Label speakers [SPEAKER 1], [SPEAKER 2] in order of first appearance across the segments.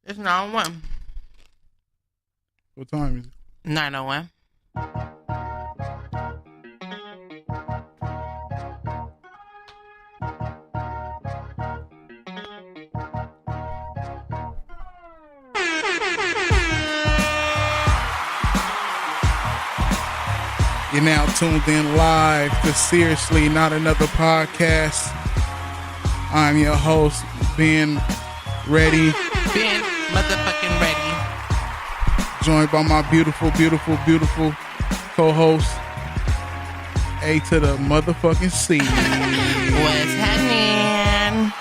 [SPEAKER 1] It's 9:01.
[SPEAKER 2] What time is it?
[SPEAKER 1] 9:01.
[SPEAKER 2] You're now tuned in live to Seriously Not Another Podcast. I'm your host, Ben Ready.
[SPEAKER 1] Ben motherfucking ready.
[SPEAKER 2] Joined by my beautiful co-host, A to the motherfucking C.
[SPEAKER 1] What's happening?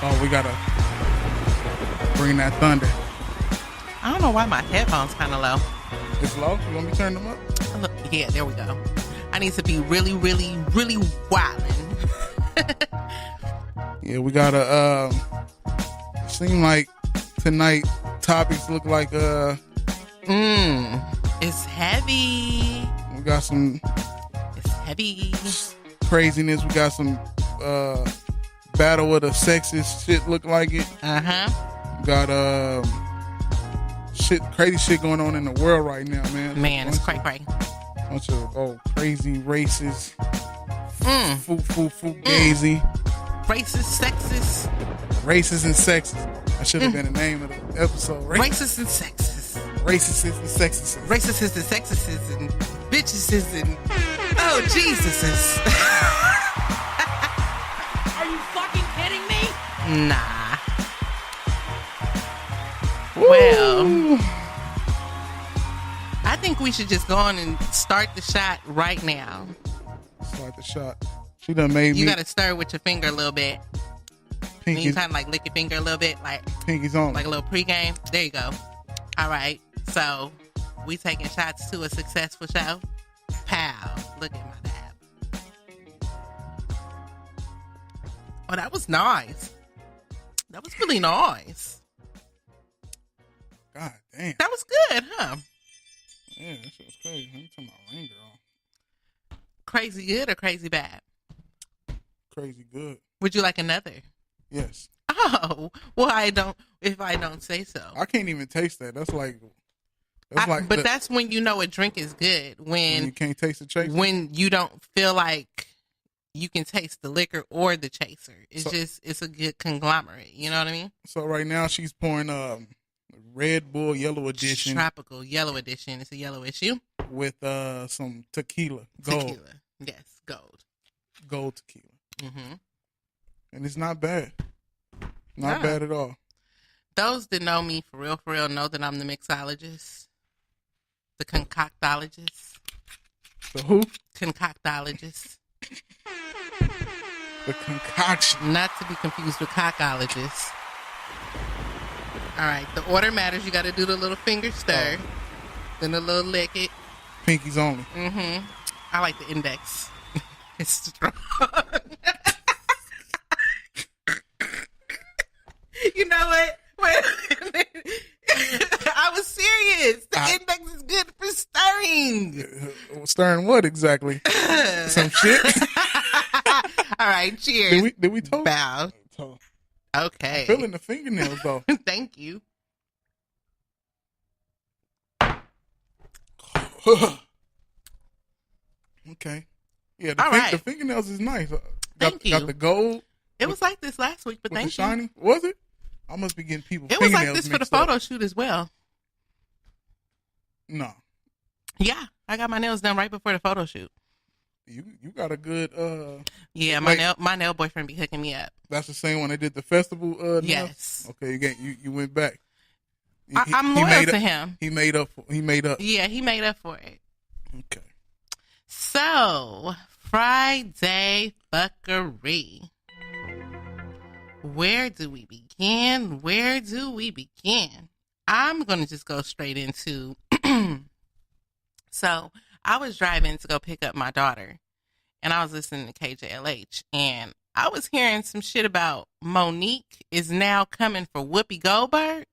[SPEAKER 2] Oh, we gotta bring that thunder.
[SPEAKER 1] I don't know why my headphones kind of low.
[SPEAKER 2] It's low? You want me to turn them up?
[SPEAKER 1] Look, yeah, there we go. I need to be really wildin'.
[SPEAKER 2] Yeah, we gotta, seem like tonight topics look like,
[SPEAKER 1] It's heavy.
[SPEAKER 2] we got some
[SPEAKER 1] It's heavy.
[SPEAKER 2] craziness. We got some, battle of the sexist shit look like it. We got, crazy shit going on in the world right now, man.
[SPEAKER 1] Man, it's cray.
[SPEAKER 2] Bunch of crazy races. Gazy.
[SPEAKER 1] Racist, sexist.
[SPEAKER 2] Racist and sexist. That should have been the name of the episode.
[SPEAKER 1] Racist and sexist.
[SPEAKER 2] Racist and sexist.
[SPEAKER 1] Racist and sexist and bitches and oh Jesus.
[SPEAKER 3] Are you fucking kidding me?
[SPEAKER 1] Nah. Well, I think we should just go on and start the shot right now.
[SPEAKER 2] Start the shot. She done made
[SPEAKER 1] You
[SPEAKER 2] me.
[SPEAKER 1] gotta stir with your finger a little bit. And you
[SPEAKER 2] Pinkies,
[SPEAKER 1] kind of like lick your finger a little bit, like
[SPEAKER 2] pinkies on.
[SPEAKER 1] a little pregame. There you go. All right. So we taking shots to a successful show. Pow. Look at my dab. Oh, that was nice. That was really nice.
[SPEAKER 2] God damn.
[SPEAKER 1] That was good, huh?
[SPEAKER 2] Yeah, that shit was crazy. I'm talking about Rain Girl.
[SPEAKER 1] Crazy good or crazy bad?
[SPEAKER 2] Crazy good.
[SPEAKER 1] Would you like another?
[SPEAKER 2] Yes.
[SPEAKER 1] Oh, well, if I don't say so.
[SPEAKER 2] I can't even taste that. That's like.
[SPEAKER 1] But that's when you know a drink is good.
[SPEAKER 2] When you can't taste the chaser.
[SPEAKER 1] When you don't feel like you can taste the liquor or the chaser. It's a good conglomerate. You know what I mean?
[SPEAKER 2] So right now she's pouring Red Bull Yellow Edition
[SPEAKER 1] Tropical Yellow Edition. It's a yellow issue.
[SPEAKER 2] with some tequila. Gold.
[SPEAKER 1] Tequila. Yes, gold.
[SPEAKER 2] Gold tequila.
[SPEAKER 1] Mm-hmm.
[SPEAKER 2] And it's not bad. Not
[SPEAKER 1] No.
[SPEAKER 2] bad at all.
[SPEAKER 1] Those that know me for real know that I'm the mixologist. The concoctologist.
[SPEAKER 2] The who?
[SPEAKER 1] Concoctologist.
[SPEAKER 2] The concoction.
[SPEAKER 1] Not to be confused with cockologist. All right, the order matters. You got to do the little finger stir, then the little lick it.
[SPEAKER 2] Pinkies only.
[SPEAKER 1] Mm-hmm. I like the index. It's strong. You know what? Wait a minute. I was serious. The index is good for stirring.
[SPEAKER 2] Stirring what exactly? Some shit?
[SPEAKER 1] All right, cheers.
[SPEAKER 2] Did we toast?
[SPEAKER 1] Bow.
[SPEAKER 2] Toast.
[SPEAKER 1] Okay.
[SPEAKER 2] Feeling the fingernails though.
[SPEAKER 1] Thank you.
[SPEAKER 2] Okay. Yeah,
[SPEAKER 1] All right.
[SPEAKER 2] the fingernails is nice.
[SPEAKER 1] Thank you.
[SPEAKER 2] Got the gold.
[SPEAKER 1] It was like this last week, but
[SPEAKER 2] with the
[SPEAKER 1] thank you.
[SPEAKER 2] shiny. Was it? I must be getting people.
[SPEAKER 1] It was like
[SPEAKER 2] fingernails
[SPEAKER 1] this for the
[SPEAKER 2] mixed up.
[SPEAKER 1] photo shoot as well.
[SPEAKER 2] No,
[SPEAKER 1] Yeah, I got my nails done right before the photo shoot.
[SPEAKER 2] you got a good.
[SPEAKER 1] Yeah,
[SPEAKER 2] Wait.
[SPEAKER 1] my nail boyfriend be hooking me up.
[SPEAKER 2] That's the same one they did the festival. Nails?
[SPEAKER 1] Yes.
[SPEAKER 2] Okay, you went back.
[SPEAKER 1] I'm
[SPEAKER 2] He
[SPEAKER 1] loyal
[SPEAKER 2] made
[SPEAKER 1] to
[SPEAKER 2] up-
[SPEAKER 1] him.
[SPEAKER 2] He made up.
[SPEAKER 1] Yeah, he made up for it.
[SPEAKER 2] Okay.
[SPEAKER 1] So, Friday fuckery. Where do we begin? I'm going to just go straight into. So, I was driving to go pick up my daughter, and I was listening to KJLH, and I was hearing some shit about Monique is now coming for Whoopi Goldberg.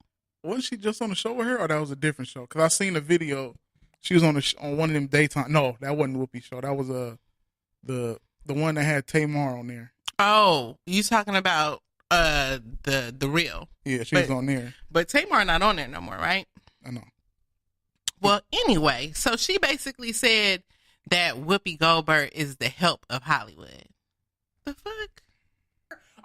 [SPEAKER 2] Wasn't she just on the show with her, or that was a different show? Because I seen the video. She was on on one of them daytime. No, that wasn't Whoopi show. That was the the one that had Tamar on there.
[SPEAKER 1] Oh, you talking about the real?
[SPEAKER 2] Yeah, she was on there.
[SPEAKER 1] But Tamar not on there no more, right?
[SPEAKER 2] I know.
[SPEAKER 1] Well, anyway, so she basically said that Whoopi Goldberg is the help of Hollywood. The fuck?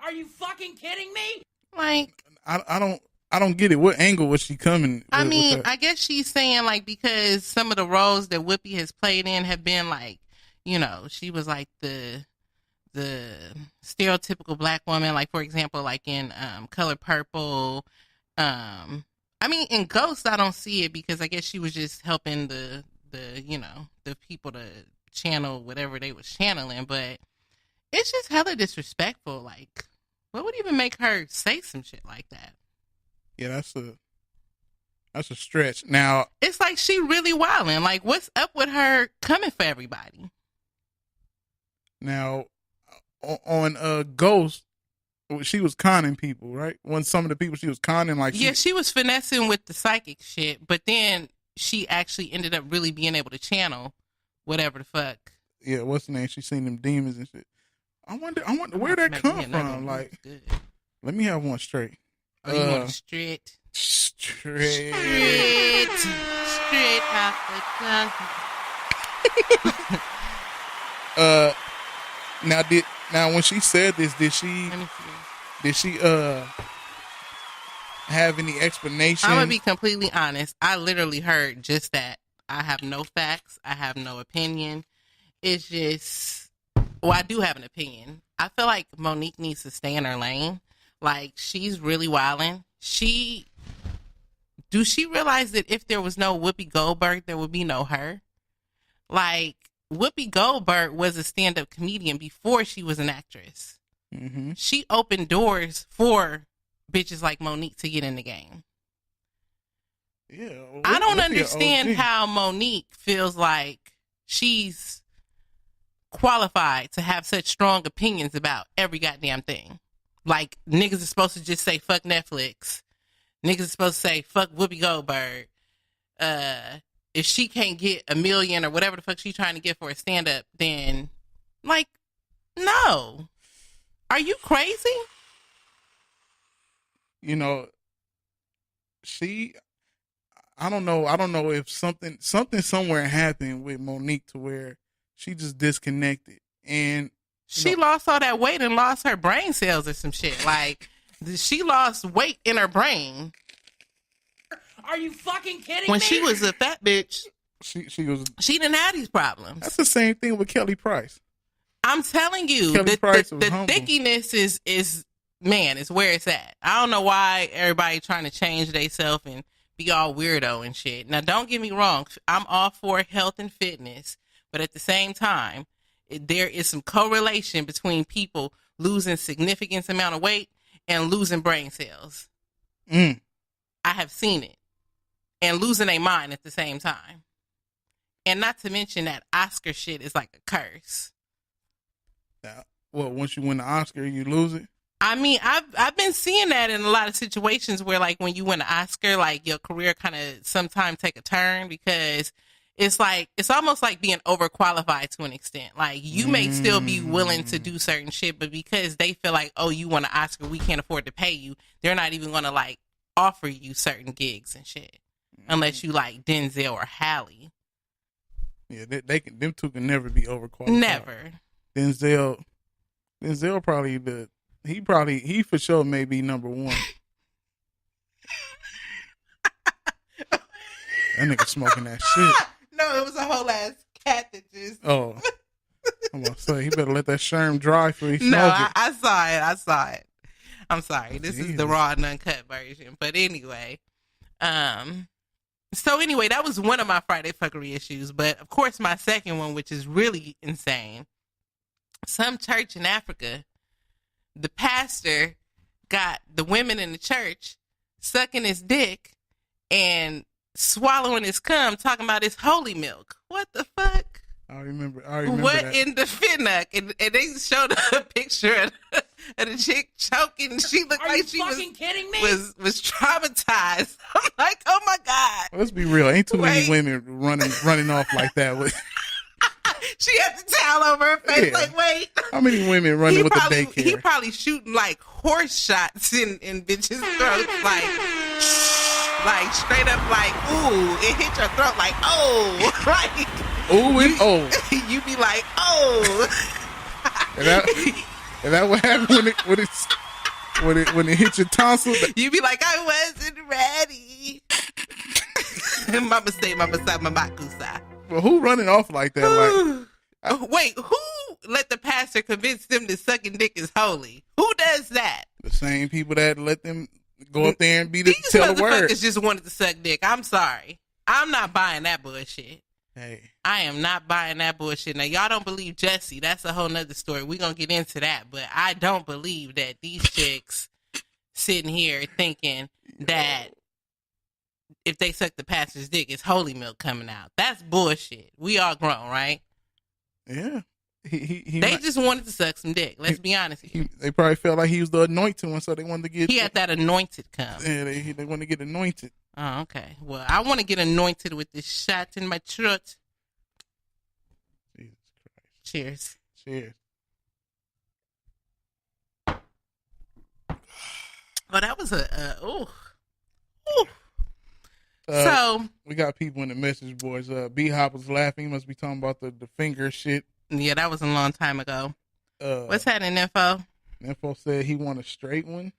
[SPEAKER 3] Are you fucking kidding me?
[SPEAKER 1] Like,
[SPEAKER 2] I don't get it. What angle was she coming?
[SPEAKER 1] I mean,
[SPEAKER 2] with that?
[SPEAKER 1] I guess she's saying like because some of the roles that Whoopi has played in have been like, you know, she was like the stereotypical black woman, like for example, like in Color Purple. I mean, in Ghost, I don't see it because I guess she was just helping the you know, the people to channel whatever they was channeling, but it's just hella disrespectful. Like, what would even make her say some shit like that?
[SPEAKER 2] Yeah, that's a stretch. Now
[SPEAKER 1] It's like she really wilding. Like, what's up with her coming for everybody?
[SPEAKER 2] Now on Ghost, she was conning people, right? When some of the people she was conning, like
[SPEAKER 1] Yeah, she was finessing with the psychic shit, but then she actually ended up really being able to channel whatever the fuck.
[SPEAKER 2] Yeah, what's the name? She seen them demons and shit. I wonder where that
[SPEAKER 1] Make
[SPEAKER 2] come
[SPEAKER 1] me another
[SPEAKER 2] from.
[SPEAKER 1] one.
[SPEAKER 2] Like,
[SPEAKER 1] Good.
[SPEAKER 2] let me have one straight.
[SPEAKER 1] Oh, you want it straight?
[SPEAKER 2] Straight.
[SPEAKER 1] Straight off the tongue.
[SPEAKER 2] Now when she said this, did she
[SPEAKER 1] Let me see.
[SPEAKER 2] have any explanation?
[SPEAKER 1] I'm gonna be completely honest. I literally heard just that. I have no facts. I have no opinion. It's just, well, I do have an opinion. I feel like Monique needs to stay in her lane. Like, she's really wilding. Do she realize that if there was no Whoopi Goldberg, there would be no her? Like, Whoopi Goldberg was a stand-up comedian before she was an actress.
[SPEAKER 2] Mm-hmm.
[SPEAKER 1] She opened doors for bitches like Monique to get in the game.
[SPEAKER 2] Yeah,
[SPEAKER 1] I don't
[SPEAKER 2] Whoopi a
[SPEAKER 1] understand
[SPEAKER 2] OG.
[SPEAKER 1] how Monique feels like she's qualified to have such strong opinions about every goddamn thing. Like, niggas are supposed to just say fuck Netflix. Niggas are supposed to say fuck Whoopi Goldberg. If she can't get $1 million or whatever the fuck she's trying to get for a stand-up, then, like, no. Are you crazy?
[SPEAKER 2] You know, I don't know if something somewhere happened with Monique to where she just disconnected, and
[SPEAKER 1] She lost all that weight and lost her brain cells or some shit. Like, she lost weight in her brain.
[SPEAKER 3] Are you fucking kidding
[SPEAKER 1] When
[SPEAKER 3] me?
[SPEAKER 1] she was a fat bitch,
[SPEAKER 2] she was.
[SPEAKER 1] she didn't have these problems.
[SPEAKER 2] That's the same thing with Kelly Price.
[SPEAKER 1] I'm telling you,
[SPEAKER 2] Kelly Price
[SPEAKER 1] the
[SPEAKER 2] was humble.
[SPEAKER 1] thickiness is man, is where it's at. I don't know why everybody trying to change themselves and be all weirdo and shit. Now, don't get me wrong. I'm all for health and fitness, but at the same time, there is some correlation between people losing significant amount of weight and losing brain cells.
[SPEAKER 2] Mm.
[SPEAKER 1] I have seen it. And losing a mind at the same time. And not to mention that Oscar shit is like a curse.
[SPEAKER 2] Well, once you win the Oscar, you lose it.
[SPEAKER 1] I mean, I've been seeing that in a lot of situations where, like, when you win an Oscar, like, your career kind of sometimes take a turn because it's like, it's almost like being overqualified to an extent. Like, you may still be willing to do certain shit, but because they feel like, oh, you won an Oscar, we can't afford to pay you, they're not even going to, like, offer you certain gigs and shit. Unless you like Denzel or Halle.
[SPEAKER 2] Yeah, them two can never be overqualified.
[SPEAKER 1] Never.
[SPEAKER 2] Denzel probably he for sure may be number one. That nigga smoking that shit.
[SPEAKER 1] No, it was a whole ass cat that just.
[SPEAKER 2] Oh, I'm gonna say he better let that sherm dry for he smoke
[SPEAKER 1] No,
[SPEAKER 2] it.
[SPEAKER 1] I saw it. I'm sorry. This is the
[SPEAKER 2] Jesus.
[SPEAKER 1] raw and uncut version. But anyway, so anyway, that was one of my Friday fuckery issues. But of course, my second one, which is really insane, some church in Africa, the pastor got the women in the church sucking his dick and swallowing his cum, talking about his holy milk. What the fuck?
[SPEAKER 2] I remember
[SPEAKER 1] What
[SPEAKER 2] that.
[SPEAKER 1] in the Finnock? And they showed a picture of the chick choking. She looked
[SPEAKER 3] Are you
[SPEAKER 1] like she
[SPEAKER 3] fucking kidding me?
[SPEAKER 1] was traumatized. I'm like, oh my God.
[SPEAKER 2] Let's be real. Ain't too many
[SPEAKER 1] Wait.
[SPEAKER 2] women running off like that.
[SPEAKER 1] She had the towel over her face.
[SPEAKER 2] Yeah.
[SPEAKER 1] Like, wait.
[SPEAKER 2] How many women running with the daycare?
[SPEAKER 1] He probably shooting like horse shots in bitches' throats, like straight up, like, ooh, it hit your throat, like, oh, like,
[SPEAKER 2] ooh and oh.
[SPEAKER 1] You be like, oh.
[SPEAKER 2] And that what happened when it hit your tonsil?
[SPEAKER 1] You be like, I wasn't ready. Mama stay, mama side, mama kusa.
[SPEAKER 2] Well, who running off like that? Like,
[SPEAKER 1] wait, who let the pastor convince them that sucking dick is holy? Who does that?
[SPEAKER 2] The same people that let them go up there and
[SPEAKER 1] These
[SPEAKER 2] tell the word.
[SPEAKER 1] motherfuckers just wanted to suck dick. I'm sorry. I'm not buying that bullshit.
[SPEAKER 2] Hey.
[SPEAKER 1] I am not buying that bullshit. Now, y'all don't believe Jesse. That's a whole nother story. We're going to get into that. But I don't believe that these chicks sitting here thinking that if they suck the pastor's dick, it's holy milk coming out. That's bullshit. We all grown, right?
[SPEAKER 2] Yeah.
[SPEAKER 1] They just wanted to suck some dick. Let's be honest here.
[SPEAKER 2] They probably felt like he was the anointed one, so they wanted to get...
[SPEAKER 1] He had that anointed come.
[SPEAKER 2] Yeah, they wanted to get anointed.
[SPEAKER 1] Oh, okay. Well, I want to get anointed with this shot in my throat.
[SPEAKER 2] Jesus Christ.
[SPEAKER 1] Cheers.
[SPEAKER 2] Cheers.
[SPEAKER 1] Oh, that was ooh. So
[SPEAKER 2] we got people in the message boards. B-Hop was laughing. He must be talking about the finger shit.
[SPEAKER 1] Yeah, that was a long time ago. What's happening, Info?
[SPEAKER 2] Info said he want a straight one.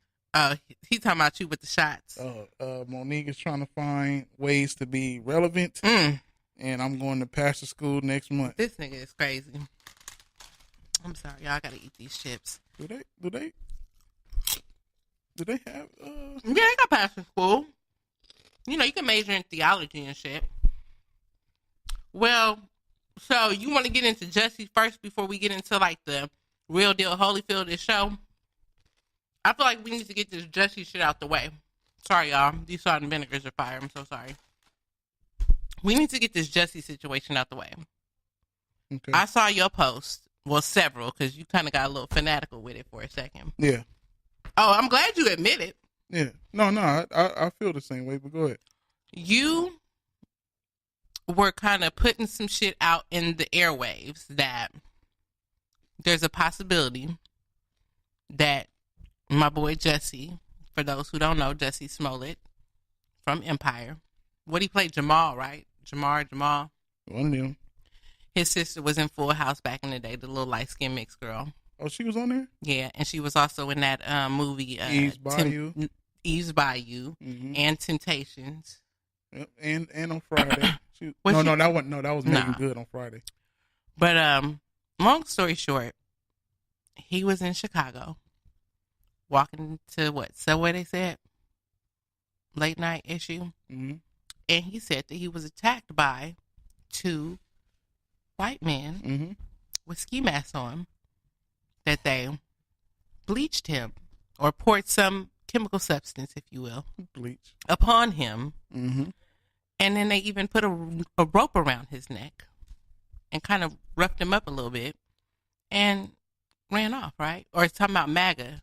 [SPEAKER 1] He talking about you with the shots.
[SPEAKER 2] Monique is trying to find ways to be relevant. And I'm going to pastor school next month.
[SPEAKER 1] This nigga is crazy. I'm sorry, y'all. I gotta eat these chips.
[SPEAKER 2] Do they have?
[SPEAKER 1] Yeah, they got pastor school. You know, you can major in theology and shit. Well, so you want to get into Jesse first before we get into like the real deal Holyfield of this show? I feel like we need to get this Jesse shit out the way. Sorry, y'all. These salt and vinegars are fire. I'm so sorry. We need to get this Jesse situation out the way.
[SPEAKER 2] Okay.
[SPEAKER 1] I saw your post. Well, several, because you kind of got a little fanatical with it for a second.
[SPEAKER 2] Yeah.
[SPEAKER 1] Oh, I'm glad you admit it.
[SPEAKER 2] Yeah. No, I feel the same way, but go ahead.
[SPEAKER 1] You were kind of putting some shit out in the airwaves that there's a possibility that my boy Jesse, for those who don't know, Jesse Smollett from Empire, what he played Jamal, right? Jamal.
[SPEAKER 2] One of them.
[SPEAKER 1] His sister was in Full House back in the day, the little light-skinned mixed girl.
[SPEAKER 2] Oh, she was on there?
[SPEAKER 1] Yeah, and she was also in that movie
[SPEAKER 2] Eve's Bayou.
[SPEAKER 1] Eve's Bayou and Temptations.
[SPEAKER 2] Yep. And on Friday. That was Megan Good on Friday.
[SPEAKER 1] But long story short, he was in Chicago walking to what Subway, they said, late night issue, and he said that he was attacked by two white men with ski masks on, that they bleached him or poured some chemical substance, if you will,
[SPEAKER 2] bleach
[SPEAKER 1] upon him, and then they even put a rope around his neck and kind of roughed him up a little bit and ran off, right? Or it's talking about MAGA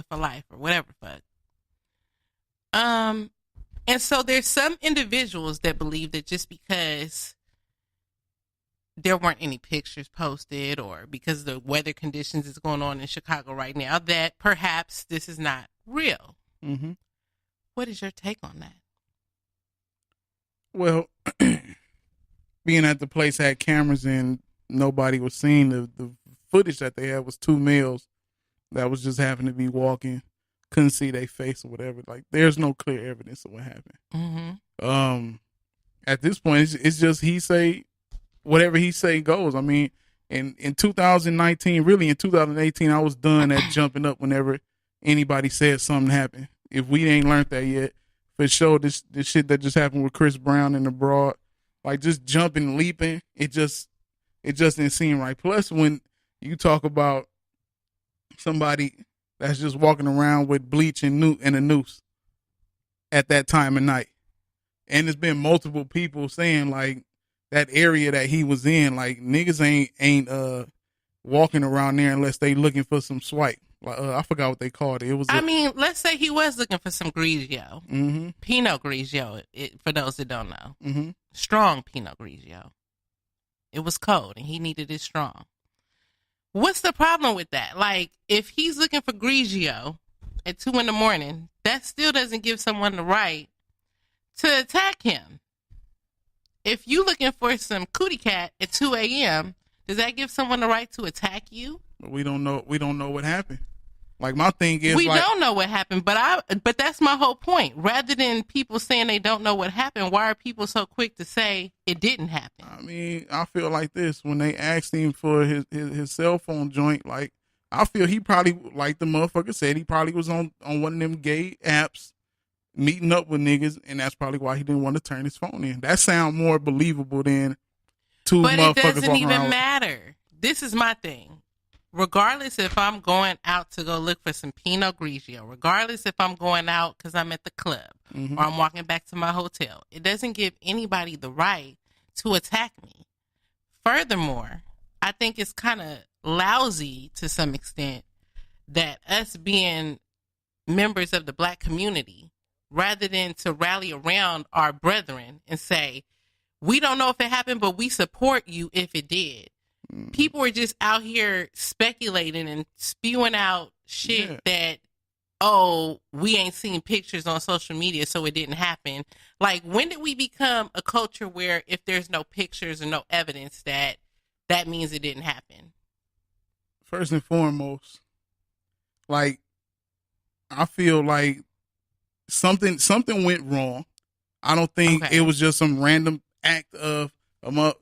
[SPEAKER 1] for life or whatever fuck. And so there's some individuals that believe that just because there weren't any pictures posted or because the weather conditions is going on in Chicago right now, that perhaps this is not real. What is your take on that?
[SPEAKER 2] Well, being at the place had cameras and nobody was seeing the footage that they had was two males that was just happened to be walking, couldn't see their face or whatever. Like, there's no clear evidence of what happened. At this point, it's just he say, whatever he say goes. I mean, in 2019, really in 2018, I was done at jumping up whenever anybody said something happened. If we ain't learned that yet, for sure, this shit that just happened with Chris Brown and the Broad, like just jumping, leaping, it just didn't seem right. Plus, when you talk about somebody that's just walking around with bleach and a noose at that time of night, and there's been multiple people saying like that area that he was in, like niggas ain't walking around there unless they looking for some swipe. Like, I forgot what they called it. It was.
[SPEAKER 1] Let's say he was looking for some Grigio, Pinot Grigio. For those that don't know, strong Pinot Grigio. It was cold and he needed it strong. What's the problem with that? Like, if he's looking for Grigio at 2 a.m, that still doesn't give someone the right to attack him. If you looking for some cootie cat at 2 a.m, does that give someone the right to attack you?
[SPEAKER 2] We don't know what happened. Like, my thing is,
[SPEAKER 1] we don't know what happened, but that's my whole point. Rather than people saying they don't know what happened, why are people so quick to say it didn't happen?
[SPEAKER 2] I mean, I feel like this. When they asked him for his cell phone joint, like, I feel he probably, like the motherfucker said, he probably was on one of them gay apps meeting up with niggas, and that's probably why he didn't want to turn his phone in. That sound more believable than two
[SPEAKER 1] but
[SPEAKER 2] motherfuckers
[SPEAKER 1] it doesn't
[SPEAKER 2] walking
[SPEAKER 1] even
[SPEAKER 2] around.
[SPEAKER 1] matter. This is my thing. Regardless if I'm going out to go look for some Pinot Grigio, regardless if I'm going out because I'm at the club or I'm walking back to my hotel, it doesn't give anybody the right to attack me. Furthermore, I think it's kind of lousy to some extent that us being members of the black community, rather than to rally around our brethren and say, we don't know if it happened, but we support you if it did. People are just out here speculating and spewing out shit that, oh, we ain't seen pictures on social media, so it didn't happen. Like, when did we become a culture where if there's no pictures or no evidence that means it didn't happen?
[SPEAKER 2] First and foremost, like, I feel like something went wrong. I don't think it was just some random act of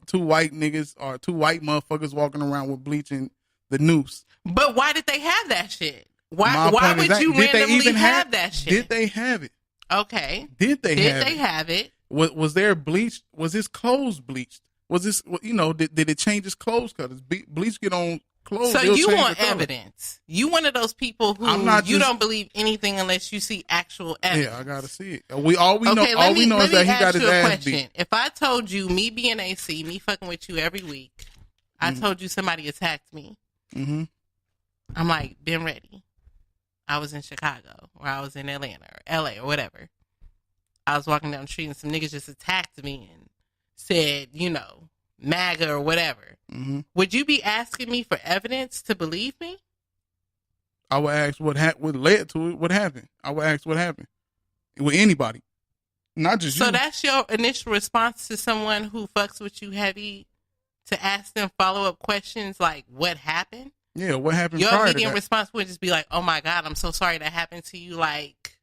[SPEAKER 2] two white niggas or two white motherfuckers walking around with bleach and the noose.
[SPEAKER 1] But why did they have that shit? Why would you randomly have that shit?
[SPEAKER 2] Did they have it?
[SPEAKER 1] Okay.
[SPEAKER 2] Did they
[SPEAKER 1] have it?
[SPEAKER 2] Was there bleach? Was his clothes bleached? Was this, did it change his clothes colors? Bleach get on clothes.
[SPEAKER 1] So you want evidence. You one of those people who you don't believe anything unless you see actual evidence.
[SPEAKER 2] Yeah, I gotta see it. All we know is that he got his ass beat.
[SPEAKER 1] If I told you, me being AC, me fucking with you every week, I told you somebody attacked me. Mm-hmm. I'm like, been ready. I was in Chicago or I was in Atlanta or LA or whatever. I was walking down the street and some niggas just attacked me and said, MAGA or whatever. Mm-hmm. Would you be asking me for evidence to believe me?
[SPEAKER 2] I would ask what led to it. What happened? I would ask what happened with anybody, not just you.
[SPEAKER 1] So that's your initial response to someone who fucks with you heavy, to ask them follow-up questions like, what happened?
[SPEAKER 2] Yeah, what happened?
[SPEAKER 1] Your
[SPEAKER 2] prior
[SPEAKER 1] immediate
[SPEAKER 2] to that?
[SPEAKER 1] response would just be like, oh my God, I'm so sorry that happened to you. Like,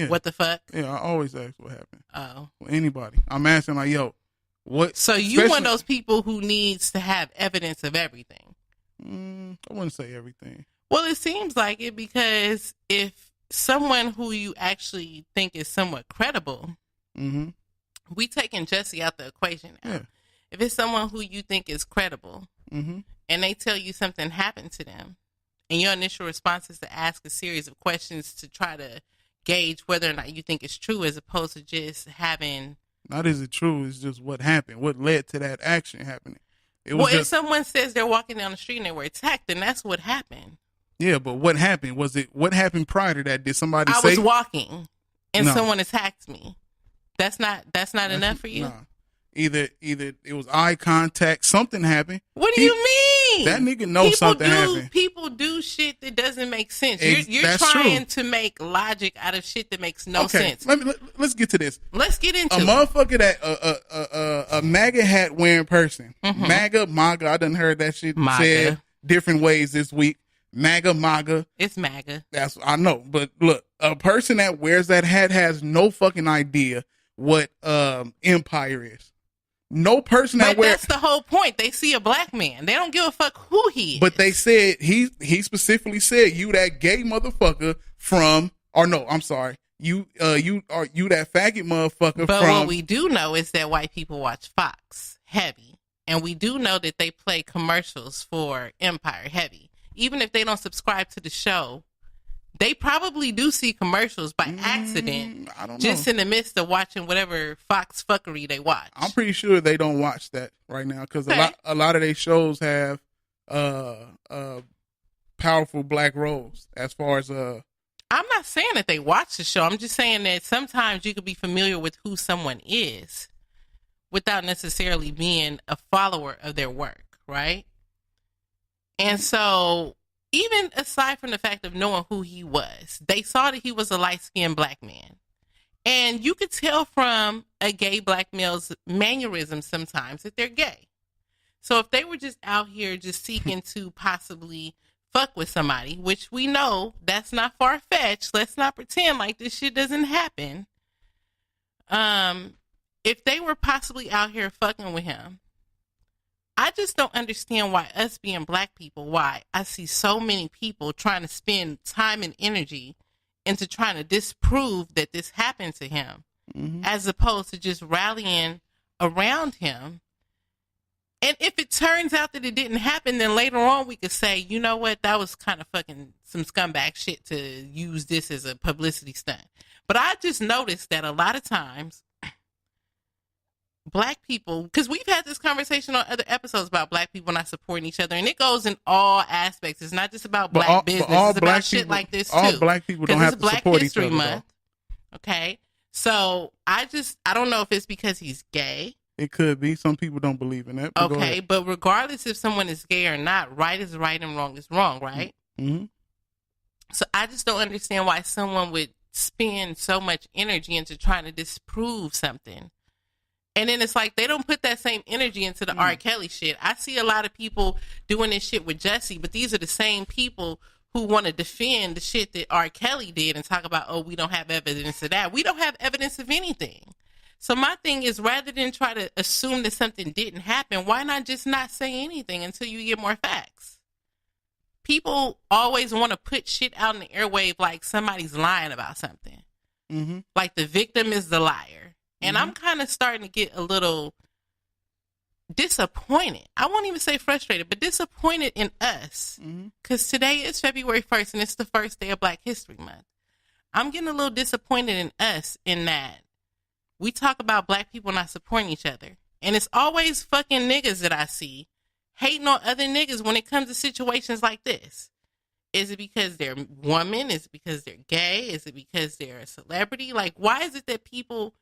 [SPEAKER 1] what the fuck?
[SPEAKER 2] Yeah, I always ask what happened.
[SPEAKER 1] Oh.
[SPEAKER 2] With anybody. I'm asking like, yo, what?
[SPEAKER 1] So you one of those people who needs to have evidence of everything?
[SPEAKER 2] I wouldn't say everything.
[SPEAKER 1] Well, it seems like it, because if someone who you actually think is somewhat credible, we taking Jesse out the equation now. Yeah. If it's someone who you think is credible and they tell you something happened to them, and your initial response is to ask a series of questions to try to gauge whether or not you think it's true, as opposed to just having...
[SPEAKER 2] Not is it true, it's just what happened, what led to that action happening.
[SPEAKER 1] If someone says they're walking down the street and they were attacked, then that's what happened.
[SPEAKER 2] Yeah, but what happened? What happened prior to that? Did somebody say...
[SPEAKER 1] I was walking and someone attacked me. That's not enough for you?
[SPEAKER 2] Nah. Either it was eye contact, something happened.
[SPEAKER 1] What do you mean?
[SPEAKER 2] That nigga knows something happened.
[SPEAKER 1] People do shit that doesn't make sense. You're trying to make logic out of shit that makes no sense.
[SPEAKER 2] Let's get to this.
[SPEAKER 1] Let's get into
[SPEAKER 2] a motherfucker that a MAGA hat wearing person. MAGA, I done heard that shit said different ways this week. MAGA. It's
[SPEAKER 1] MAGA.
[SPEAKER 2] I know, but look, a person that wears that hat has no fucking idea what empire is. No person that wears.
[SPEAKER 1] That's the whole point. They see a black man. They don't give a fuck who he is.
[SPEAKER 2] But they said he specifically said, you that gay motherfucker from, or no, I'm sorry. You that faggot motherfucker
[SPEAKER 1] but
[SPEAKER 2] from.
[SPEAKER 1] What we do know is that white people watch Fox heavy. And we do know that they play commercials for Empire heavy. Even if they don't subscribe to the show, they probably do see commercials by accident.
[SPEAKER 2] I don't know.
[SPEAKER 1] Just in the midst of watching whatever Fox fuckery they watch.
[SPEAKER 2] I'm pretty sure they don't watch that right now, because a lot of their shows have powerful black roles as far as
[SPEAKER 1] I'm not saying that they watch the show. I'm just saying that sometimes you could be familiar with who someone is without necessarily being a follower of their work, right? And so, even aside from the fact of knowing who he was, they saw that he was a light-skinned black man. And you could tell from a gay black male's mannerisms sometimes that they're gay. So if they were just out here just seeking to possibly fuck with somebody, which we know that's not far-fetched, let's not pretend like this shit doesn't happen. If they were possibly out here fucking with him, I just don't understand why us being black people, why I see so many people trying to spend time and energy into trying to disprove that this happened to him, as opposed to just rallying around him. And if it turns out that it didn't happen, then later on we could say, you know what, that was kind of fucking some scumbag shit to use this as a publicity stunt. But I just noticed that a lot of times black people, because we've had this conversation on other episodes about black people not supporting each other, and it goes in all aspects. It's not just about black business. It's about shit like this too.
[SPEAKER 2] All black people don't have to support each other. Month,
[SPEAKER 1] okay? So I don't know if it's because he's gay.
[SPEAKER 2] It could be. Some people don't believe in that.
[SPEAKER 1] Okay, but regardless if someone is gay or not, right is right and wrong is wrong, right?
[SPEAKER 2] Mm-hmm.
[SPEAKER 1] So I just don't understand why someone would spend so much energy into trying to disprove something. And then it's like they don't put that same energy into the R. Kelly shit. I see a lot of people doing this shit with Jussie, but these are the same people who want to defend the shit that R. Kelly did and talk about, oh, we don't have evidence of that. We don't have evidence of anything. So my thing is, rather than try to assume that something didn't happen, why not just not say anything until you get more facts? People always want to put shit out in the airwave like somebody's lying about something.
[SPEAKER 2] Mm-hmm.
[SPEAKER 1] Like the victim is the liar. And I'm kind of starting to get a little disappointed. I won't even say frustrated, but disappointed in us. Because today is February 1st and it's the first day of Black History Month. I'm getting a little disappointed in us in that we talk about black people not supporting each other. And it's always fucking niggas that I see hating on other niggas when it comes to situations like this. Is it because they're women? Is it because they're gay? Is it because they're a celebrity? Like, why is it that people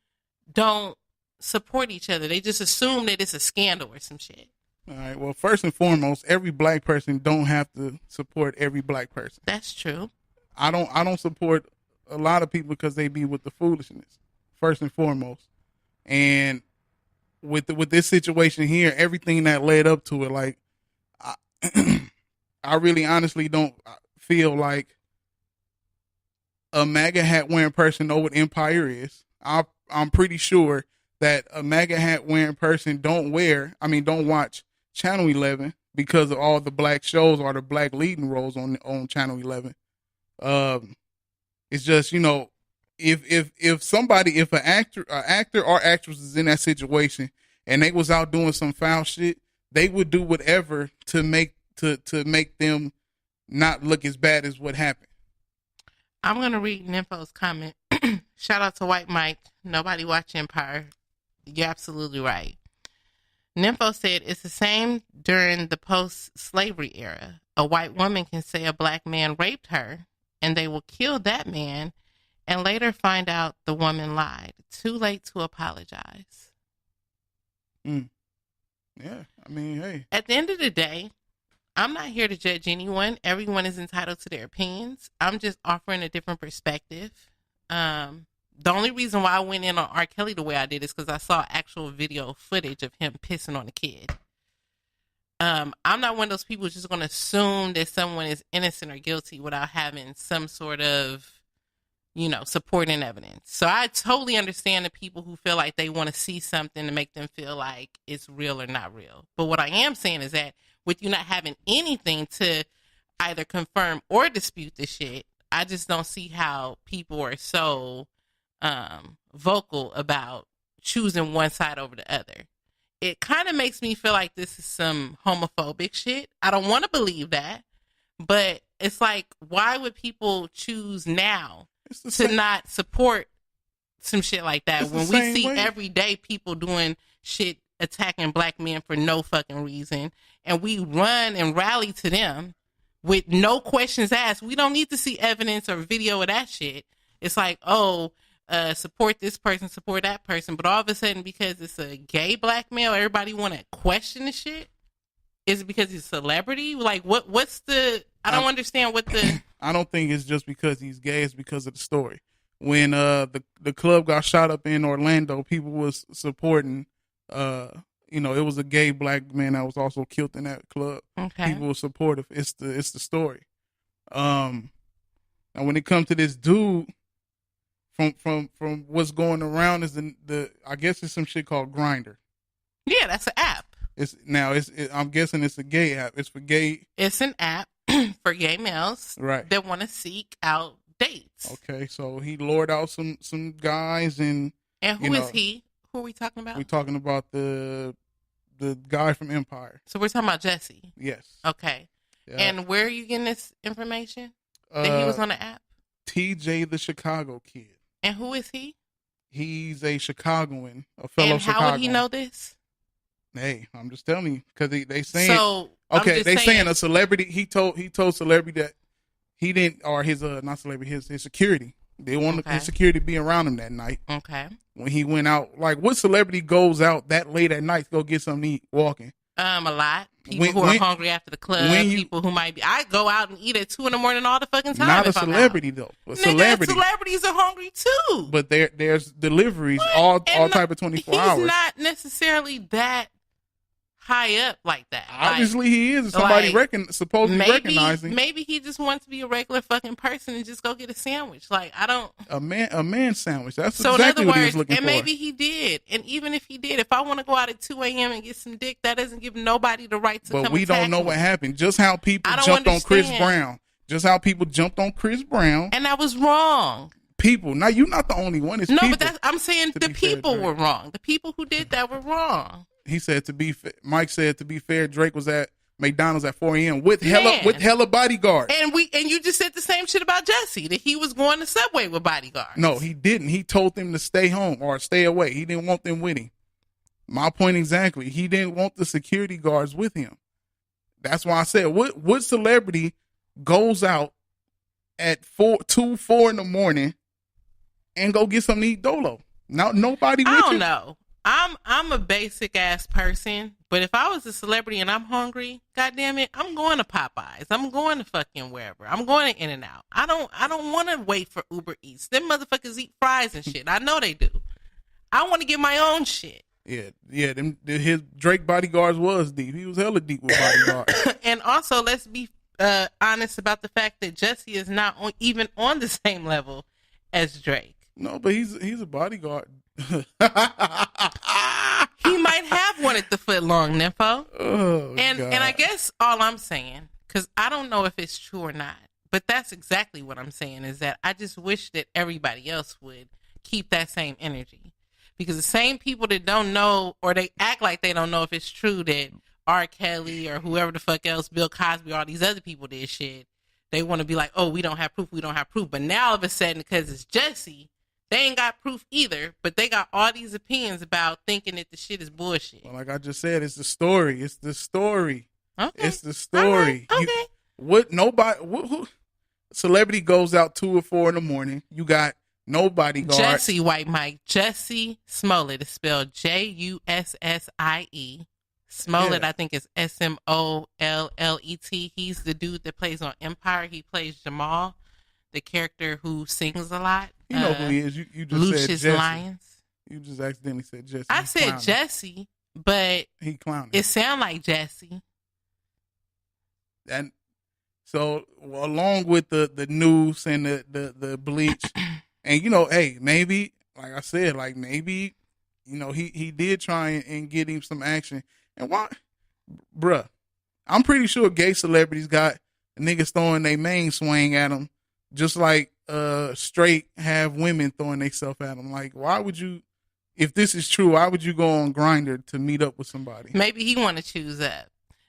[SPEAKER 1] don't support each other? They just assume that it's a scandal or some shit.
[SPEAKER 2] All right. Well, first and foremost, every black person don't have to support every black person.
[SPEAKER 1] That's true.
[SPEAKER 2] I don't support a lot of people because they be with the foolishness. First and foremost, and with this situation here, everything that led up to it, like I really honestly don't feel like a MAGA hat wearing person know what Empire is. I'm pretty sure that a MAGA hat wearing person don't watch Channel 11 because of all the black shows or the black leading roles on Channel 11. It's just, you know, if an actor or actress is in that situation and they was out doing some foul shit, they would do whatever to make them not look as bad as what happened.
[SPEAKER 1] I'm gonna read Nympho's comment. Shout out to White Mike. Nobody watch Empire. You're absolutely right. Nympho said it's the same during the post-slavery era. A white woman can say a black man raped her, and they will kill that man and later find out the woman lied. Too late to apologize.
[SPEAKER 2] Yeah, I mean, hey.
[SPEAKER 1] At the end of the day, I'm not here to judge anyone. Everyone is entitled to their opinions. I'm just offering a different perspective. The only reason why I went in on R. Kelly the way I did is because I saw actual video footage of him pissing on a kid. I'm not one of those people who's just going to assume that someone is innocent or guilty without having some sort of, you know, supporting evidence. So I totally understand the people who feel like they want to see something to make them feel like it's real or not real. But what I am saying is that with you not having anything to either confirm or dispute the shit, I just don't see how people are so vocal about choosing one side over the other. It kind of makes me feel like this is some homophobic shit. I don't want to believe that, but it's like, why would people choose now to not support some shit like that when we see every day people doing shit attacking black men for no fucking reason, and we run and rally to them with no questions asked? We don't need to see evidence or video of that shit. It's like, oh, support this person, support that person, but all of a sudden because it's a gay black male, everybody want to question the shit? Is it because he's a celebrity? Like, what's the... I don't understand what the...
[SPEAKER 2] I don't think it's just because he's gay. It's because of the story. When the club got shot up in Orlando, people was supporting... it was a gay black man that was also killed in that club.
[SPEAKER 1] Okay.
[SPEAKER 2] People were supportive. It's the story. And when it comes to this dude, from what's going around is the I guess it's some shit called Grindr.
[SPEAKER 1] Yeah, that's an app.
[SPEAKER 2] I'm guessing it's a gay app. It's for gay.
[SPEAKER 1] It's an app for gay males that want to seek out dates.
[SPEAKER 2] Okay, so he lured out some guys and
[SPEAKER 1] who is he? Who are we talking about?
[SPEAKER 2] We're talking about the guy from Empire.
[SPEAKER 1] So we're talking about Jesse.
[SPEAKER 2] Yes.
[SPEAKER 1] Okay.
[SPEAKER 2] Yeah.
[SPEAKER 1] And where are you getting this information that he was on the app?
[SPEAKER 2] TJ the Chicago Kid.
[SPEAKER 1] And who is he?
[SPEAKER 2] He's a Chicagoan, a fellow
[SPEAKER 1] and how
[SPEAKER 2] Chicagoan.
[SPEAKER 1] would he know this?
[SPEAKER 2] Hey, I'm just telling you because they saying
[SPEAKER 1] so.
[SPEAKER 2] Okay, they saying a celebrity. He told celebrity that he didn't, or his not celebrity, his security. They wanted his security to be around him that night.
[SPEAKER 1] Okay.
[SPEAKER 2] When he went out, like what celebrity goes out that late at night to go get something to eat walking?
[SPEAKER 1] A lot. People who are hungry after the club. People who might be. I go out and eat at 2 a.m. all the fucking time.
[SPEAKER 2] Not a celebrity though. A celebrity.
[SPEAKER 1] Celebrities are hungry too.
[SPEAKER 2] But there's deliveries all type of 24 hours.
[SPEAKER 1] He's not necessarily that high up like that.
[SPEAKER 2] Obviously, he is. Somebody supposedly recognizing.
[SPEAKER 1] Maybe he just wants to be a regular fucking person and just go get a sandwich. Like I don't.
[SPEAKER 2] A man sandwich. That's
[SPEAKER 1] so
[SPEAKER 2] exactly
[SPEAKER 1] in other
[SPEAKER 2] what he
[SPEAKER 1] words,
[SPEAKER 2] was looking for.
[SPEAKER 1] And maybe he did. And even if he did, if I want to go out at 2 a.m. and get some dick, that doesn't give nobody the right to.
[SPEAKER 2] But we don't know what happened. Just how people jumped on Chris Brown.
[SPEAKER 1] And that was wrong.
[SPEAKER 2] People. Now you're not the only one. It's people.
[SPEAKER 1] But I'm saying the people were wrong. The people who did that were wrong.
[SPEAKER 2] He said Mike said to be fair, Drake was at McDonald's at 4 a.m. with hella bodyguards.
[SPEAKER 1] And you just said the same shit about Jesse, that he was going to Subway with bodyguards.
[SPEAKER 2] No, he didn't. He told them to stay home or stay away. He didn't want them with him. My point exactly. He didn't want the security guards with him. That's why I said, what celebrity goes out at 4 in the morning and go get something to eat Dolo? No, nobody with you.
[SPEAKER 1] I don't know. I'm a basic ass person, but if I was a celebrity and I'm hungry, goddamn it, I'm going to Popeyes. I'm going to fucking wherever. I'm going to In-N-Out. I don't want to wait for Uber Eats. Them motherfuckers eat fries and shit. I know they do. I want to get my own shit.
[SPEAKER 2] Yeah. His Drake bodyguards was deep. He was hella deep with bodyguards.
[SPEAKER 1] And also, let's be honest about the fact that Jesse is not even on the same level as Drake.
[SPEAKER 2] No, but he's a bodyguard.
[SPEAKER 1] He might have one at the foot long, Nympho.
[SPEAKER 2] Oh,
[SPEAKER 1] and I guess all I'm saying, because I don't know if it's true or not, but that's exactly what I'm saying, is that I just wish that everybody else would keep that same energy. Because the same people that don't know, or they act like they don't know if it's true that R. Kelly or whoever the fuck else, Bill Cosby, all these other people did shit, they want to be like, oh, we don't have proof. But now all of a sudden, because it's Jesse, they ain't got proof either, but they got all these opinions about thinking that the shit is bullshit.
[SPEAKER 2] Well, like I just said, it's the story. Okay. It's the story.
[SPEAKER 1] Right. Okay.
[SPEAKER 2] Who celebrity goes out 2 or 4 in the morning? You got nobody guard.
[SPEAKER 1] Jesse White Mike. Jesse Smollett is spelled Jussie. Smollett, I think, is Smollet. He's the dude that plays on Empire. He plays Jamal, the character who sings a lot.
[SPEAKER 2] You know who he is. You just
[SPEAKER 1] Lucius
[SPEAKER 2] said Jesse.
[SPEAKER 1] Lyons.
[SPEAKER 2] You just accidentally said Jesse.
[SPEAKER 1] I said Jesse, but
[SPEAKER 2] he clowning.
[SPEAKER 1] It sound like Jesse.
[SPEAKER 2] And so, along with the news and the bleach, and hey, maybe, like I said, maybe, he did try and get him some action. And why, bruh? I'm pretty sure gay celebrities got niggas throwing their main swing at them, just like straight have women throwing themselves at them. Like, why would you, if this is true, why would you go on Grindr to meet up with somebody?
[SPEAKER 1] Maybe he want to choose up.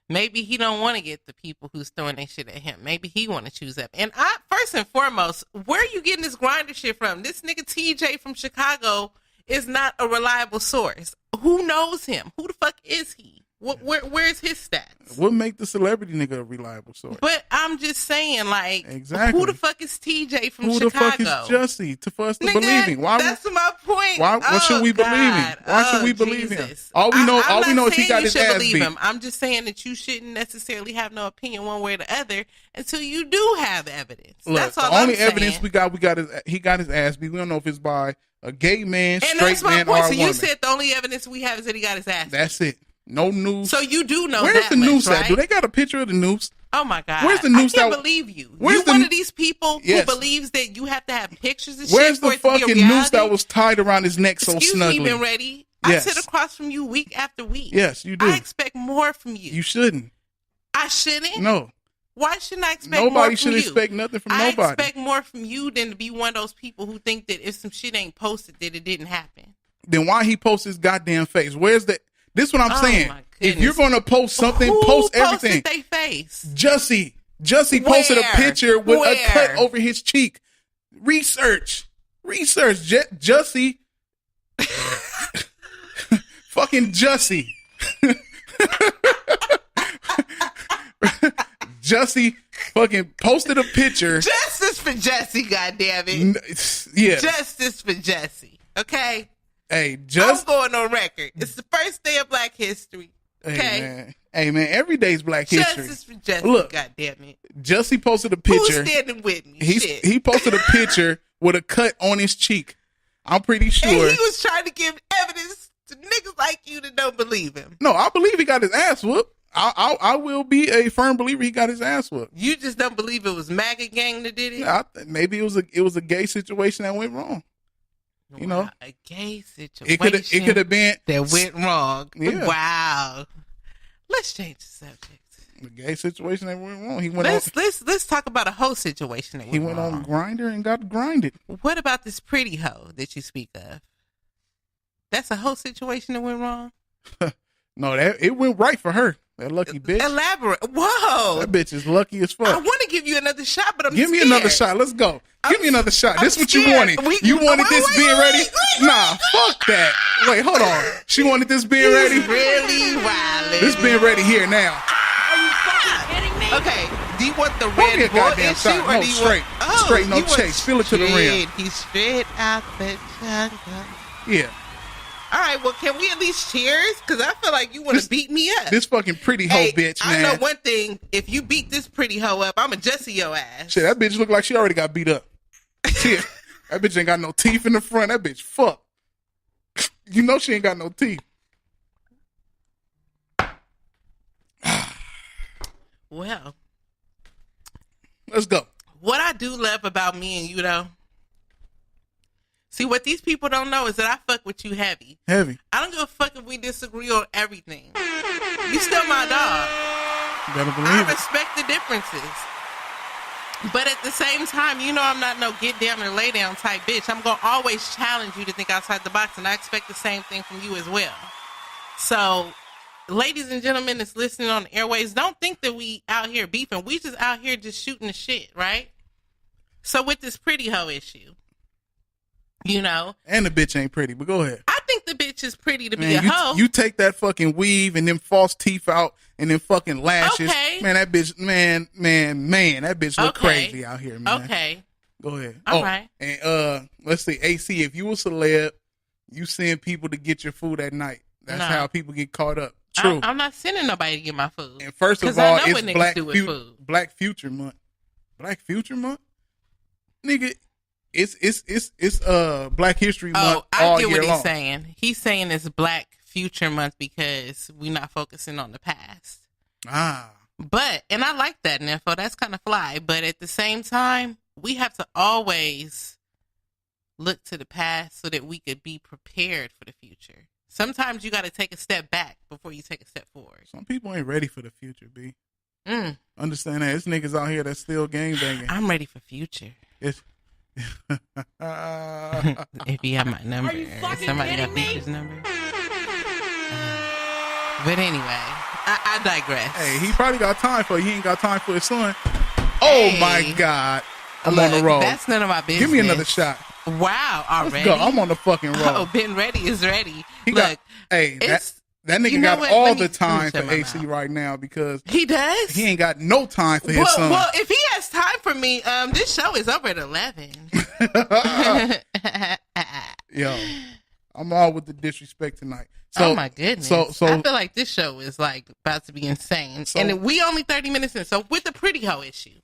[SPEAKER 1] Maybe he don't want to get the people who's throwing their shit at him. Maybe he want to choose up. And first and foremost, where are you getting this Grindr shit from? This nigga TJ from Chicago is not a reliable source. Who knows him? Who the fuck is he? Where's his stats?
[SPEAKER 2] What make the celebrity nigga a reliable source?
[SPEAKER 1] But I'm just saying, like,
[SPEAKER 2] Exactly.
[SPEAKER 1] who the fuck is TJ from
[SPEAKER 2] Who
[SPEAKER 1] Chicago?
[SPEAKER 2] the fuck is Jussie for us to believe him? Why?
[SPEAKER 1] That's my point.
[SPEAKER 2] What should we believe him? Why should we believe him? All we know is he got his ass beat.
[SPEAKER 1] I'm just saying that you shouldn't necessarily have no opinion one way or the other until you do have evidence.
[SPEAKER 2] Look,
[SPEAKER 1] that's all
[SPEAKER 2] the only
[SPEAKER 1] I'm saying.
[SPEAKER 2] evidence he got his ass beat. We don't know if it's by a gay man,
[SPEAKER 1] and
[SPEAKER 2] straight
[SPEAKER 1] that's my
[SPEAKER 2] man,
[SPEAKER 1] point.
[SPEAKER 2] or a
[SPEAKER 1] So
[SPEAKER 2] woman.
[SPEAKER 1] you said the only evidence we have is that he got his ass beat.
[SPEAKER 2] That's it. No news.
[SPEAKER 1] So you do know
[SPEAKER 2] Where's
[SPEAKER 1] that
[SPEAKER 2] the noose
[SPEAKER 1] much,
[SPEAKER 2] at?
[SPEAKER 1] right?
[SPEAKER 2] Do they got a picture of the noose?
[SPEAKER 1] Oh my God.
[SPEAKER 2] Where's the noose?
[SPEAKER 1] I can't believe you.
[SPEAKER 2] Where's
[SPEAKER 1] You
[SPEAKER 2] the-
[SPEAKER 1] one of these people
[SPEAKER 2] Yes.
[SPEAKER 1] who believes that you have to have pictures and
[SPEAKER 2] Where's
[SPEAKER 1] shit for
[SPEAKER 2] the
[SPEAKER 1] it to be a
[SPEAKER 2] fucking
[SPEAKER 1] reality?
[SPEAKER 2] noose that was tied around his neck so
[SPEAKER 1] Excuse
[SPEAKER 2] snugly?
[SPEAKER 1] me, been ready.
[SPEAKER 2] Yes.
[SPEAKER 1] I sit across from you week after week.
[SPEAKER 2] Yes, you do.
[SPEAKER 1] I expect more from you.
[SPEAKER 2] You shouldn't.
[SPEAKER 1] I shouldn't?
[SPEAKER 2] No.
[SPEAKER 1] Why shouldn't I expect more
[SPEAKER 2] Nobody
[SPEAKER 1] from
[SPEAKER 2] should
[SPEAKER 1] you?
[SPEAKER 2] expect nothing from
[SPEAKER 1] I
[SPEAKER 2] nobody.
[SPEAKER 1] expect more from you than to be one of those people who think that if some shit ain't posted that it didn't happen.
[SPEAKER 2] Then why he post his goddamn face? Where's the? This is what I'm
[SPEAKER 1] Oh,
[SPEAKER 2] saying.
[SPEAKER 1] my
[SPEAKER 2] If
[SPEAKER 1] goodness.
[SPEAKER 2] you're gonna post something,
[SPEAKER 1] Who
[SPEAKER 2] post
[SPEAKER 1] posted
[SPEAKER 2] everything.
[SPEAKER 1] they face?
[SPEAKER 2] Jussie posted a
[SPEAKER 1] Where?
[SPEAKER 2] picture with a
[SPEAKER 1] Where?
[SPEAKER 2] cut over his cheek. Research. Jussie. Fucking Jussie. Jussie fucking posted a picture.
[SPEAKER 1] Justice for Jesse, goddammit.
[SPEAKER 2] Yeah.
[SPEAKER 1] Justice for Jesse. Okay?
[SPEAKER 2] Hey,
[SPEAKER 1] I'm going on record. It's the first day of Black History. Okay?
[SPEAKER 2] Hey man, every day's Black History.
[SPEAKER 1] Justice for Jesse,
[SPEAKER 2] Look,
[SPEAKER 1] goddammit.
[SPEAKER 2] Jussie posted a
[SPEAKER 1] Who's
[SPEAKER 2] picture.
[SPEAKER 1] standing with me? Shit.
[SPEAKER 2] He posted a picture with a cut on his cheek. I'm pretty
[SPEAKER 1] And
[SPEAKER 2] sure.
[SPEAKER 1] he was trying to give evidence to niggas like you that don't believe him.
[SPEAKER 2] No, I believe he got his ass whooped. I will be a firm believer he got his ass whooped.
[SPEAKER 1] You just don't believe it was MAGA gang that did it?
[SPEAKER 2] Maybe it was a gay situation that went wrong. You know,
[SPEAKER 1] Wow, a gay situation.
[SPEAKER 2] it could have been
[SPEAKER 1] that went wrong.
[SPEAKER 2] Yeah.
[SPEAKER 1] Wow. Let's change the subject.
[SPEAKER 2] a gay situation that went wrong. He went on.
[SPEAKER 1] Let's talk about a whole situation that
[SPEAKER 2] He
[SPEAKER 1] went
[SPEAKER 2] went
[SPEAKER 1] wrong.
[SPEAKER 2] on Grinder and got grinded.
[SPEAKER 1] What about this pretty hoe that you speak of? That's a whole situation that went wrong.
[SPEAKER 2] No, it went right for her. That lucky bitch.
[SPEAKER 1] Elaborate. Whoa.
[SPEAKER 2] That bitch is lucky as fuck.
[SPEAKER 1] I want to give you another shot, but I'm
[SPEAKER 2] Give me
[SPEAKER 1] scared.
[SPEAKER 2] another shot. Let's go. Give me another shot.
[SPEAKER 1] I'm
[SPEAKER 2] This is what you
[SPEAKER 1] scared.
[SPEAKER 2] wanted. You wanted this being ready? Nah, fuck that. Wait, hold on. She wanted this being ready?
[SPEAKER 1] Really wildin'.
[SPEAKER 2] This being ready here now.
[SPEAKER 3] Are you fucking kidding me?
[SPEAKER 1] Okay, do you want the
[SPEAKER 2] Pour me a
[SPEAKER 1] Red Bull
[SPEAKER 2] goddamn
[SPEAKER 1] issue
[SPEAKER 2] shot.
[SPEAKER 1] or
[SPEAKER 2] No,
[SPEAKER 1] do you
[SPEAKER 2] straight.
[SPEAKER 1] want...
[SPEAKER 2] Straight, no
[SPEAKER 1] you want
[SPEAKER 2] chase. Fill it to the rim.
[SPEAKER 1] straight. He's straight out the jungle.
[SPEAKER 2] Yeah.
[SPEAKER 1] All right, well, can we at least cheers? Because I feel like you want to beat me up.
[SPEAKER 2] This fucking pretty hoe
[SPEAKER 1] Hey,
[SPEAKER 2] bitch,
[SPEAKER 1] I
[SPEAKER 2] man.
[SPEAKER 1] know one thing. If you beat this pretty hoe up, I'm a Jussie your ass.
[SPEAKER 2] Shit, that bitch look like she already got beat up. Shit, that bitch ain't got no teeth in the front. That bitch fuck. You know she ain't got no teeth.
[SPEAKER 1] Well,
[SPEAKER 2] Let's go.
[SPEAKER 1] what I do love about me and you, though, see, what these people don't know is that I fuck with you heavy.
[SPEAKER 2] Heavy.
[SPEAKER 1] I don't give a fuck if we disagree on everything. You still my dog.
[SPEAKER 2] You better
[SPEAKER 1] I
[SPEAKER 2] believe it.
[SPEAKER 1] respect the differences. But at the same time, you know I'm not no get down and lay down type bitch. I'm going to always challenge you to think outside the box, and I expect the same thing from you as well. So, ladies and gentlemen that's listening on the airways, don't think that we out here beefing. We just out here just shooting the shit, right? So with this pretty hoe issue, you know,
[SPEAKER 2] And the bitch ain't pretty, but go ahead.
[SPEAKER 1] I think the bitch is pretty to be
[SPEAKER 2] Man,
[SPEAKER 1] a hoe.
[SPEAKER 2] you take that fucking weave and them false teeth out and them fucking lashes.
[SPEAKER 1] Okay.
[SPEAKER 2] Man, that bitch, man, that bitch look
[SPEAKER 1] Okay.
[SPEAKER 2] crazy out here, man.
[SPEAKER 1] Okay.
[SPEAKER 2] Go ahead.
[SPEAKER 1] All right.
[SPEAKER 2] And let's see, AC, if you was a celeb, you send people to get your food at night. That's
[SPEAKER 1] No.
[SPEAKER 2] how people get caught up. True.
[SPEAKER 1] I'm not sending nobody to get my food.
[SPEAKER 2] And first of
[SPEAKER 1] 'Cause I
[SPEAKER 2] all,
[SPEAKER 1] know
[SPEAKER 2] it's
[SPEAKER 1] what niggas do with food.
[SPEAKER 2] Black Future Month. Black Future Month? Nigga, it's Black History Month
[SPEAKER 1] Oh, I
[SPEAKER 2] all
[SPEAKER 1] get
[SPEAKER 2] year
[SPEAKER 1] what he's
[SPEAKER 2] long.
[SPEAKER 1] saying. He's saying it's Black Future Month because we're not focusing on the past.
[SPEAKER 2] Ah.
[SPEAKER 1] But, and I like that info. That's kind of fly. But at the same time, we have to always look to the past so that we could be prepared for the future. Sometimes you got to take a step back before you take a step forward.
[SPEAKER 2] Some people ain't ready for the future, B.
[SPEAKER 1] Mm,
[SPEAKER 2] Understand that. It's niggas out here that's still gang banging.
[SPEAKER 1] I'm ready for future.
[SPEAKER 2] It's
[SPEAKER 1] If you have my number,
[SPEAKER 3] Are you fucking
[SPEAKER 1] somebody got
[SPEAKER 3] kidding me?
[SPEAKER 1] Future's number. But anyway, I digress.
[SPEAKER 2] Hey, he probably got time for it. He ain't got time for his son. Oh
[SPEAKER 1] Hey.
[SPEAKER 2] my God. I'm on the
[SPEAKER 1] Look,
[SPEAKER 2] road.
[SPEAKER 1] That's none of my business.
[SPEAKER 2] Give me another shot.
[SPEAKER 1] Wow,
[SPEAKER 2] Let's
[SPEAKER 1] already.
[SPEAKER 2] go. I'm on the fucking road.
[SPEAKER 1] Oh, been ready is ready.
[SPEAKER 2] He
[SPEAKER 1] Look,
[SPEAKER 2] got, hey,
[SPEAKER 1] it's
[SPEAKER 2] That nigga
[SPEAKER 1] You know
[SPEAKER 2] got
[SPEAKER 1] what?
[SPEAKER 2] all
[SPEAKER 1] Let me-
[SPEAKER 2] the time
[SPEAKER 1] let me
[SPEAKER 2] for
[SPEAKER 1] shut my
[SPEAKER 2] AC
[SPEAKER 1] mouth.
[SPEAKER 2] right now because
[SPEAKER 1] He does.
[SPEAKER 2] he ain't got no time for his son.
[SPEAKER 1] Well, if he has time for me, this show is over at 11.
[SPEAKER 2] Yo, I'm all with the disrespect tonight. So,
[SPEAKER 1] oh my goodness!
[SPEAKER 2] So
[SPEAKER 1] I feel like this show is like about to be insane, and we only 30 minutes in. So with the pretty hoe issue,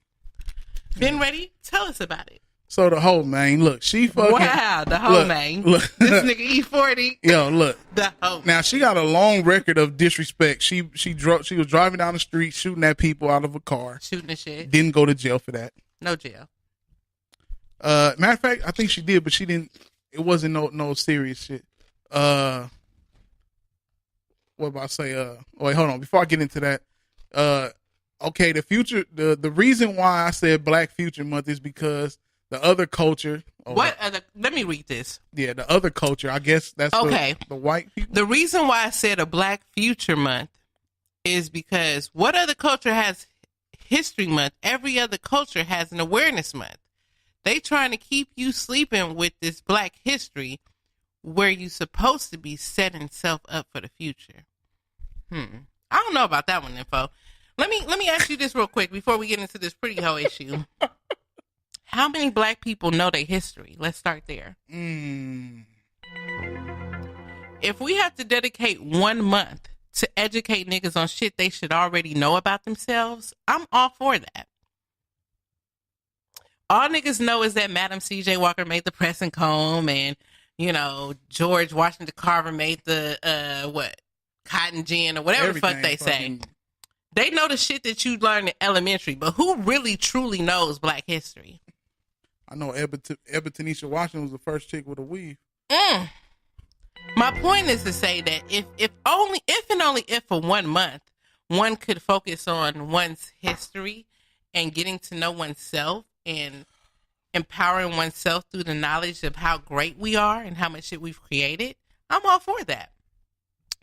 [SPEAKER 1] been ready? Tell us about it.
[SPEAKER 2] So the whole man, look, she fucking
[SPEAKER 1] Wow, the whole man.
[SPEAKER 2] Look,
[SPEAKER 1] This nigga E40.
[SPEAKER 2] yo, look.
[SPEAKER 1] The whole.
[SPEAKER 2] Now she got a long record of disrespect. She was driving down the street shooting at people out of a car.
[SPEAKER 1] Shooting the shit.
[SPEAKER 2] Didn't go to jail for that.
[SPEAKER 1] No jail.
[SPEAKER 2] Matter of fact, I think she did, but she didn't. It wasn't no serious shit. What about I say? Wait, hold on. Before I get into that, okay, the reason why I said Black Future Month is because the other culture.
[SPEAKER 1] Let me read this.
[SPEAKER 2] Yeah, the other culture. I guess that's
[SPEAKER 1] Okay.
[SPEAKER 2] The white people.
[SPEAKER 1] The reason why I said a Black Future Month is because what other culture has History Month? Every other culture has an Awareness Month. They trying to keep you sleeping with this Black history where you supposed to be setting self up for the future. I don't know about that one, Info. Let me ask you this real quick before we get into this pretty hoe issue. How many Black people know their history? Let's start there. If we have to dedicate 1 month to educate niggas on shit they should already know about themselves, I'm all for that. All niggas know is that Madam C.J. Walker made the press and comb, and George Washington Carver made the cotton gin or whatever the fuck they say. They know the shit that you learned in elementary, but who really truly knows Black history?
[SPEAKER 2] I know Tanisha Washington was the first chick with a weave.
[SPEAKER 1] My point is to say that if only for 1 month one could focus on one's history and getting to know oneself and empowering oneself through the knowledge of how great we are and how much shit we've created, I'm all for that.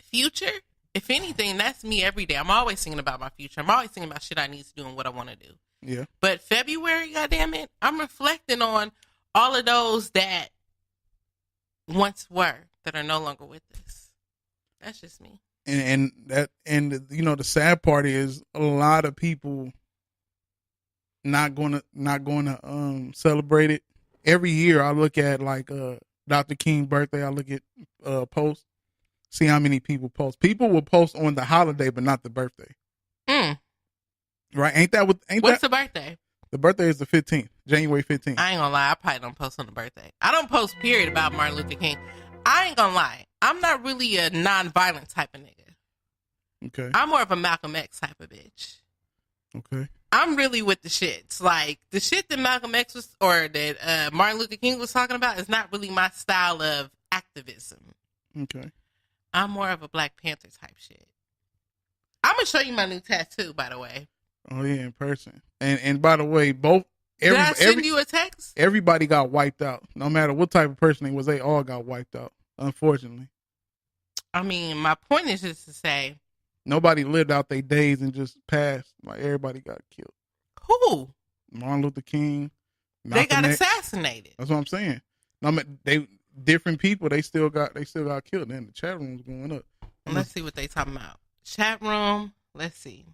[SPEAKER 1] Future, if anything, that's me every day. I'm always thinking about my future. I'm always thinking about shit I need to do and what I want to do.
[SPEAKER 2] Yeah.
[SPEAKER 1] But February, goddammit, I'm reflecting on all of those that once were that are no longer with us. That's just me.
[SPEAKER 2] And the sad part is a lot of people not going to celebrate it. Every year I look at like Dr. King's birthday, I look at posts, see how many people post. People will post on the holiday but not the birthday. Right? What's
[SPEAKER 1] the birthday?
[SPEAKER 2] The birthday is the 15th, January 15th.
[SPEAKER 1] I ain't gonna lie, I probably don't post on the birthday. I don't post period about Martin Luther King. I ain't gonna lie, I'm not really a non-violent type of nigga.
[SPEAKER 2] Okay.
[SPEAKER 1] I'm more of a Malcolm X type of bitch.
[SPEAKER 2] Okay.
[SPEAKER 1] I'm really with the shits. Like, the shit that Malcolm X was, or that Martin Luther King was talking about is not really my style of activism.
[SPEAKER 2] Okay.
[SPEAKER 1] I'm more of a Black Panther type shit. I'm gonna show you my new tattoo, by the way.
[SPEAKER 2] Oh yeah, in person. And by the way,
[SPEAKER 1] Did I send you a text?
[SPEAKER 2] Everybody got wiped out. No matter what type of person they was, they all got wiped out. Unfortunately.
[SPEAKER 1] I mean, my point is just to say,
[SPEAKER 2] nobody lived out their days and just passed. Like everybody got killed.
[SPEAKER 1] Who?
[SPEAKER 2] Martin Luther King.
[SPEAKER 1] They got
[SPEAKER 2] X.
[SPEAKER 1] assassinated.
[SPEAKER 2] That's what I'm saying. No, I mean, they different people. They still got killed. And the chat room's going up.
[SPEAKER 1] Let's see what they talking about. Chat room. Let's see.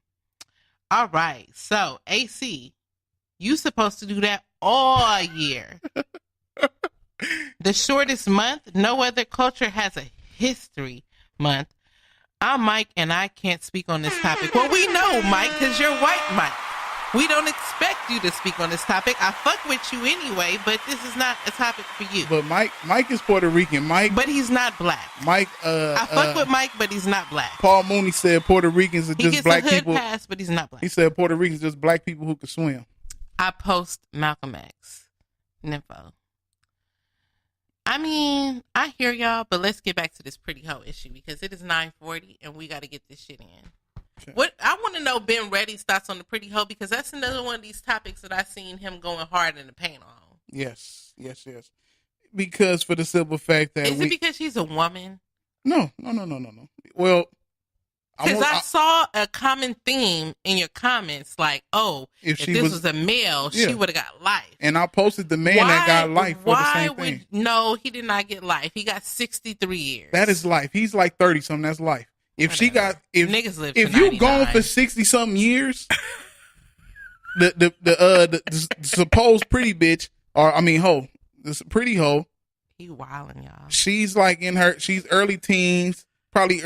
[SPEAKER 1] All right. So AC, you supposed to do that all year. The shortest month. No other culture has a history month. I'm Mike, and I can't speak on this topic. Well, we know, Mike, because you're white, Mike. We don't expect you to speak on this topic. I fuck with you anyway, but this is not a topic for you.
[SPEAKER 2] But Mike is Puerto Rican.
[SPEAKER 1] But he's not Black.
[SPEAKER 2] Mike,
[SPEAKER 1] I fuck with Mike, but he's not Black.
[SPEAKER 2] Paul Mooney said Puerto Ricans are
[SPEAKER 1] He
[SPEAKER 2] just
[SPEAKER 1] gets
[SPEAKER 2] Black
[SPEAKER 1] a hood
[SPEAKER 2] people.
[SPEAKER 1] pass, but he's not Black.
[SPEAKER 2] He said Puerto Ricans just Black people who can swim.
[SPEAKER 1] I post Malcolm X. Nympho. I mean, I hear y'all, but let's get back to this pretty hoe issue because it is 9:40 and we got to get this shit in. Okay. What I want to know Ben Reddy's thoughts on the pretty hoe because that's another one of these topics that I seen him going hard in the paint on.
[SPEAKER 2] Yes. Because for the simple fact that
[SPEAKER 1] is it because she's a woman?
[SPEAKER 2] No. Well,
[SPEAKER 1] because I saw a common theme in your comments, like, "Oh, if this was a male, she would have got life."
[SPEAKER 2] And I posted the man that got life for the same thing.
[SPEAKER 1] No, he did not get life. He got 63 years.
[SPEAKER 2] That is life. He's like 30 something. That's life. If she got
[SPEAKER 1] niggas live to
[SPEAKER 2] if you
[SPEAKER 1] 99.
[SPEAKER 2] gone for 60 something years, the supposed pretty bitch, or I mean hoe, this pretty hoe,
[SPEAKER 1] he wilding, y'all.
[SPEAKER 2] she's like she's early teens, probably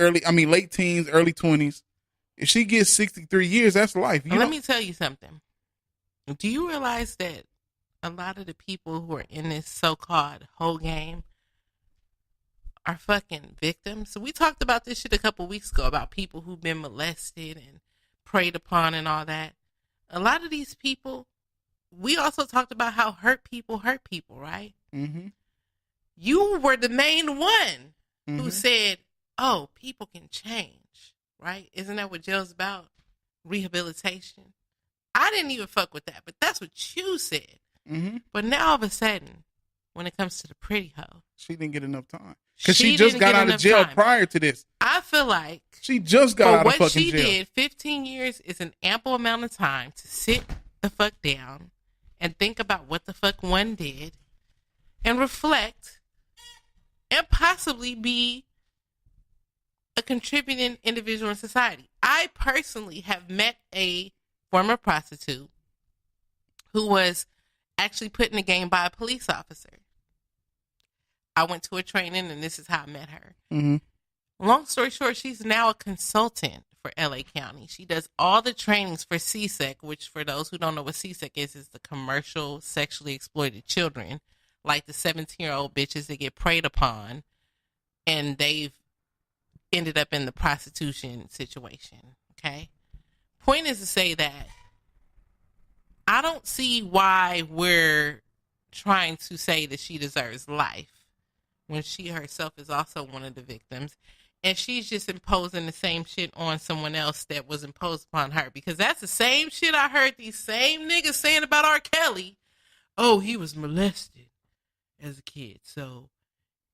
[SPEAKER 2] late teens, early 20s. If she gets 63 years, that's life.
[SPEAKER 1] Let me tell you something. Do you realize that a lot of the people who are in this so-called whole game are fucking victims? So we talked about this shit a couple weeks ago about people who've been molested and preyed upon and all that. A lot of these people, we also talked about how hurt people, right?
[SPEAKER 2] Mm-hmm.
[SPEAKER 1] You were the main one
[SPEAKER 2] Mm-hmm.
[SPEAKER 1] who said, oh, people can change, right? Isn't that what jail's about? Rehabilitation. I didn't even fuck with that, but that's what you said.
[SPEAKER 2] Mm-hmm.
[SPEAKER 1] But now all of a sudden, when it comes to the pretty hoe,
[SPEAKER 2] she didn't get enough time because she
[SPEAKER 1] didn't
[SPEAKER 2] just got
[SPEAKER 1] get
[SPEAKER 2] out of
[SPEAKER 1] enough
[SPEAKER 2] jail
[SPEAKER 1] time.
[SPEAKER 2] prior to this.
[SPEAKER 1] I feel like
[SPEAKER 2] She just got
[SPEAKER 1] for
[SPEAKER 2] out of
[SPEAKER 1] what
[SPEAKER 2] fucking
[SPEAKER 1] she
[SPEAKER 2] jail.
[SPEAKER 1] did, 15 years is an ample amount of time to sit the fuck down and think about what the fuck one did and reflect and possibly be a contributing individual in society. I personally have met a former prostitute who was actually put in the game by a police officer. I went to a training and this is how I met her.
[SPEAKER 2] Mm-hmm.
[SPEAKER 1] Long story short, she's now a consultant for LA County. She does all the trainings for CSEC, which for those who don't know what CSEC is the commercial sexually exploited children, like the 17-year-old bitches that get preyed upon and they've ended up in the prostitution situation. Okay. Point is to say that I don't see why we're trying to say that she deserves life when she herself is also one of the victims. And she's just imposing the same shit on someone else that was imposed upon her. Because that's the same shit I heard these same niggas saying about R. Kelly. Oh, he was molested as a kid. So,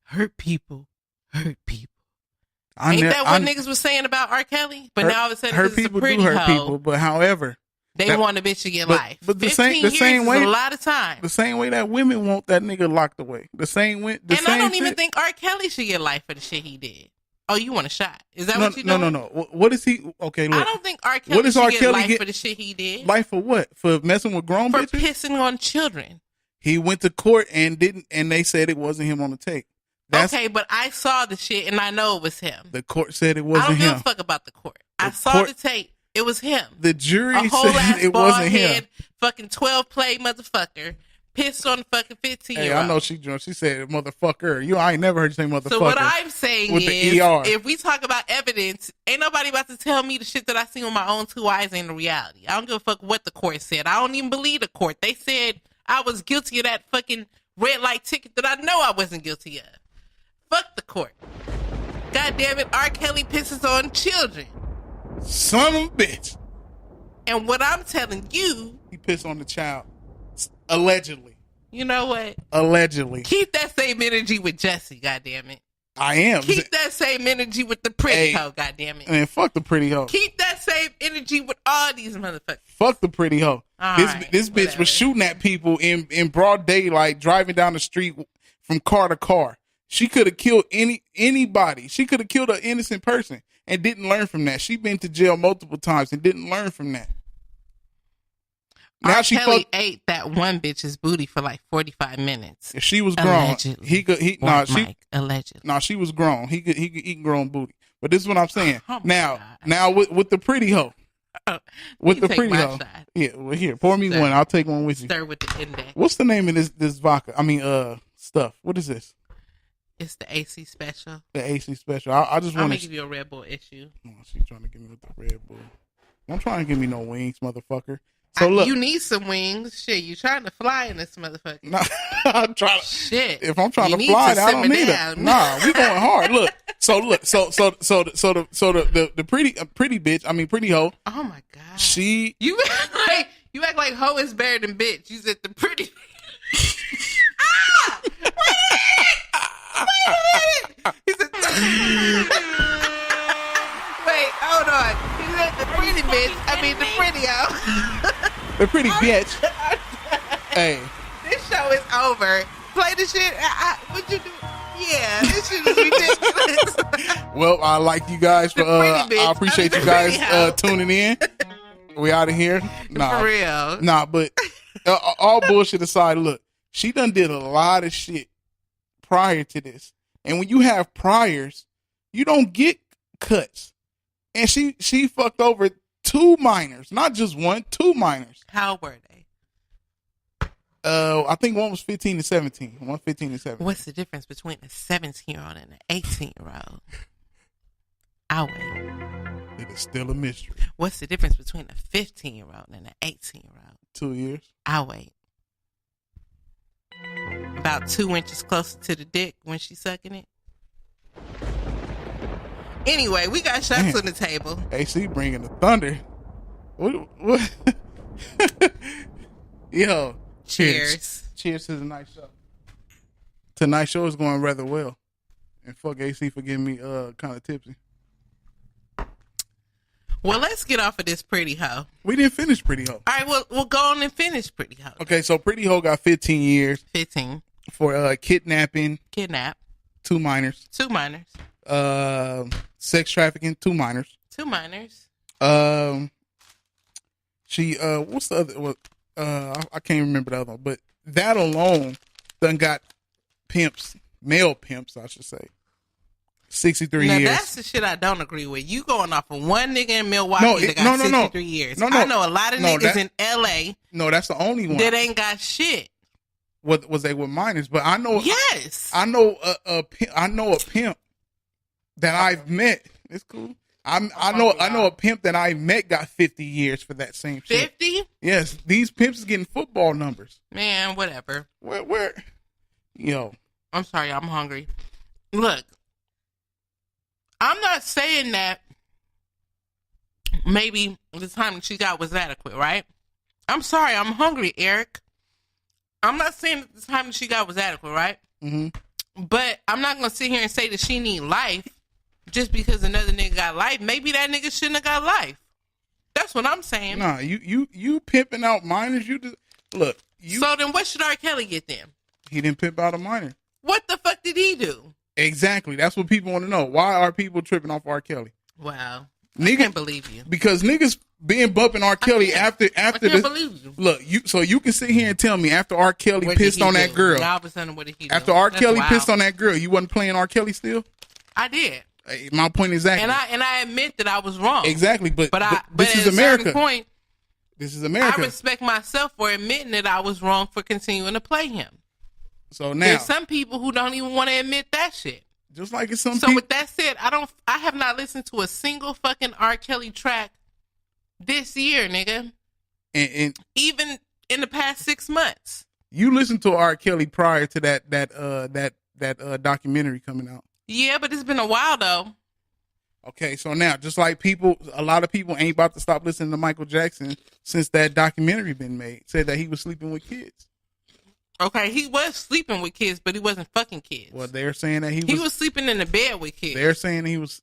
[SPEAKER 1] hurt people. Ain't that what niggas was saying about R. Kelly? But now all of a sudden,
[SPEAKER 2] hurt
[SPEAKER 1] it's a
[SPEAKER 2] people
[SPEAKER 1] pretty
[SPEAKER 2] do hurt
[SPEAKER 1] hoe.
[SPEAKER 2] people. But however,
[SPEAKER 1] They want a bitch to get life.
[SPEAKER 2] But the
[SPEAKER 1] 15
[SPEAKER 2] same
[SPEAKER 1] years
[SPEAKER 2] way,
[SPEAKER 1] is a lot of time.
[SPEAKER 2] the same way that women want that nigga locked away. The same way.
[SPEAKER 1] And I don't even think R. Kelly should get life for the shit he did. Oh, you want a shot? Is that what you doing?
[SPEAKER 2] No. What is he? Okay, look.
[SPEAKER 1] I don't think R. Kelly
[SPEAKER 2] What does R.
[SPEAKER 1] should
[SPEAKER 2] Kelly
[SPEAKER 1] get life
[SPEAKER 2] get-
[SPEAKER 1] for the shit he did.
[SPEAKER 2] Life for what? For messing with grown
[SPEAKER 1] For
[SPEAKER 2] bitches?
[SPEAKER 1] pissing on children.
[SPEAKER 2] He went to court and they said it wasn't him on the tape.
[SPEAKER 1] Okay, but I saw the shit and I know it was him.
[SPEAKER 2] The court said it
[SPEAKER 1] I
[SPEAKER 2] wasn't
[SPEAKER 1] don't give
[SPEAKER 2] him.
[SPEAKER 1] a fuck about the court. I
[SPEAKER 2] The
[SPEAKER 1] saw
[SPEAKER 2] court-
[SPEAKER 1] the tape. It was him.
[SPEAKER 2] The jury
[SPEAKER 1] A whole ass
[SPEAKER 2] said it
[SPEAKER 1] bald
[SPEAKER 2] wasn't
[SPEAKER 1] head,
[SPEAKER 2] him.
[SPEAKER 1] fucking 12-play motherfucker, pissed on the fucking 15-year-old.
[SPEAKER 2] Hey, I know she drunk. She said motherfucker. I ain't never heard you say motherfucker.
[SPEAKER 1] So what I'm saying
[SPEAKER 2] with
[SPEAKER 1] is,
[SPEAKER 2] the ER.
[SPEAKER 1] if we talk about evidence, ain't nobody about to tell me the shit that I see with my own two eyes ain't the reality. I don't give a fuck what the court said. I don't even believe the court. They said I was guilty of that fucking red light ticket that I know I wasn't guilty of. Fuck the court. God damn it, R. Kelly pisses on children.
[SPEAKER 2] Son of a bitch.
[SPEAKER 1] And what I'm telling you,
[SPEAKER 2] He pissed on the child. Allegedly.
[SPEAKER 1] you know what?
[SPEAKER 2] Allegedly.
[SPEAKER 1] Keep that same energy with Jesse, goddamn it.
[SPEAKER 2] I am.
[SPEAKER 1] Keep that same energy with the pretty
[SPEAKER 2] Hey.
[SPEAKER 1] hoe, goddamn it.
[SPEAKER 2] Man, fuck the pretty hoe.
[SPEAKER 1] Keep that same energy with all these motherfuckers.
[SPEAKER 2] Fuck the pretty hoe.
[SPEAKER 1] All
[SPEAKER 2] This
[SPEAKER 1] right,
[SPEAKER 2] this bitch
[SPEAKER 1] whatever.
[SPEAKER 2] was shooting at people in broad daylight, driving down the street from car to car. She could have killed anybody. She could have killed an innocent person and didn't learn from that. She been to jail multiple times and didn't learn from that. Now
[SPEAKER 1] R.
[SPEAKER 2] she
[SPEAKER 1] Kelly
[SPEAKER 2] fucked.
[SPEAKER 1] ate that one bitch's booty for like 45 minutes.
[SPEAKER 2] If she was grown,
[SPEAKER 1] Allegedly.
[SPEAKER 2] he could. He
[SPEAKER 1] Mark
[SPEAKER 2] she
[SPEAKER 1] Mike, allegedly.
[SPEAKER 2] no, she was grown. He could eat grown booty. But this is what I'm saying.
[SPEAKER 1] Oh my God.
[SPEAKER 2] now with the pretty hoe, with
[SPEAKER 1] You
[SPEAKER 2] the
[SPEAKER 1] take
[SPEAKER 2] pretty
[SPEAKER 1] my
[SPEAKER 2] hoe.
[SPEAKER 1] shot.
[SPEAKER 2] Yeah, well here, pour me
[SPEAKER 1] Sir.
[SPEAKER 2] one. I'll take one with you.
[SPEAKER 1] Stir with the index.
[SPEAKER 2] What's the name of this vodka? I mean, stuff. What is this?
[SPEAKER 1] It's the AC special.
[SPEAKER 2] The AC special. I just
[SPEAKER 1] I'm
[SPEAKER 2] want
[SPEAKER 1] gonna
[SPEAKER 2] to.
[SPEAKER 1] give you a Red Bull issue.
[SPEAKER 2] Oh, she's trying to give me with the Red Bull. Don't try and give me no wings, motherfucker. So look,
[SPEAKER 1] You need some wings. Shit, you trying to fly in this motherfucker.
[SPEAKER 2] nah, I'm trying.
[SPEAKER 1] Shit.
[SPEAKER 2] If I'm trying
[SPEAKER 1] You
[SPEAKER 2] to
[SPEAKER 1] need
[SPEAKER 2] fly,
[SPEAKER 1] to
[SPEAKER 2] I don't
[SPEAKER 1] simmer
[SPEAKER 2] need
[SPEAKER 1] down.
[SPEAKER 2] it. Nah, we going hard. Look, the pretty bitch. I mean, pretty hoe.
[SPEAKER 1] Oh my God.
[SPEAKER 2] She
[SPEAKER 1] You act like hoe is better than bitch. You said the pretty. Wait a minute. He said. Wait, hold on. He said the pretty bitch. I mean the pretty hoe.
[SPEAKER 2] the pretty bitch. Hey,
[SPEAKER 1] This show is over. Play the shit. What you do? Yeah, this shit is ridiculous.
[SPEAKER 2] Well, I like you guys for.
[SPEAKER 1] Pretty bitch.
[SPEAKER 2] I appreciate
[SPEAKER 1] I mean,
[SPEAKER 2] you guys
[SPEAKER 1] pretty hoe.
[SPEAKER 2] tuning in. We out of here. Nah,
[SPEAKER 1] For real.
[SPEAKER 2] nah. But all bullshit aside, look, she done did a lot of shit prior to this, and when you have priors, you don't get cuts. And she fucked over 2 minors, not just one, 2 minors.
[SPEAKER 1] How were they?
[SPEAKER 2] I think one was 15 to 17. One 15 to 17.
[SPEAKER 1] What's the difference between a 17-year-old and an 18-year-old? I'll wait.
[SPEAKER 2] It is still a mystery.
[SPEAKER 1] What's the difference between a 15-year-old and an 18-year-old?
[SPEAKER 2] 2 years.
[SPEAKER 1] I'll wait. About 2 inches closer to the dick when she's sucking it. Anyway, we got shots
[SPEAKER 2] Damn.
[SPEAKER 1] on the table.
[SPEAKER 2] AC bringing the thunder. What? Yo.
[SPEAKER 1] Cheers.
[SPEAKER 2] Cheers to tonight's show. Tonight's show is going rather well. And fuck AC for getting me kind of tipsy.
[SPEAKER 1] Well, let's get off of this Pretty Hoe.
[SPEAKER 2] We didn't finish Pretty Ho.
[SPEAKER 1] All right, well, we'll go on and finish Pretty Hoe.
[SPEAKER 2] Okay, so Pretty Ho got 15 years
[SPEAKER 1] 15.
[SPEAKER 2] for kidnapping,
[SPEAKER 1] Kidnap.
[SPEAKER 2] 2 minors.
[SPEAKER 1] 2 minors.
[SPEAKER 2] Sex trafficking, 2 minors.
[SPEAKER 1] 2 minors.
[SPEAKER 2] She what's the other? What? I can't remember the other one, but that alone done got pimps, male pimps, I should say. 63
[SPEAKER 1] Now,
[SPEAKER 2] years.
[SPEAKER 1] that's the shit I don't agree with. You going off of one nigga in Milwaukee
[SPEAKER 2] No,
[SPEAKER 1] that got
[SPEAKER 2] no.
[SPEAKER 1] 63 years.
[SPEAKER 2] No.
[SPEAKER 1] I know a lot of
[SPEAKER 2] No,
[SPEAKER 1] niggas
[SPEAKER 2] that-
[SPEAKER 1] in L.A.
[SPEAKER 2] No, that's the only one.
[SPEAKER 1] that ain't got shit.
[SPEAKER 2] What was they with minors? But I know.
[SPEAKER 1] Yes.
[SPEAKER 2] I know a pimp that I've met. It's cool. I know a pimp that I met got 50 years for that same shit.
[SPEAKER 1] 50?
[SPEAKER 2] Yes, these pimps is getting football numbers.
[SPEAKER 1] Man, whatever.
[SPEAKER 2] Where? Yo,
[SPEAKER 1] I'm sorry, I'm hungry. Look, I'm not saying that maybe the time that she got was adequate, right? I'm sorry, I'm hungry, Eric. I'm not saying that the time that she got was adequate, right?
[SPEAKER 2] Mm-hmm.
[SPEAKER 1] But I'm not going to sit here and say that she need life just because another nigga got life. Maybe that nigga shouldn't have got life. That's what I'm saying.
[SPEAKER 2] Nah, you pimping out minors. You just look.
[SPEAKER 1] So then what should R. Kelly get then?
[SPEAKER 2] He didn't pimp out a minor.
[SPEAKER 1] What the fuck did he do?
[SPEAKER 2] Exactly. That's what people want to know. Why are people tripping off R. Kelly?
[SPEAKER 1] Wow. I
[SPEAKER 2] Nigga,
[SPEAKER 1] can't believe you.
[SPEAKER 2] because niggas being bumping R. Kelly after
[SPEAKER 1] I can't
[SPEAKER 2] this.
[SPEAKER 1] believe you.
[SPEAKER 2] Look, you can sit here and tell me after R. Kelly
[SPEAKER 1] What did
[SPEAKER 2] pissed
[SPEAKER 1] he
[SPEAKER 2] on
[SPEAKER 1] do?
[SPEAKER 2] that girl.
[SPEAKER 1] Now all of a sudden, what did he do?
[SPEAKER 2] After R.
[SPEAKER 1] That's
[SPEAKER 2] Kelly
[SPEAKER 1] wild.
[SPEAKER 2] pissed on that girl, you wasn't playing R. Kelly still?
[SPEAKER 1] I did.
[SPEAKER 2] Hey, my point exactly.
[SPEAKER 1] And I admit that I was wrong.
[SPEAKER 2] Exactly, but this
[SPEAKER 1] at
[SPEAKER 2] is
[SPEAKER 1] a certain
[SPEAKER 2] America.
[SPEAKER 1] point,
[SPEAKER 2] This is
[SPEAKER 1] I
[SPEAKER 2] America.
[SPEAKER 1] respect myself for admitting that I was wrong for continuing to play him.
[SPEAKER 2] So now,
[SPEAKER 1] There's some people who don't even want to admit that shit.
[SPEAKER 2] just like it's some
[SPEAKER 1] So
[SPEAKER 2] people.
[SPEAKER 1] with that said, I have not listened to a single fucking R. Kelly track this year, nigga.
[SPEAKER 2] And
[SPEAKER 1] Even in the past 6 months.
[SPEAKER 2] you listened to R. Kelly prior to that documentary coming out.
[SPEAKER 1] Yeah, but it's been a while though.
[SPEAKER 2] Okay, so now, just like a lot of people ain't about to stop listening to Michael Jackson since that documentary been made. Said that he was sleeping with kids.
[SPEAKER 1] Okay, he was sleeping with kids, but he wasn't fucking kids.
[SPEAKER 2] Well, they're saying that
[SPEAKER 1] He was sleeping in the bed with kids.
[SPEAKER 2] They're saying he was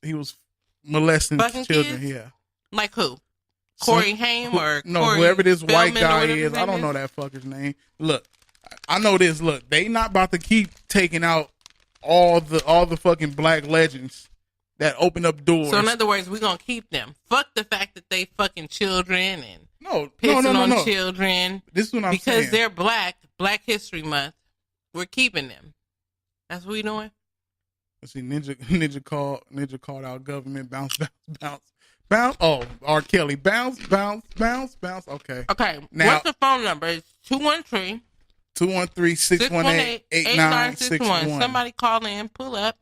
[SPEAKER 2] molesting
[SPEAKER 1] Fucking
[SPEAKER 2] children.
[SPEAKER 1] kids?
[SPEAKER 2] Yeah.
[SPEAKER 1] Like who? Corey Haim or
[SPEAKER 2] no,
[SPEAKER 1] Corey
[SPEAKER 2] whoever this white
[SPEAKER 1] Feldman or
[SPEAKER 2] guy
[SPEAKER 1] whatever his
[SPEAKER 2] is, I
[SPEAKER 1] name
[SPEAKER 2] don't
[SPEAKER 1] is?
[SPEAKER 2] know that fucker's name. Look, I know this. Look, they not about to keep taking out all the fucking black legends that open up doors.
[SPEAKER 1] So in other words, we're gonna keep them. Fuck the fact that they fucking children and
[SPEAKER 2] no,
[SPEAKER 1] pissing on
[SPEAKER 2] no.
[SPEAKER 1] children
[SPEAKER 2] This is what I'm
[SPEAKER 1] because
[SPEAKER 2] saying.
[SPEAKER 1] they're black. Black History Month. We're keeping them. That's what we doing.
[SPEAKER 2] Let's see, Ninja called out government bounce. Oh, R. Kelly bounce. Okay.
[SPEAKER 1] Okay.
[SPEAKER 2] Now-
[SPEAKER 1] What's the phone number? It's 213
[SPEAKER 2] 213-618-8961.
[SPEAKER 1] Somebody call in. Pull up.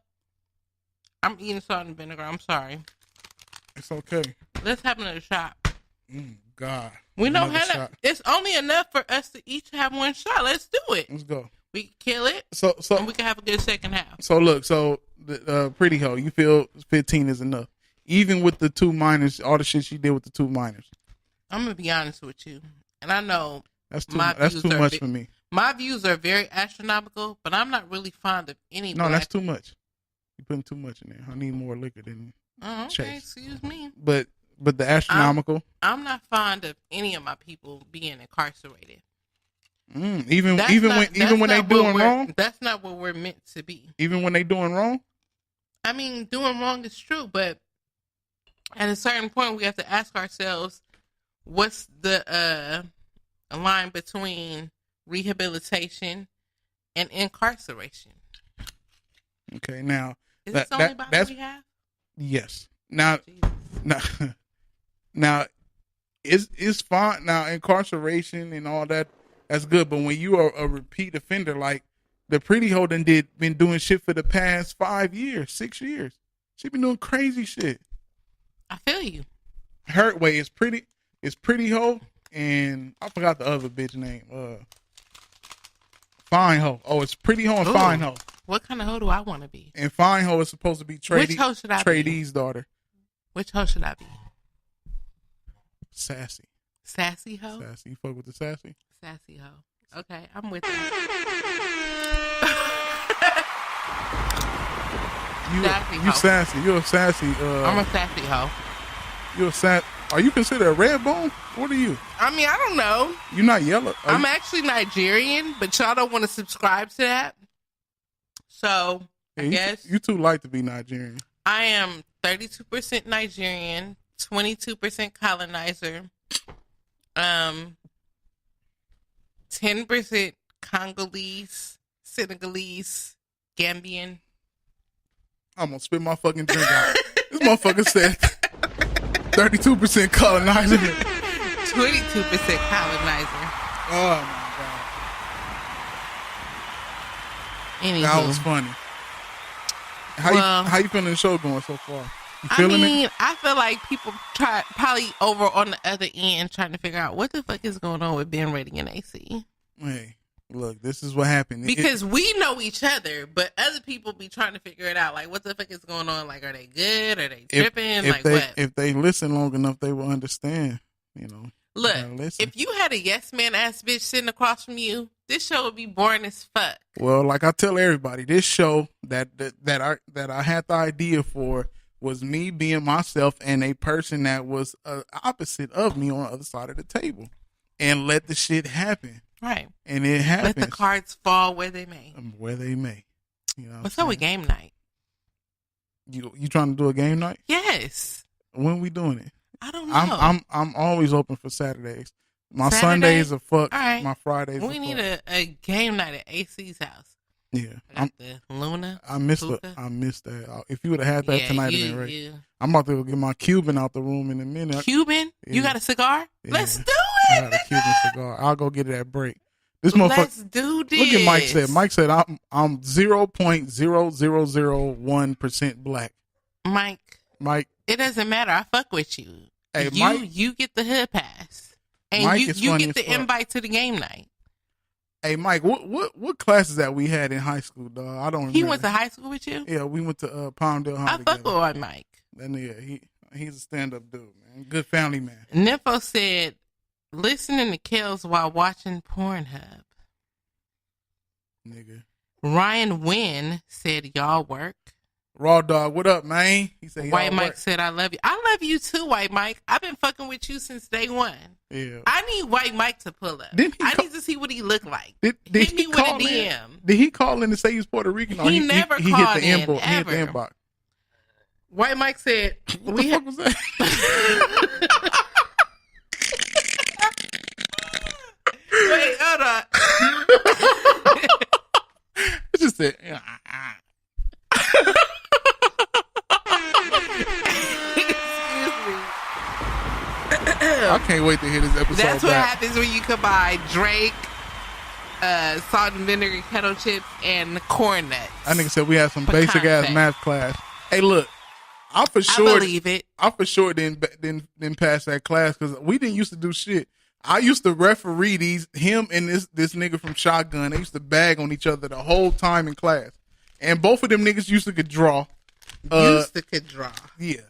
[SPEAKER 1] I'm eating salt and vinegar. I'm sorry.
[SPEAKER 2] It's okay.
[SPEAKER 1] Let's have another shot.
[SPEAKER 2] God.
[SPEAKER 1] We don't
[SPEAKER 2] Another
[SPEAKER 1] have
[SPEAKER 2] shot.
[SPEAKER 1] that. It's only enough for us to each have one shot. Let's do it.
[SPEAKER 2] Let's go.
[SPEAKER 1] We can kill it,
[SPEAKER 2] So
[SPEAKER 1] and we can have a good second half.
[SPEAKER 2] So look, the Pretty Hoe, you feel 15 is enough, even with the 2 minors, all the shit she did with the 2 minors.
[SPEAKER 1] I'm gonna be honest with you, and I know
[SPEAKER 2] That's too.
[SPEAKER 1] My
[SPEAKER 2] That's
[SPEAKER 1] views
[SPEAKER 2] too
[SPEAKER 1] are
[SPEAKER 2] much
[SPEAKER 1] big.
[SPEAKER 2] for me.
[SPEAKER 1] my views are very astronomical, but I'm not really fond of any.
[SPEAKER 2] No,
[SPEAKER 1] black.
[SPEAKER 2] that's too much. You putting too much in there. I need more liquor than.
[SPEAKER 1] Oh, okay,
[SPEAKER 2] Chase.
[SPEAKER 1] excuse me.
[SPEAKER 2] But the astronomical.
[SPEAKER 1] I'm not fond of any of my people being incarcerated.
[SPEAKER 2] Even
[SPEAKER 1] That's
[SPEAKER 2] even
[SPEAKER 1] not-
[SPEAKER 2] when
[SPEAKER 1] that's
[SPEAKER 2] even when they
[SPEAKER 1] not what
[SPEAKER 2] doing
[SPEAKER 1] we're-
[SPEAKER 2] wrong,
[SPEAKER 1] That's not what we're meant to be.
[SPEAKER 2] even when they doing wrong.
[SPEAKER 1] I mean, doing wrong is true, but at a certain point, we have to ask ourselves, what's the line between rehabilitation and incarceration?
[SPEAKER 2] Okay, now
[SPEAKER 1] Is
[SPEAKER 2] That-
[SPEAKER 1] this the only
[SPEAKER 2] that-
[SPEAKER 1] Bible
[SPEAKER 2] that's-
[SPEAKER 1] we have?
[SPEAKER 2] yes. Now
[SPEAKER 1] Jesus.
[SPEAKER 2] now now it's fine. Now incarceration and all that, that's good. But when you are a repeat offender, like the pretty hoe done been doing shit for the past 5 years, 6 years. She been doing crazy shit.
[SPEAKER 1] I feel you.
[SPEAKER 2] Her way is pretty hoe, and I forgot the other bitch name. Fine hoe. Oh, it's pretty hoe and
[SPEAKER 1] Ooh.
[SPEAKER 2] fine hoe.
[SPEAKER 1] What kind of hoe do I want to be?
[SPEAKER 2] And fine hoe is supposed to be
[SPEAKER 1] Which hoe should I be?
[SPEAKER 2] Tradee's daughter.
[SPEAKER 1] Which hoe should I be?
[SPEAKER 2] Sassy.
[SPEAKER 1] Sassy hoe?
[SPEAKER 2] Sassy. You fuck with the sassy?
[SPEAKER 1] Sassy hoe. Okay, I'm with you. Sassy
[SPEAKER 2] You
[SPEAKER 1] hoe.
[SPEAKER 2] sassy. You're a sassy.
[SPEAKER 1] I'm a sassy hoe.
[SPEAKER 2] You're a sass. Are you considered a red bone? What are you?
[SPEAKER 1] I mean, I don't know.
[SPEAKER 2] You're not yellow. Are
[SPEAKER 1] I'm
[SPEAKER 2] you-
[SPEAKER 1] actually Nigerian, but y'all don't want to subscribe to that. So,
[SPEAKER 2] Yeah,
[SPEAKER 1] I guess
[SPEAKER 2] you too light to be Nigerian.
[SPEAKER 1] I am 32% Nigerian, 22% colonizer, 10% Congolese, Senegalese, Gambian.
[SPEAKER 2] I'm gonna spit my fucking drink out. This motherfucker said 32% colonizer.
[SPEAKER 1] 22% colonizer.
[SPEAKER 2] Oh my
[SPEAKER 1] Anywho,
[SPEAKER 2] god, that was funny.
[SPEAKER 1] Well-
[SPEAKER 2] How you feeling the show going so far? You
[SPEAKER 1] I
[SPEAKER 2] feeling
[SPEAKER 1] mean, I feel like people probably over on the other end trying to figure out what the fuck is going on with Ben Redding and AC.
[SPEAKER 2] it? Hey, look, this is what happened.
[SPEAKER 1] Because we know each other, but other people be trying to figure it out. Like, what the fuck is going on? Like, are they good? Are they tripping? Like, what?
[SPEAKER 2] If they listen long enough, they will understand. You know.
[SPEAKER 1] Look,
[SPEAKER 2] gotta listen.
[SPEAKER 1] if you had a yes man ass bitch sitting across from you, this show would be boring as fuck.
[SPEAKER 2] Well, like I tell everybody, this show that I had the idea for was me being myself and a person that was opposite of me on the other side of the table, and let the shit happen.
[SPEAKER 1] Right.
[SPEAKER 2] And it happens.
[SPEAKER 1] Let the cards fall where they may.
[SPEAKER 2] Where they may. You know.
[SPEAKER 1] What's up with game night?
[SPEAKER 2] You trying to do a game night?
[SPEAKER 1] Yes.
[SPEAKER 2] When we doing it?
[SPEAKER 1] I don't know.
[SPEAKER 2] I'm always open for Saturdays. My
[SPEAKER 1] Saturday?
[SPEAKER 2] Sundays are fucked.
[SPEAKER 1] All right.
[SPEAKER 2] My Fridays
[SPEAKER 1] we
[SPEAKER 2] are
[SPEAKER 1] need
[SPEAKER 2] fucked.
[SPEAKER 1] a game night at AC's house.
[SPEAKER 2] Yeah.
[SPEAKER 1] I got the Luna.
[SPEAKER 2] I missed
[SPEAKER 1] hookah.
[SPEAKER 2] that. If you would have had that tonight, it'd been right.
[SPEAKER 1] you.
[SPEAKER 2] I'm about to go get my Cuban out the room in a minute.
[SPEAKER 1] Cuban? You
[SPEAKER 2] Yeah.
[SPEAKER 1] got a cigar?
[SPEAKER 2] Yeah.
[SPEAKER 1] Let's do
[SPEAKER 2] I
[SPEAKER 1] it.
[SPEAKER 2] got a Cuban cigar. I'll go get it at break. This
[SPEAKER 1] Let's
[SPEAKER 2] motherfucker.
[SPEAKER 1] do this.
[SPEAKER 2] Look at Mike said. Mike said I'm 0.0001% black.
[SPEAKER 1] Mike,
[SPEAKER 2] Mike,
[SPEAKER 1] it doesn't matter. I fuck with you.
[SPEAKER 2] Hey,
[SPEAKER 1] you
[SPEAKER 2] Mike-
[SPEAKER 1] you get the hood pass. And
[SPEAKER 2] Mike
[SPEAKER 1] you
[SPEAKER 2] is funny
[SPEAKER 1] get
[SPEAKER 2] as
[SPEAKER 1] the
[SPEAKER 2] fuck.
[SPEAKER 1] invite to the game night.
[SPEAKER 2] hey Mike, what classes that we had in high school, dog? I don't remember.
[SPEAKER 1] He went to high school with you?
[SPEAKER 2] Yeah, we went to Palmdale High
[SPEAKER 1] I fuck
[SPEAKER 2] together.
[SPEAKER 1] with Mike.
[SPEAKER 2] And yeah, he's a stand-up dude, man. Good family man.
[SPEAKER 1] Nympho said, listening to Kells while watching Pornhub.
[SPEAKER 2] Nigga.
[SPEAKER 1] Ryan Wynn said, y'all work.
[SPEAKER 2] Raw Dog, what up, man? He said,
[SPEAKER 1] White
[SPEAKER 2] y'all
[SPEAKER 1] Mike
[SPEAKER 2] work.
[SPEAKER 1] said, I love you. I love you too, White Mike. I've been fucking with you since day one.
[SPEAKER 2] Yeah.
[SPEAKER 1] I need White Mike to pull up.
[SPEAKER 2] Didn't he
[SPEAKER 1] I
[SPEAKER 2] call-
[SPEAKER 1] need to see what he look like.
[SPEAKER 2] Did
[SPEAKER 1] Hit
[SPEAKER 2] he
[SPEAKER 1] me with a
[SPEAKER 2] call in?
[SPEAKER 1] DM.
[SPEAKER 2] Did he call in to say he's Puerto Rican? Or
[SPEAKER 1] He never
[SPEAKER 2] he
[SPEAKER 1] called
[SPEAKER 2] hit the
[SPEAKER 1] in,
[SPEAKER 2] inbox. He hit the
[SPEAKER 1] ever.
[SPEAKER 2] inbox.
[SPEAKER 1] White Mike said,
[SPEAKER 2] What
[SPEAKER 1] we
[SPEAKER 2] the fuck was that?
[SPEAKER 1] Wait, hold on.
[SPEAKER 2] It's just that.
[SPEAKER 1] Excuse me.
[SPEAKER 2] I can't wait to hear this episode
[SPEAKER 1] That's what
[SPEAKER 2] back.
[SPEAKER 1] happens when you combine Drake, salt and vinegar kettle chips, and corn nuts.
[SPEAKER 2] I nigga said we had some
[SPEAKER 1] Pecan
[SPEAKER 2] basic ass
[SPEAKER 1] fat.
[SPEAKER 2] math class. Hey, look, I for
[SPEAKER 1] I
[SPEAKER 2] sure,
[SPEAKER 1] believe it.
[SPEAKER 2] didn't pass that class because we didn't used to do shit. I used to referee him and this nigga from Shotgun. They used to bag on each other the whole time in class, and both of them niggas used to could draw.
[SPEAKER 1] Used to could draw.
[SPEAKER 2] Yeah,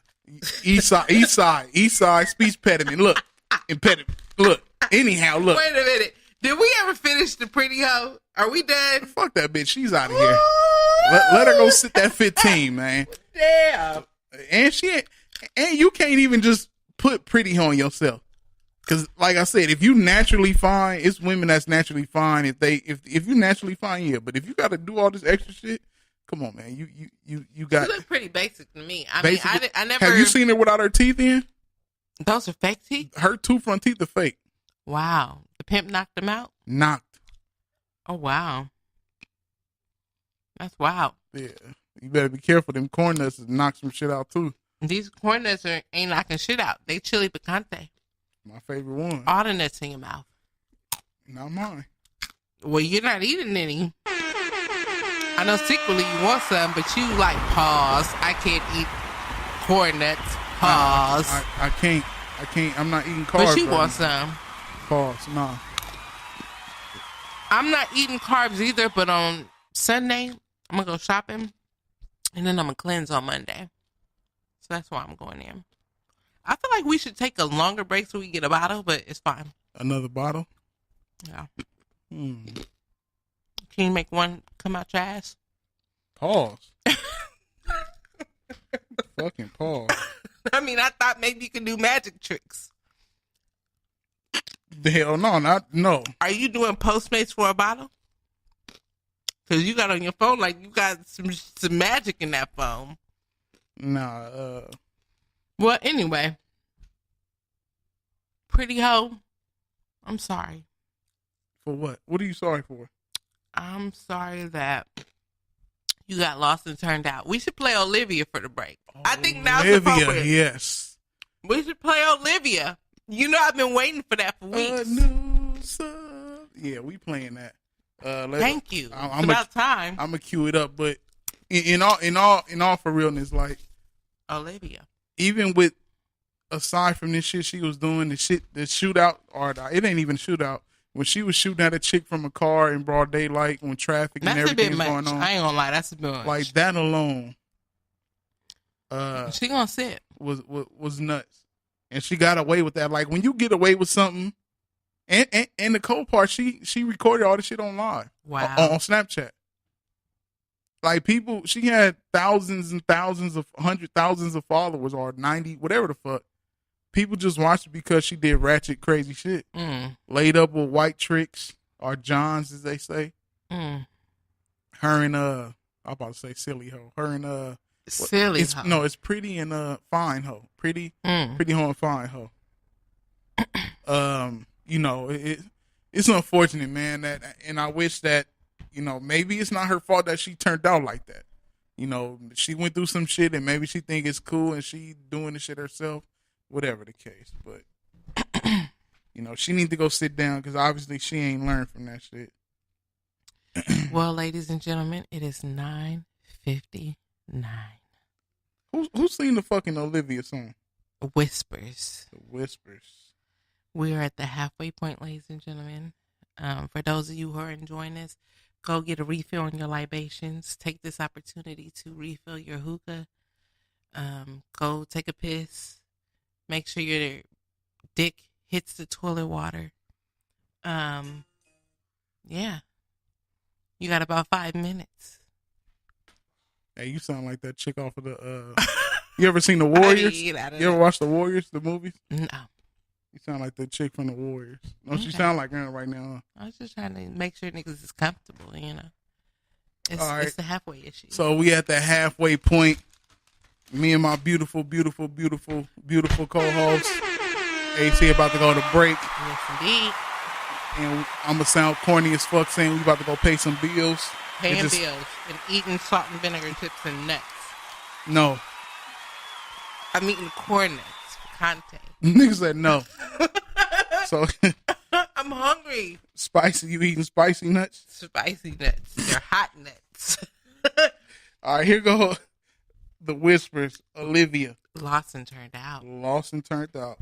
[SPEAKER 2] east side, speech impediment. Look, impediment. Look. Anyhow, look.
[SPEAKER 1] Wait a minute. Did we ever finish the pretty hoe? Are we done?
[SPEAKER 2] Fuck that bitch. She's out of here. Let her go sit that 15, man.
[SPEAKER 1] Damn.
[SPEAKER 2] And she ain't, and you can't even just put pretty on yourself. Because, like I said, if you naturally fine, it's women that's naturally fine. If you naturally fine, yeah. But if you got to do all this extra shit, come on, man. You got.
[SPEAKER 1] She look pretty basic to me. I never.
[SPEAKER 2] Have you seen her without her teeth in?
[SPEAKER 1] Those are fake teeth?
[SPEAKER 2] Her two front teeth are fake.
[SPEAKER 1] Wow. The pimp knocked them out?
[SPEAKER 2] Knocked.
[SPEAKER 1] Oh, wow. That's wild.
[SPEAKER 2] Yeah. You better be careful. Them corn nuts knock some shit out, too.
[SPEAKER 1] These corn nuts ain't knocking shit out. They chili picante.
[SPEAKER 2] My favorite one.
[SPEAKER 1] All the nuts in your mouth.
[SPEAKER 2] Not mine.
[SPEAKER 1] Well, you're not eating any. I know secretly you want some, but you like, pause. I can't eat corn nuts. Pause.
[SPEAKER 2] I can't. I'm not eating carbs.
[SPEAKER 1] But you
[SPEAKER 2] right
[SPEAKER 1] want
[SPEAKER 2] now.
[SPEAKER 1] some.
[SPEAKER 2] Pause. Nah.
[SPEAKER 1] I'm not eating carbs either, but on Sunday, I'm going to go shopping, and then I'm going to cleanse on Monday. So that's why I'm going in. I feel like we should take a longer break so we get a bottle, but it's fine.
[SPEAKER 2] Another bottle?
[SPEAKER 1] Yeah. Can you make one come out your ass?
[SPEAKER 2] Pause. Fucking pause.
[SPEAKER 1] I mean, I thought maybe you could do magic tricks.
[SPEAKER 2] Hell no.
[SPEAKER 1] Are you doing Postmates for a bottle? Because you got on your phone like you got some magic in that phone.
[SPEAKER 2] Nah.
[SPEAKER 1] Well, anyway. Pretty hoe, I'm sorry.
[SPEAKER 2] For what? What are you sorry for?
[SPEAKER 1] I'm sorry that you got lost and turned out. We should play Olivia for the break. I think now's appropriate.
[SPEAKER 2] Olivia, yes.
[SPEAKER 1] We should play Olivia. You know I've been waiting for that for weeks.
[SPEAKER 2] Yeah, we playing that.
[SPEAKER 1] Thank you. It's about time.
[SPEAKER 2] I'm gonna cue it up, but in all for realness, like
[SPEAKER 1] Olivia.
[SPEAKER 2] Even with aside from this shit she was doing, the shootout, or it ain't even shootout. When she was shooting at a chick from a car in broad daylight, when traffic and everything was going on,
[SPEAKER 1] I ain't gonna lie, that's a bit much.
[SPEAKER 2] Like that alone,
[SPEAKER 1] she gonna sit
[SPEAKER 2] was nuts, and she got away with that. Like when you get away with something, and the cold part, she recorded all the shit on live, on Snapchat. Like people, she had thousands and thousands of thousands of followers, or 90, whatever the fuck. People just watched it because she did ratchet, crazy shit. Laid up with white tricks, or Johns, as they say. Her and I'm about to say silly hoe. Her and
[SPEAKER 1] silly hoe.
[SPEAKER 2] No, it's pretty and fine hoe. Pretty hoe and fine hoe. You know, it's unfortunate, man. And I wish that, you know, maybe it's not her fault that she turned out like that. You know, she went through some shit, and maybe she think it's cool, and she doing the shit herself. Whatever the case, but you know, she need to go sit down because obviously she ain't learned from that shit.
[SPEAKER 1] Well, ladies and gentlemen, it is 9:59.
[SPEAKER 2] Who's seen the fucking Olivia song?
[SPEAKER 1] Whispers.
[SPEAKER 2] The Whispers.
[SPEAKER 1] We are at the halfway point, ladies and gentlemen. For those of you who are enjoying this, go get a refill on your libations. Take this opportunity to refill your hookah. Go take a piss. Make sure your dick hits the toilet water. Yeah. You got about 5 minutes.
[SPEAKER 2] Hey, you sound like that chick off of the you ever seen The Warriors? You ever watched The Warriors, the movies?
[SPEAKER 1] No.
[SPEAKER 2] You sound like the chick from The Warriors. Don't you sound like her right now?
[SPEAKER 1] I was just trying to make sure niggas is comfortable, you know. It's the halfway issue.
[SPEAKER 2] So we at the halfway point. Me and my beautiful co-host, AC, about to go to break.
[SPEAKER 1] Yes, indeed.
[SPEAKER 2] And I'm going to sound corny as fuck saying we about to go pay some bills.
[SPEAKER 1] Paying bills and eating salt and vinegar chips and nuts.
[SPEAKER 2] No.
[SPEAKER 1] I'm eating corn nuts for content.
[SPEAKER 2] Niggas said no. So
[SPEAKER 1] I'm hungry.
[SPEAKER 2] Spicy. You eating spicy nuts?
[SPEAKER 1] Spicy nuts. They're hot nuts.
[SPEAKER 2] All right, here go the Whispers. Olivia.
[SPEAKER 1] Lost and turned out.
[SPEAKER 2] Lost and turned out.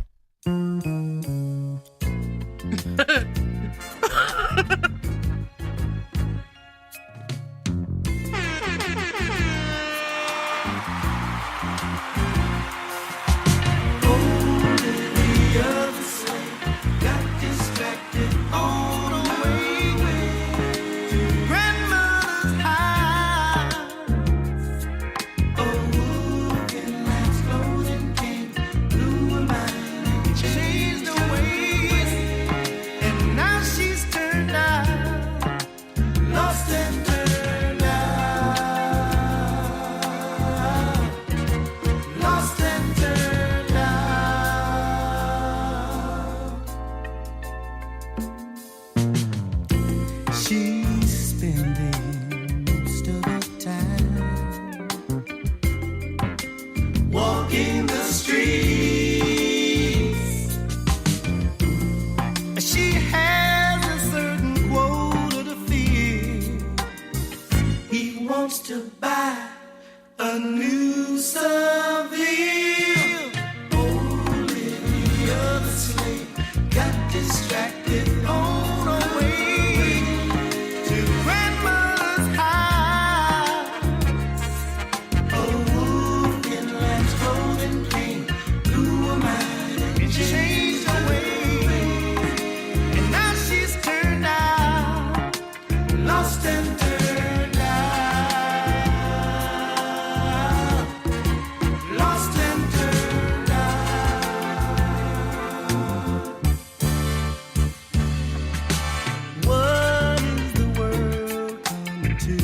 [SPEAKER 3] Changed the way
[SPEAKER 4] wants to buy a new Seville. Olivia the slave got distracted on her way to grandma's house. A wolf in lamb's clothing came, blew her mind and changed her way. And now she's turned out, lost and turned out, lost and turned out. What is the world coming to?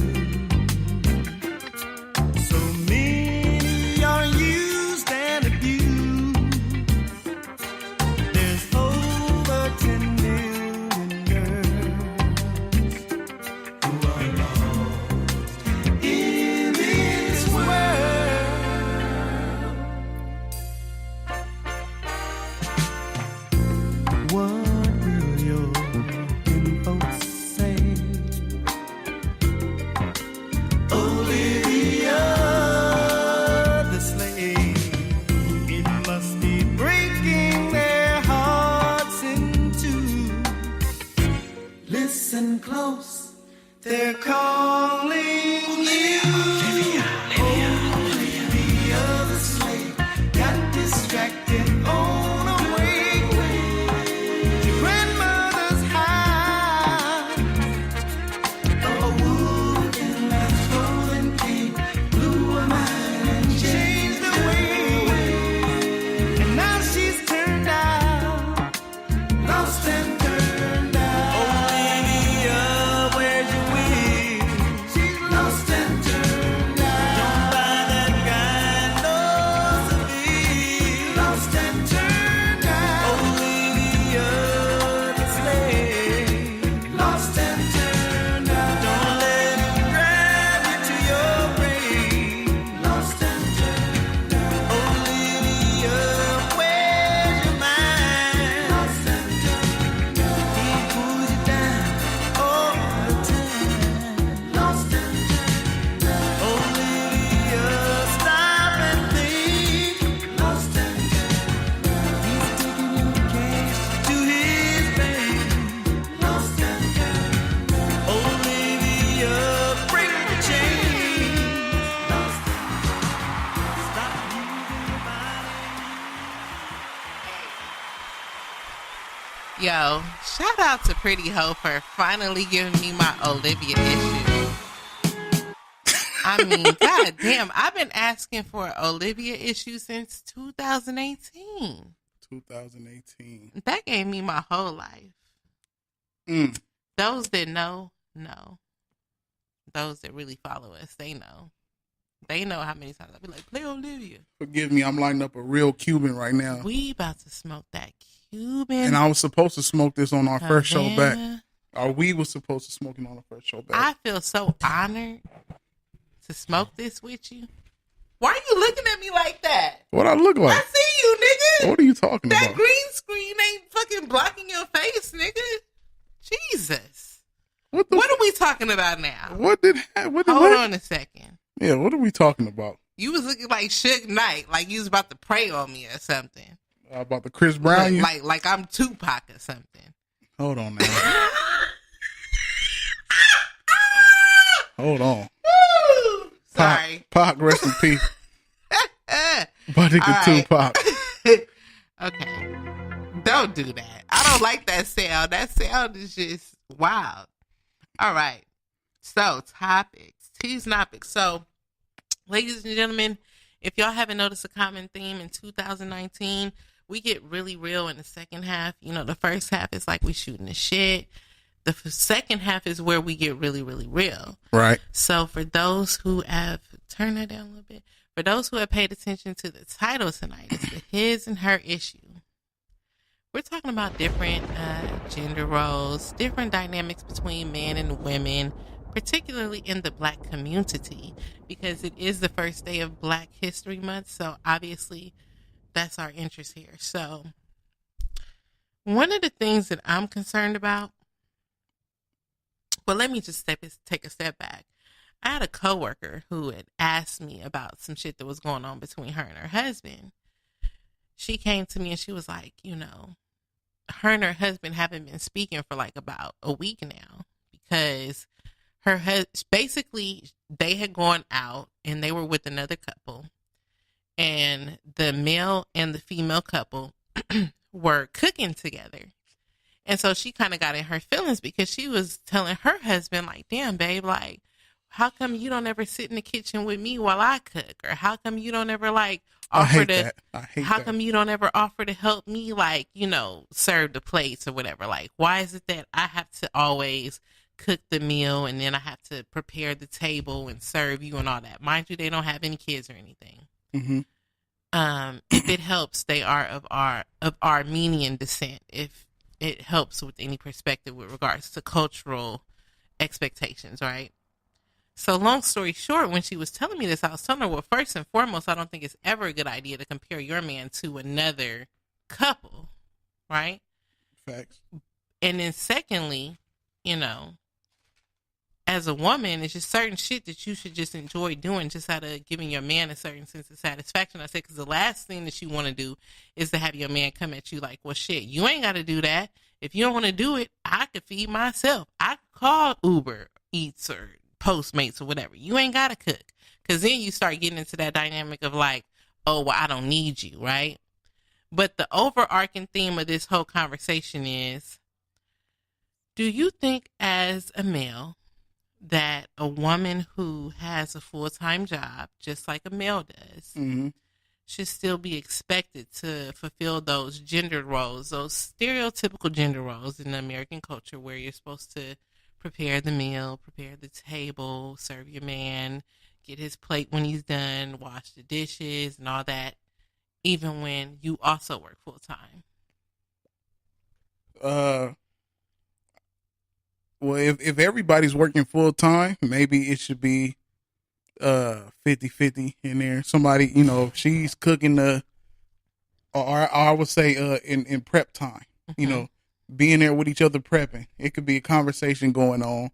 [SPEAKER 4] So many are used and abused. There's over 10 million girls who are lost in this world. What will your folks say? Olivia the slave, it must be breaking their hearts in two. Listen close, they're calling you. Olivia the slave got distracted on her way to grandmother's house. A wolf in lamb's clothing came, blew her mind and changed her way. And now she's turned out, lost and turned out. Olivia, where's your wig? She's lost and turned out. Don't buy that kind of Seville. Lost and turned out. Olivia the slave, lost and turned out. Don't let him drive you to your grave. Lost and turned out. Olivia, where's your mind? Lost and turned out. He pulls you down all the time. Lost and turned out. Olivia, stop and think. Lost and turned out. He's taking your cash to his bank. Lost and turned out. Olivia, break the chain. Lost and stop using your body.
[SPEAKER 1] Yo, shout out to Pretty Ho for finally giving me my Olivia issue. I mean, god damn, I've been asking for an Olivia issue since 2018.
[SPEAKER 2] 2018.
[SPEAKER 1] That gave me my whole life. Those that know. Those that really follow us, they know. They know how many times I be like, play Olivia.
[SPEAKER 2] Forgive me, I'm lighting up a real Cuban right now.
[SPEAKER 1] We about to smoke that Cuban.
[SPEAKER 2] And I was supposed to smoke this on our first show back.
[SPEAKER 1] Havana.
[SPEAKER 2] Or we was supposed to smoke it on our first show back.
[SPEAKER 1] I feel so honored to smoke this with you. Why are you looking at me like that?
[SPEAKER 2] What I look
[SPEAKER 1] I
[SPEAKER 2] like?
[SPEAKER 1] see you, nigga.
[SPEAKER 2] What are you talking
[SPEAKER 1] That
[SPEAKER 2] about?
[SPEAKER 1] green screen ain't fucking blocking your face, nigga. Jesus.
[SPEAKER 2] What
[SPEAKER 1] What are we talking about now?
[SPEAKER 2] What did what?
[SPEAKER 1] Hold on a second.
[SPEAKER 2] Yeah, what are we talking about?
[SPEAKER 1] You was looking like Suge Knight, like you was about to pray on me or something.
[SPEAKER 2] About the Chris Brown?
[SPEAKER 1] Like I'm Tupac or something.
[SPEAKER 2] Hold on now. Hold on.
[SPEAKER 1] Sorry.
[SPEAKER 2] Pac, rest in peace. My nigga
[SPEAKER 1] All right.
[SPEAKER 2] Tupac.
[SPEAKER 1] Okay. Don't do that. I don't like that sound. That sound is just wild. All right. So, topics. T's topics. So, ladies and gentlemen, if y'all haven't noticed a common theme in 2019, we get really real in the second half. You know, the first half is like we shooting the shit. The second half is where we get really, really real.
[SPEAKER 2] Right.
[SPEAKER 1] So for those who have, turn that down a little bit. For those who have paid attention to the title tonight, it's the his and her issue. We're talking about different gender roles, different dynamics between men and women, particularly in the Black community, because it is the first day of Black History Month. So obviously that's our interest here. So one of the things that I'm concerned about, well, let me just take a step back. I had a coworker who had asked me about some shit that was going on between her and her husband. She came to me and she was like, her and her husband haven't been speaking for like about a week now because basically they had gone out and they were with another couple, and the male and the female couple were cooking together. And so she kind of got in her feelings because she was telling her husband, like, damn, babe, like, how come you don't ever sit in the kitchen with me while I cook? Or how come you don't ever like offer to, how come you don't ever offer to help me, like, serve the plates or whatever? Like, why is it that I have to always cook the meal and then I have to prepare the table and serve you and all that? Mind you, they don't have any kids or anything.
[SPEAKER 2] Mm-hmm.
[SPEAKER 1] If it helps, they are of Armenian descent. If it helps with any perspective with regards to cultural expectations, right? So long story short, when she was telling me this, I was telling her, well, first and foremost, I don't think it's ever a good idea to compare your man to another couple, right?
[SPEAKER 2] Facts.
[SPEAKER 1] And then secondly, as a woman, it's just certain shit that you should just enjoy doing just out of giving your man a certain sense of satisfaction. I said, because the last thing that you want to do is to have your man come at you like, well, shit, you ain't got to do that. If you don't want to do it, I could feed myself. I could call Uber Eats or Postmates or whatever. You ain't got to cook. Because then you start getting into that dynamic of like, oh, well, I don't need you, right? But the overarching theme of this whole conversation is, do you think as a male that a woman who has a full-time job, just like a male does,
[SPEAKER 2] Mm-hmm.
[SPEAKER 1] should still be expected to fulfill those gender roles, those stereotypical gender roles in the American culture where you're supposed to prepare the meal, prepare the table, serve your man, get his plate when he's done, wash the dishes and all that, even when you also work full-time?
[SPEAKER 2] Well, if everybody's working full time, maybe it should be 50-50 in there. Somebody, if she's cooking or I would say in prep time, being there with each other prepping. It could be a conversation going on.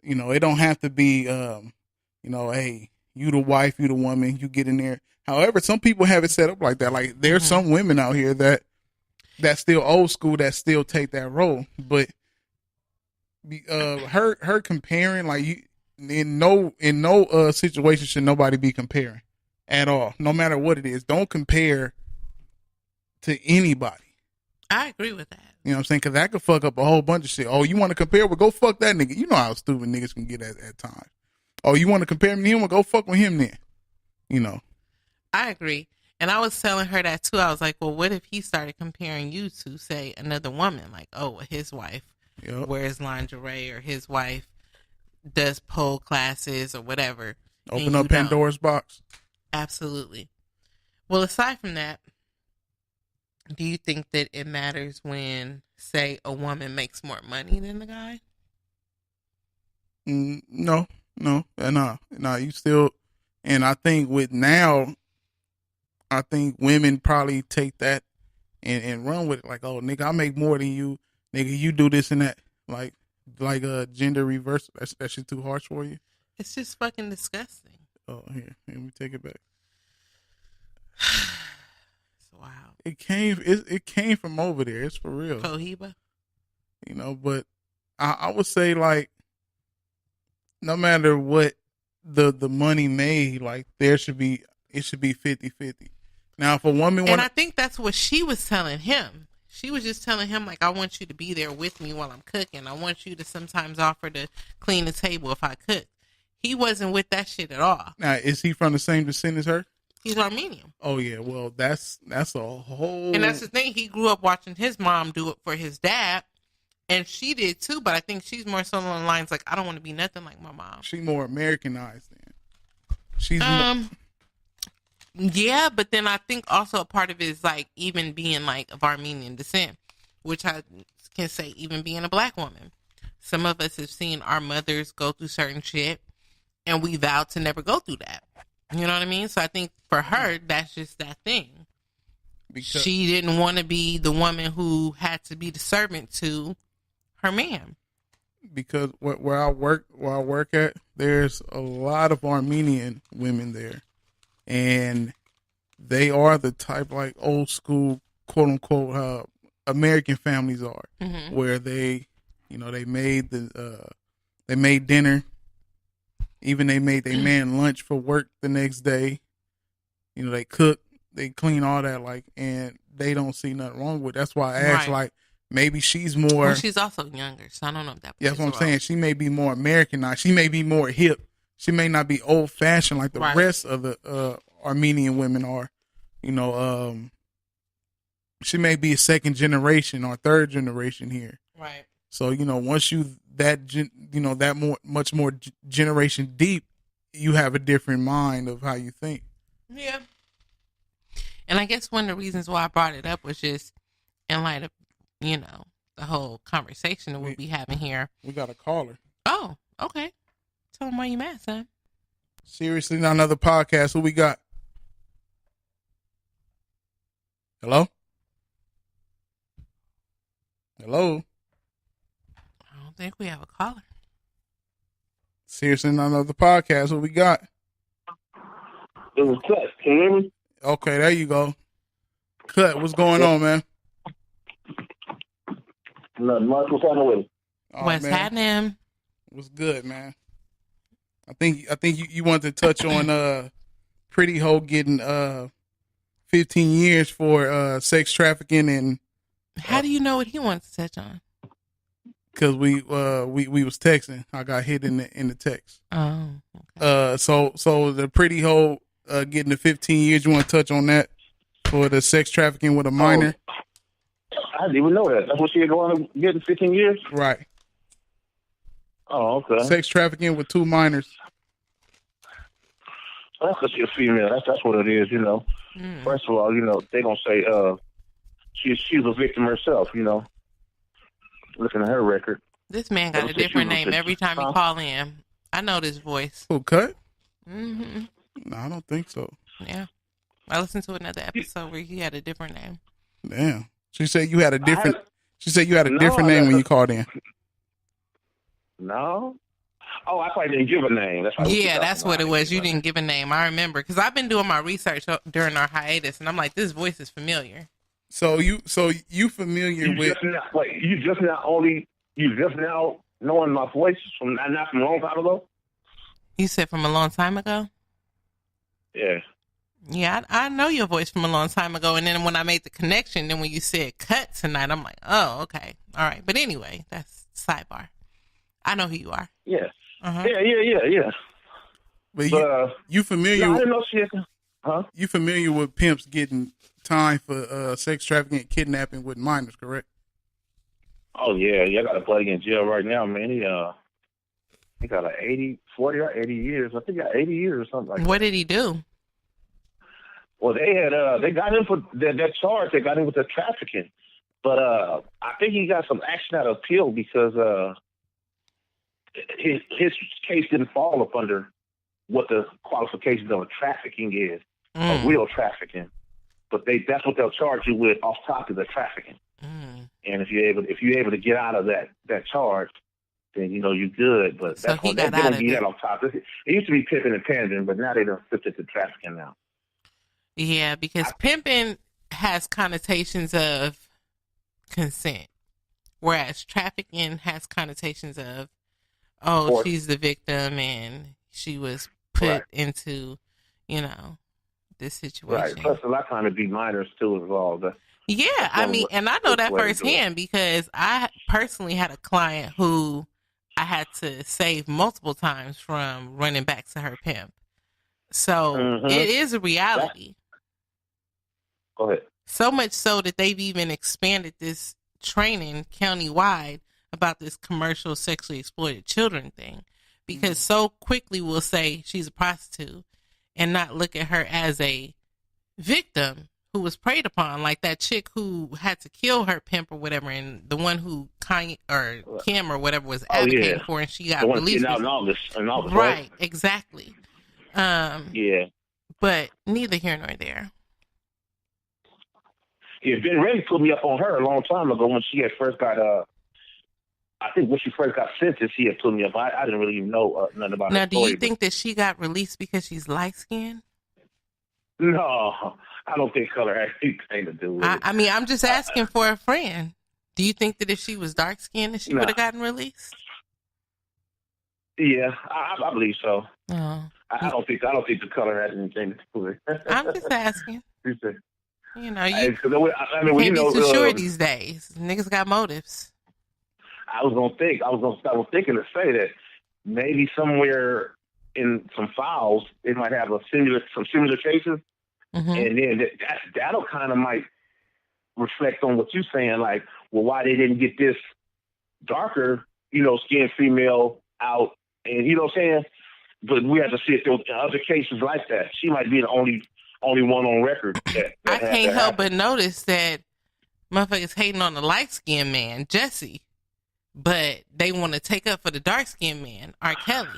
[SPEAKER 2] It don't have to be hey, you the wife, you the woman, you get in there. However, some people have it set up like that. Like there's some women out here that's still old school, that still take that role, but her comparing, like, you in no situation should nobody be comparing at all, no matter what it is. Don't compare to anybody.
[SPEAKER 1] I agree with that.
[SPEAKER 2] You know what I'm saying? Because that could fuck up a whole bunch of shit. Oh, you want to compare? Well, go fuck that nigga. You know how stupid niggas can get at times. Oh, you want to compare me to him? Well, go fuck with him then.
[SPEAKER 1] I agree. And I was telling her that too. I was like, well, what if he started comparing you to, say, another woman? Like, oh, his wife wears lingerie, or his wife does pole classes or whatever.
[SPEAKER 2] Open up Pandora's box.
[SPEAKER 1] Absolutely. Well, aside from that, do you think that it matters when, say, a woman makes more money than the guy?
[SPEAKER 2] No. You still, and I think I think women probably take that and run with it. Like, oh, nigga, I make more than you. Nigga, you do this and that. Like a gender reversal. That shit too harsh for you?
[SPEAKER 1] It's just fucking disgusting.
[SPEAKER 2] Oh, here, let me take it back.
[SPEAKER 1] Wow.
[SPEAKER 2] It came from over there. It's for real.
[SPEAKER 1] Cohiba.
[SPEAKER 2] But I would say, like, no matter what the money made, like, it should be 50-50. Now, if a woman
[SPEAKER 1] and I think that's what she was telling him. She was just telling him, like, I want you to be there with me while I'm cooking. I want you to sometimes offer to clean the table if I cook. He wasn't with that shit at all.
[SPEAKER 2] Now, is he from the same descent as her?
[SPEAKER 1] He's Armenian.
[SPEAKER 2] Oh yeah, well that's a whole.
[SPEAKER 1] And that's the thing. He grew up watching his mom do it for his dad, and she did too. But I think she's more so on the lines like, I don't want to be nothing like my mom.
[SPEAKER 2] She more Americanized then. She's
[SPEAKER 1] yeah, but then I think also a part of it is like even being like of Armenian descent, which I can say even being a black woman. Some of us have seen our mothers go through certain shit, and we vowed to never go through that. You know what I mean? So I think for her, that's just that thing. Because she didn't want to be the woman who had to be the servant to her man.
[SPEAKER 2] because where I work at, there's a lot of Armenian women there, and they are the type like old school quote unquote American families are, where they, they made they made dinner, even they made their man lunch for work the next day. They cook, they clean all that, like, and they don't see nothing wrong with it. That's why I asked,
[SPEAKER 1] Right.
[SPEAKER 2] like, maybe she's more.
[SPEAKER 1] Well, she's also younger, so I don't know if that.
[SPEAKER 2] Yeah, that's what I'm
[SPEAKER 1] plays a role.
[SPEAKER 2] saying. She may be more Americanized. She may be more hip. She may not be old fashioned like the
[SPEAKER 1] Right.
[SPEAKER 2] rest of the Armenian women are. She may be a second generation or third generation here.
[SPEAKER 1] Right.
[SPEAKER 2] So once you much more generation deep, you have a different mind of how you think.
[SPEAKER 1] Yeah. And I guess one of the reasons why I brought it up was just in light of, the whole conversation that we'll be having here.
[SPEAKER 2] We got a caller.
[SPEAKER 1] Oh, okay. Tell them why you mad, son.
[SPEAKER 2] Seriously, not another podcast. Who we got? Hello? Hello?
[SPEAKER 1] I don't think we have a caller.
[SPEAKER 2] Seriously, not another podcast. What we got?
[SPEAKER 5] It was cut. Can you hear me?
[SPEAKER 2] Okay, there you go. Cut. What's going on, man?
[SPEAKER 5] Nothing much. What's happening with it?
[SPEAKER 2] Oh,
[SPEAKER 1] What's
[SPEAKER 2] man.
[SPEAKER 1] happening?
[SPEAKER 2] What's good, man? I think you wanted to touch on Pretty Hoe getting 15 years for sex trafficking, and
[SPEAKER 1] How do you know what he wants to touch on?
[SPEAKER 2] because we was texting, I got hit in the text.
[SPEAKER 1] Oh, okay.
[SPEAKER 2] So the Pretty Hoe getting the 15 years. You want to touch on that for the sex trafficking with a minor?
[SPEAKER 5] I didn't even know that. That's what she had going to get in 15 years?
[SPEAKER 2] Right.
[SPEAKER 5] Oh, okay.
[SPEAKER 2] Sex trafficking with 2 minors.
[SPEAKER 5] That's because she's a female. That's what it is,
[SPEAKER 1] Mm.
[SPEAKER 5] First of all, they going to say she's a victim herself, Looking at her record.
[SPEAKER 1] This man got a
[SPEAKER 5] Don't say
[SPEAKER 1] different
[SPEAKER 5] she was
[SPEAKER 1] name
[SPEAKER 5] a-
[SPEAKER 1] every time you
[SPEAKER 5] huh?
[SPEAKER 1] call in. I know this voice.
[SPEAKER 2] Who, Cut?
[SPEAKER 1] Hmm.
[SPEAKER 2] No, I don't think so.
[SPEAKER 1] Yeah. I listened to another episode where he had a different name.
[SPEAKER 2] Damn. She said you had a different. She said you had a
[SPEAKER 5] No,
[SPEAKER 2] different name when you called in.
[SPEAKER 5] No? Oh, I probably didn't give a name. That's probably
[SPEAKER 1] Yeah,
[SPEAKER 5] what
[SPEAKER 1] that's what it was. You didn't give a name. I remember because I've been doing my research during our hiatus, and I'm like, this voice is familiar.
[SPEAKER 2] So you familiar
[SPEAKER 5] You
[SPEAKER 2] with?
[SPEAKER 5] just now, wait, you just now knowing my voice from not from a long time ago?
[SPEAKER 1] You said from a long time ago?
[SPEAKER 5] Yeah.
[SPEAKER 1] Yeah, I know your voice from a long time ago. And then when I made the connection, then when you said cut tonight, I'm like, oh, okay. All right. But anyway, that's sidebar. I know who you are.
[SPEAKER 5] Yeah.
[SPEAKER 1] Uh-huh.
[SPEAKER 5] Yeah.
[SPEAKER 2] But
[SPEAKER 5] But,
[SPEAKER 2] you familiar?
[SPEAKER 5] no, I didn't know she had, huh?
[SPEAKER 2] You familiar with pimps getting time for sex trafficking and kidnapping with minors? Correct.
[SPEAKER 5] Oh, yeah. I got a buddy in jail right now, man. He got like 40 or 80 years. I think he got 80 years or something like that.
[SPEAKER 1] What did he do?
[SPEAKER 5] Well, they got him for that charge. They got him with the trafficking. But I think he got some action out of appeal because his case didn't fall up under what the qualifications of a trafficking is, of real trafficking. But that's what they'll charge you with off top of the trafficking.
[SPEAKER 1] Mm.
[SPEAKER 5] And if you're able to get out of that charge, then you're good. But
[SPEAKER 1] So
[SPEAKER 5] that's
[SPEAKER 1] he
[SPEAKER 5] what
[SPEAKER 1] got
[SPEAKER 5] they
[SPEAKER 1] out
[SPEAKER 5] don't
[SPEAKER 1] of
[SPEAKER 5] get
[SPEAKER 1] it.
[SPEAKER 5] that on top. It used to be pimping and pandering, but now they don't fit it to trafficking now.
[SPEAKER 1] Yeah, because pimping has connotations of consent, whereas trafficking has connotations of,
[SPEAKER 5] Force.
[SPEAKER 1] she's the victim and she was put
[SPEAKER 5] Right.
[SPEAKER 1] into, this
[SPEAKER 5] Right.
[SPEAKER 1] situation.
[SPEAKER 5] Plus, a lot of times it'd be minors too involved.
[SPEAKER 1] Yeah,
[SPEAKER 5] That's
[SPEAKER 1] I
[SPEAKER 5] one
[SPEAKER 1] mean,
[SPEAKER 5] way-
[SPEAKER 1] and I know that
[SPEAKER 5] way to do it.
[SPEAKER 1] firsthand because I personally had a client who I had to save multiple times from running back to her pimp. So
[SPEAKER 5] Mhm.
[SPEAKER 1] it is a reality.
[SPEAKER 5] Go ahead.
[SPEAKER 1] So much so that they've even expanded this training countywide about this commercial sexually exploited children thing. Because so quickly we'll say she's a prostitute and not look at her as a victim who was preyed upon, like that chick who had to kill her pimp or whatever, and the one who Kanye or Kim or whatever was advocating for, and she got
[SPEAKER 5] The one
[SPEAKER 1] released.
[SPEAKER 5] getting out in August.
[SPEAKER 1] Right, exactly.
[SPEAKER 5] Yeah.
[SPEAKER 1] But neither here nor there.
[SPEAKER 5] Yeah, Ben Reilly put me up on her a long time ago when she had first got I think when she first got sentenced, he had put me up. I didn't really even know nothing about
[SPEAKER 1] Now,
[SPEAKER 5] her
[SPEAKER 1] do
[SPEAKER 5] story.
[SPEAKER 1] you think that she got released because she's light skinned?
[SPEAKER 5] No, I don't think color has anything to do with it.
[SPEAKER 1] I mean, I'm just asking for a friend. Do you think that if she was dark skinned, that she would have gotten released?
[SPEAKER 5] Yeah, I believe so.
[SPEAKER 1] Oh.
[SPEAKER 5] I don't think the color has anything to do with it.
[SPEAKER 1] I'm just asking.
[SPEAKER 5] You said-
[SPEAKER 1] You know, you
[SPEAKER 5] I mean,
[SPEAKER 1] can't be too sure these days. Niggas got motives.
[SPEAKER 5] I was thinking to say that maybe somewhere in some files they might have some similar cases,
[SPEAKER 1] Mm-hmm.
[SPEAKER 5] and then that'll kind of might reflect on what you're saying, like, well, why they didn't get this darker, skinned female out, and you know what I'm saying. But we have to see if there was other cases like that. She might be the only one on record.
[SPEAKER 1] I can't help but notice that motherfuckers hating on the light skinned man, Jesse, but they want to take up for the dark skinned man, R. Kelly.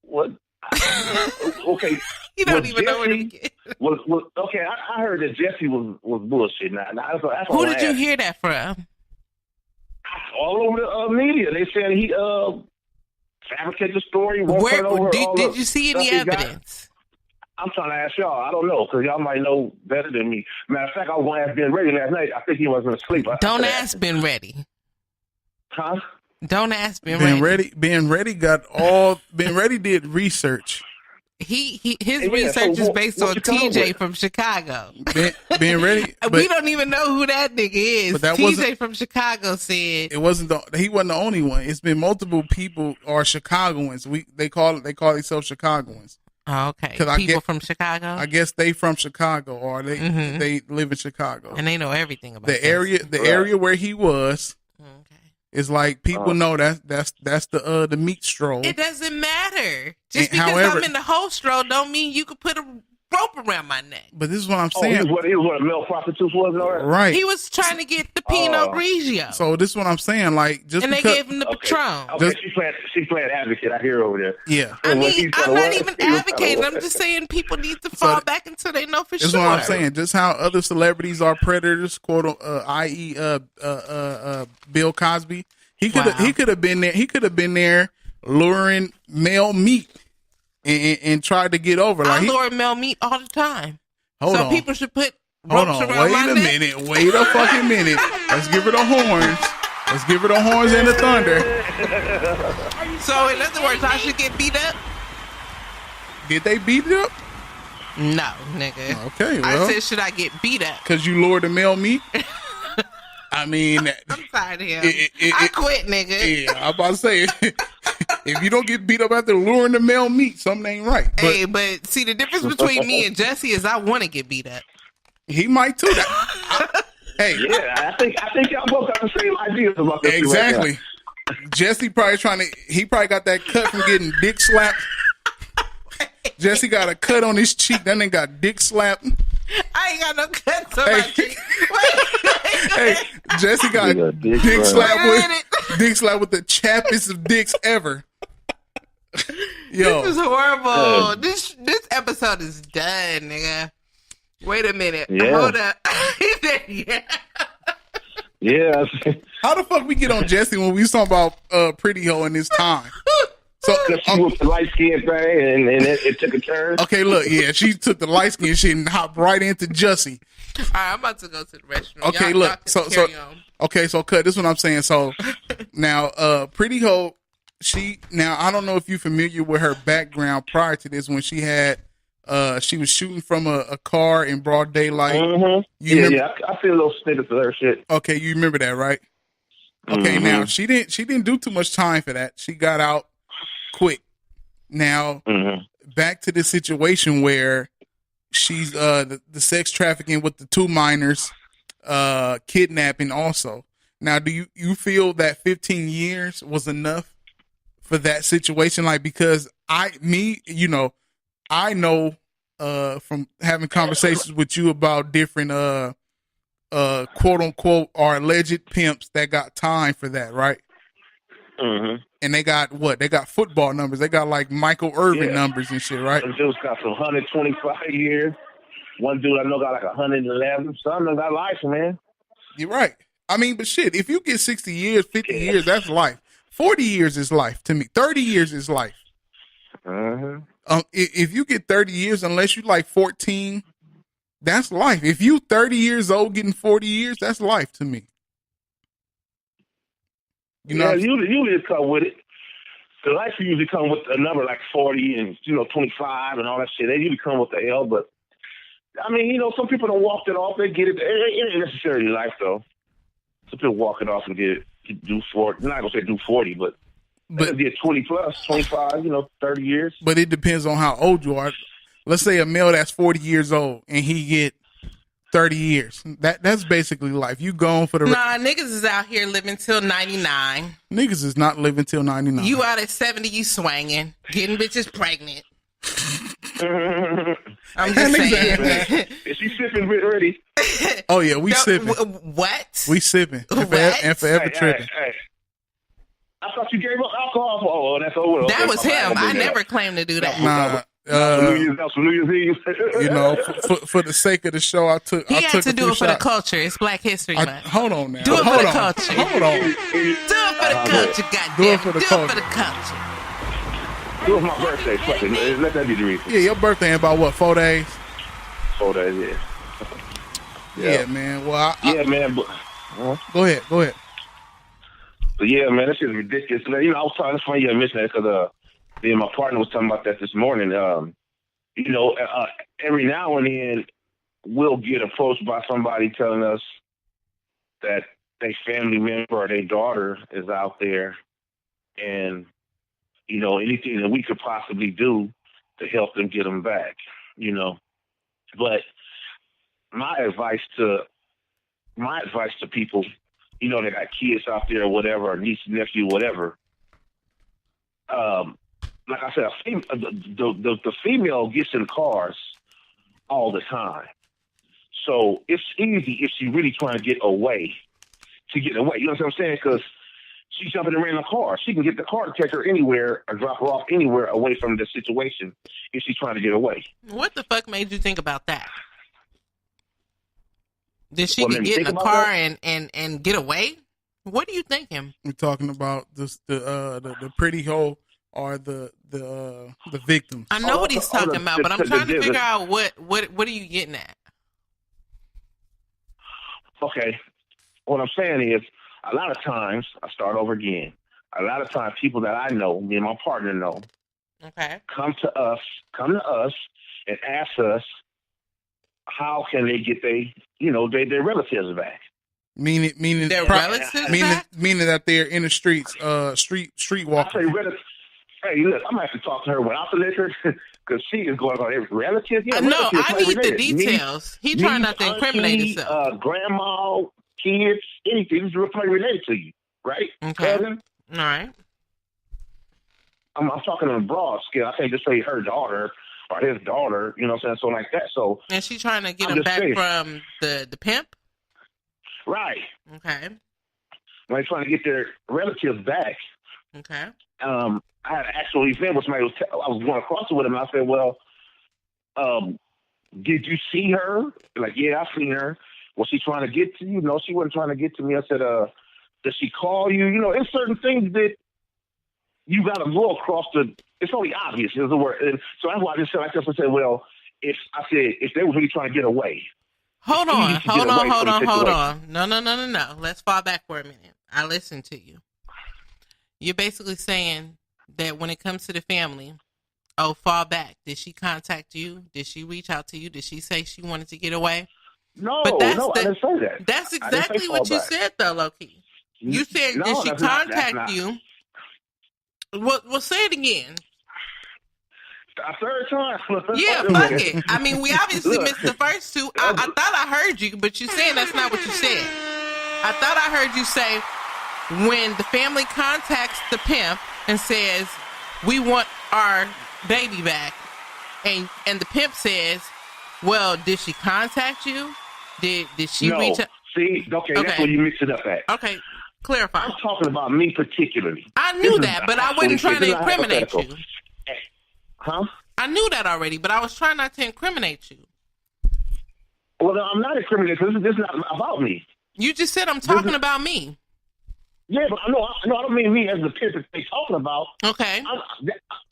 [SPEAKER 5] What? Okay.
[SPEAKER 1] You don't even know what he get.
[SPEAKER 5] Okay, I heard that Jesse was bullshit. Now that's
[SPEAKER 1] Who did you hear that from?
[SPEAKER 5] All over the media. They said he fabricated the story.
[SPEAKER 1] Where did you see any evidence?
[SPEAKER 5] I'm trying to ask y'all. I don't know, because y'all might know better than me. Matter of fact, I was going to ask Ben Ready last night. I think he wasn't asleep.
[SPEAKER 1] Don't ask Ben Ready.
[SPEAKER 5] Huh?
[SPEAKER 1] Don't ask Ben Ready.
[SPEAKER 2] Ben Ready did research.
[SPEAKER 1] His research is based on TJ from Chicago.
[SPEAKER 2] Ben Ready.
[SPEAKER 1] We don't even know who that nigga is.
[SPEAKER 2] But that
[SPEAKER 1] TJ from Chicago said
[SPEAKER 2] he wasn't the only one. It's been multiple people are Chicagoans. They call themselves Chicagoans.
[SPEAKER 1] Oh, okay. People from Chicago.
[SPEAKER 2] I guess they from Chicago, or they live in Chicago,
[SPEAKER 1] and they know everything about
[SPEAKER 2] the area. The area where he was.
[SPEAKER 1] Okay.
[SPEAKER 2] It's like people know that's the meat stroll.
[SPEAKER 1] It doesn't matter. Just because I'm in the whole stroll don't mean you could put a rope around my neck.
[SPEAKER 2] But this is what I'm saying.
[SPEAKER 5] He was what a male prostitute was,
[SPEAKER 2] right?
[SPEAKER 1] He was trying to get the Pinot Grigio.
[SPEAKER 2] So this is what I'm saying. Like
[SPEAKER 1] and they gave him the Patron.
[SPEAKER 5] Okay, she's playing advocate. I hear over there.
[SPEAKER 2] Yeah.
[SPEAKER 1] I mean, I'm not even advocating. I'm just saying people need to fall back until they know for sure.
[SPEAKER 2] That's what I'm saying. Just how other celebrities are predators, i.e., Bill Cosby. He could have been there. He could have been there luring male meat and tried to get over. Like
[SPEAKER 1] I lure male meat all the time.
[SPEAKER 2] Hold on.
[SPEAKER 1] People should put ropes around my neck.
[SPEAKER 2] Wait a fucking minute. Let's give her the horns. Let's give her the horns and the thunder.
[SPEAKER 1] So in other words, I should get beat up?
[SPEAKER 2] Did they beat it up?
[SPEAKER 1] No, nigga.
[SPEAKER 2] Okay, well.
[SPEAKER 1] I said, should I get beat up?
[SPEAKER 2] Because you lured the male meat? I mean,
[SPEAKER 1] I'm tired of him. I quit, nigga.
[SPEAKER 2] Yeah, I'm about to say, if you don't get beat up after luring the male meat, something ain't right.
[SPEAKER 1] But see, the difference between me and Jesse is I want to get beat up.
[SPEAKER 2] He might too. Hey,
[SPEAKER 5] yeah, I think y'all both got the same ideas about this.
[SPEAKER 2] Exactly. Right, Jesse probably he probably got that cut from getting dick slapped. Jesse got a cut on his cheek. That nigga got dick slapped.
[SPEAKER 1] I ain't got no cuts on my cheek.
[SPEAKER 2] Hey, Jesse got dick slapped with the chappest of dicks ever. Yo,
[SPEAKER 1] this is horrible. This episode is done, nigga. Wait a minute.
[SPEAKER 5] Yeah.
[SPEAKER 1] Hold up.
[SPEAKER 5] Yeah.
[SPEAKER 2] How the fuck we get on Jesse when we was talking about Pretty Hoe in this time? So
[SPEAKER 5] she was the light skin thing, and it took a turn.
[SPEAKER 2] Okay, look, yeah, she took the light skin shit and hopped right into Jussie.
[SPEAKER 1] All right, I'm about to go to the restroom.
[SPEAKER 2] Okay, look, so okay, so cut. This is what I'm saying. So now, Pretty Hoe, I don't know if you're familiar with her background prior to this when she had. She was shooting from a car in broad daylight.
[SPEAKER 5] Mm-hmm. Yeah, I see a little snippets of her shit.
[SPEAKER 2] Okay, you remember that, right? Okay, now she didn't do too much time for that. She got out quick. Now back to the situation where she's the sex trafficking with the 2 minors, kidnapping also. Now, do you feel that 15 years was enough for that situation? Like, because I know from having conversations with you about different quote unquote or alleged pimps that got time for that, right?
[SPEAKER 5] Mm-hmm.
[SPEAKER 2] And they got what? They got football numbers. They got like Michael Irvin numbers and shit, right?
[SPEAKER 5] Some dudes got some 125 years. One dude I know got like 111. Some of them got life, man.
[SPEAKER 2] You're right. I mean, but shit, if you get 60 years, 50 years, that's life. 40 years is life to me. 30 years is life. If you get 30 years, unless you like 14, that's life. If you 30 years old getting 40 years, that's life to me. You know,
[SPEAKER 5] usually it come with it. The life usually come with a number like 40 and 25 and all that shit. They usually come with the L, but I mean, some people don't walk it off. They get it. It ain't necessarily life though. Some people walk it off and do 40. I'm not gonna say do 40, but get 20 plus, 25, 30 years.
[SPEAKER 2] But it depends on how old you are. Let's say a male that's 40 years old and he get 30 years. That's basically life. You going for the
[SPEAKER 1] Nah, niggas is out here living till 99.
[SPEAKER 2] Niggas is not living till 99.
[SPEAKER 1] You out at 70, you swanging, getting bitches pregnant. I'm just saying.
[SPEAKER 5] Is she sipping already?
[SPEAKER 2] Oh yeah, we sipping.
[SPEAKER 1] What?
[SPEAKER 2] We sipping. And forever tripping.
[SPEAKER 5] Hey. I thought you gave up alcohol for. Oh, that's over.
[SPEAKER 1] That was him. I never claimed to do that.
[SPEAKER 2] Nah.
[SPEAKER 5] New Year's Eve.
[SPEAKER 2] For the sake of the show, I took.
[SPEAKER 1] He
[SPEAKER 2] I
[SPEAKER 1] had
[SPEAKER 2] took
[SPEAKER 1] to do it for
[SPEAKER 2] shots.
[SPEAKER 1] the culture. It's Black History Month.
[SPEAKER 2] Hold on now.
[SPEAKER 1] Do it for the culture.
[SPEAKER 2] Hold on.
[SPEAKER 1] Do it for the culture, goddamn.
[SPEAKER 2] Do it for the
[SPEAKER 1] Do it for the culture.
[SPEAKER 5] It was my birthday. Fuck it. Let that be the reason.
[SPEAKER 2] Yeah, your birthday in about what, 4 days?
[SPEAKER 5] 4 days,
[SPEAKER 2] Yeah, man. Well,
[SPEAKER 5] man. But,
[SPEAKER 2] Go ahead.
[SPEAKER 5] But yeah, man, that shit is ridiculous. I was talking. It's funny you mentioned that because me and my partner was talking about that this morning. Every now and then we'll get approached by somebody telling us that their family member or their daughter is out there, and anything that we could possibly do to help them get them back. But my advice to people, they got kids out there or whatever, or niece, nephew, whatever. Like I said, the female gets in cars all the time. So it's easy if she's really trying to get away. You know what I'm saying? Because she's jumping around in a car. She can get the car to take her anywhere or drop her off anywhere away from the situation if she's trying to get away.
[SPEAKER 1] What the fuck made you think about that? Did she
[SPEAKER 5] What made me
[SPEAKER 1] get in a
[SPEAKER 5] think about
[SPEAKER 1] car
[SPEAKER 5] that?
[SPEAKER 1] and get away? What are you thinking?
[SPEAKER 2] We're talking about the pretty hoe or the victims.
[SPEAKER 1] I know what he's talking about, but I'm trying to figure
[SPEAKER 5] the-
[SPEAKER 1] out what are you getting at?
[SPEAKER 5] Okay. What I'm saying is, a lot of times, I start over again. A lot of times, people that I know, me and my partner know,
[SPEAKER 1] Okay.
[SPEAKER 5] come to us and ask us how can they get their relatives back.
[SPEAKER 2] Meaning
[SPEAKER 1] Their relatives back?
[SPEAKER 2] meaning that they're in the streets, street
[SPEAKER 5] I
[SPEAKER 2] walking.
[SPEAKER 5] say relatives. Hey, look, I'm gonna have to talk to her without the liquor because she is going on every relative. Yeah,
[SPEAKER 1] No,
[SPEAKER 5] relatives,
[SPEAKER 1] I
[SPEAKER 5] like
[SPEAKER 1] need the
[SPEAKER 5] related.
[SPEAKER 1] details. He trying not to incriminate
[SPEAKER 5] auntie,
[SPEAKER 1] himself.
[SPEAKER 5] Grandma, kids, anything. This is really related to you, right?
[SPEAKER 1] Okay.
[SPEAKER 5] Cousin?
[SPEAKER 1] All right.
[SPEAKER 5] I'm talking on a broad scale. I can't just say her daughter or his daughter, you know what I'm saying? So like that. So,
[SPEAKER 1] And she trying to get
[SPEAKER 5] I'm
[SPEAKER 1] him
[SPEAKER 5] just
[SPEAKER 1] back
[SPEAKER 5] saying.
[SPEAKER 1] from the pimp?
[SPEAKER 5] right.
[SPEAKER 1] Okay.
[SPEAKER 5] When they're trying to get their relatives back,
[SPEAKER 1] Okay.
[SPEAKER 5] I had an actual event with somebody. I was going across it with him. And I said, well, did you see her? Like, yeah, I seen her. Was she trying to get to you? No, she wasn't trying to get to me. I said, did she call you? It's certain things that you got to go across it's only obvious is the word. And so that's why I just said like this. I said, well, if they were really trying to get away.
[SPEAKER 1] Hold
[SPEAKER 5] It's
[SPEAKER 1] on.
[SPEAKER 5] easy to get away from the situation.
[SPEAKER 1] No. Let's fall back for a minute. I listened to you. You're basically saying that when it comes to the family, fall back. Did she contact you? Did she reach out to you? Did she say she wanted to get away?
[SPEAKER 5] No,
[SPEAKER 1] But that's
[SPEAKER 5] I didn't say that.
[SPEAKER 1] That's
[SPEAKER 5] I didn't say
[SPEAKER 1] exactly what you
[SPEAKER 5] fall back.
[SPEAKER 1] said, though, Loki. You said,
[SPEAKER 5] No,
[SPEAKER 1] did she
[SPEAKER 5] that's not-
[SPEAKER 1] contact you? Well, say it again.
[SPEAKER 5] A third time.
[SPEAKER 1] Yeah, fuck it. I mean, we obviously
[SPEAKER 5] Look.
[SPEAKER 1] missed the first two. I thought I heard you, but you're saying that's not what you said. I thought I heard you say when the family contacts the pimp and says, we want our baby back, and the pimp says, well, did she contact you? Did she
[SPEAKER 5] No.
[SPEAKER 1] reach out?
[SPEAKER 5] See, okay, that's
[SPEAKER 1] Okay.
[SPEAKER 5] where you mix it up at.
[SPEAKER 1] Okay, clarify.
[SPEAKER 5] I'm talking about me particularly.
[SPEAKER 1] I
[SPEAKER 5] This
[SPEAKER 1] knew
[SPEAKER 5] is
[SPEAKER 1] that, but I wasn't
[SPEAKER 5] actually-
[SPEAKER 1] trying
[SPEAKER 5] this
[SPEAKER 1] to
[SPEAKER 5] is
[SPEAKER 1] incriminate
[SPEAKER 5] hypothetical.
[SPEAKER 1] you.
[SPEAKER 5] Huh?
[SPEAKER 1] I knew that already, but I was trying not to incriminate you.
[SPEAKER 5] Well, I'm not incriminating because this is not about me.
[SPEAKER 1] You just said I'm talking about me.
[SPEAKER 5] Yeah, but no, I don't mean me as the pimp that they talking about.
[SPEAKER 1] Okay.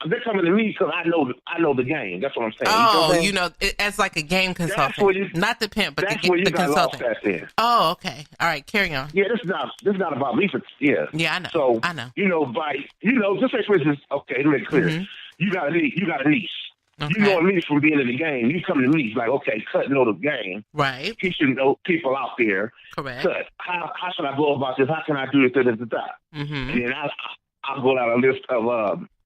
[SPEAKER 5] They're coming to me because I know the game. That's what I'm saying.
[SPEAKER 1] Oh,
[SPEAKER 5] you know
[SPEAKER 1] as like a game consultant,
[SPEAKER 5] where you-
[SPEAKER 1] not the pimp, but
[SPEAKER 5] that's where you
[SPEAKER 1] the
[SPEAKER 5] got lost
[SPEAKER 1] consultant.
[SPEAKER 5] at then.
[SPEAKER 1] Oh, okay. All right, carry on.
[SPEAKER 5] Yeah, this is not about me. Yeah.
[SPEAKER 1] Yeah, I know.
[SPEAKER 5] So
[SPEAKER 1] I know.
[SPEAKER 5] Just say for instance, okay, let me make it clear.
[SPEAKER 1] Mhm.
[SPEAKER 5] You got a niece.
[SPEAKER 1] Okay.
[SPEAKER 5] You know a niece from being in the game. You come to me like, okay, Cut know the game.
[SPEAKER 1] Right.
[SPEAKER 5] He should know people out there.
[SPEAKER 1] Correct.
[SPEAKER 5] Cut. How should I go about this? How can I do this?
[SPEAKER 1] Mm-hmm.
[SPEAKER 5] And then I'll go down a list of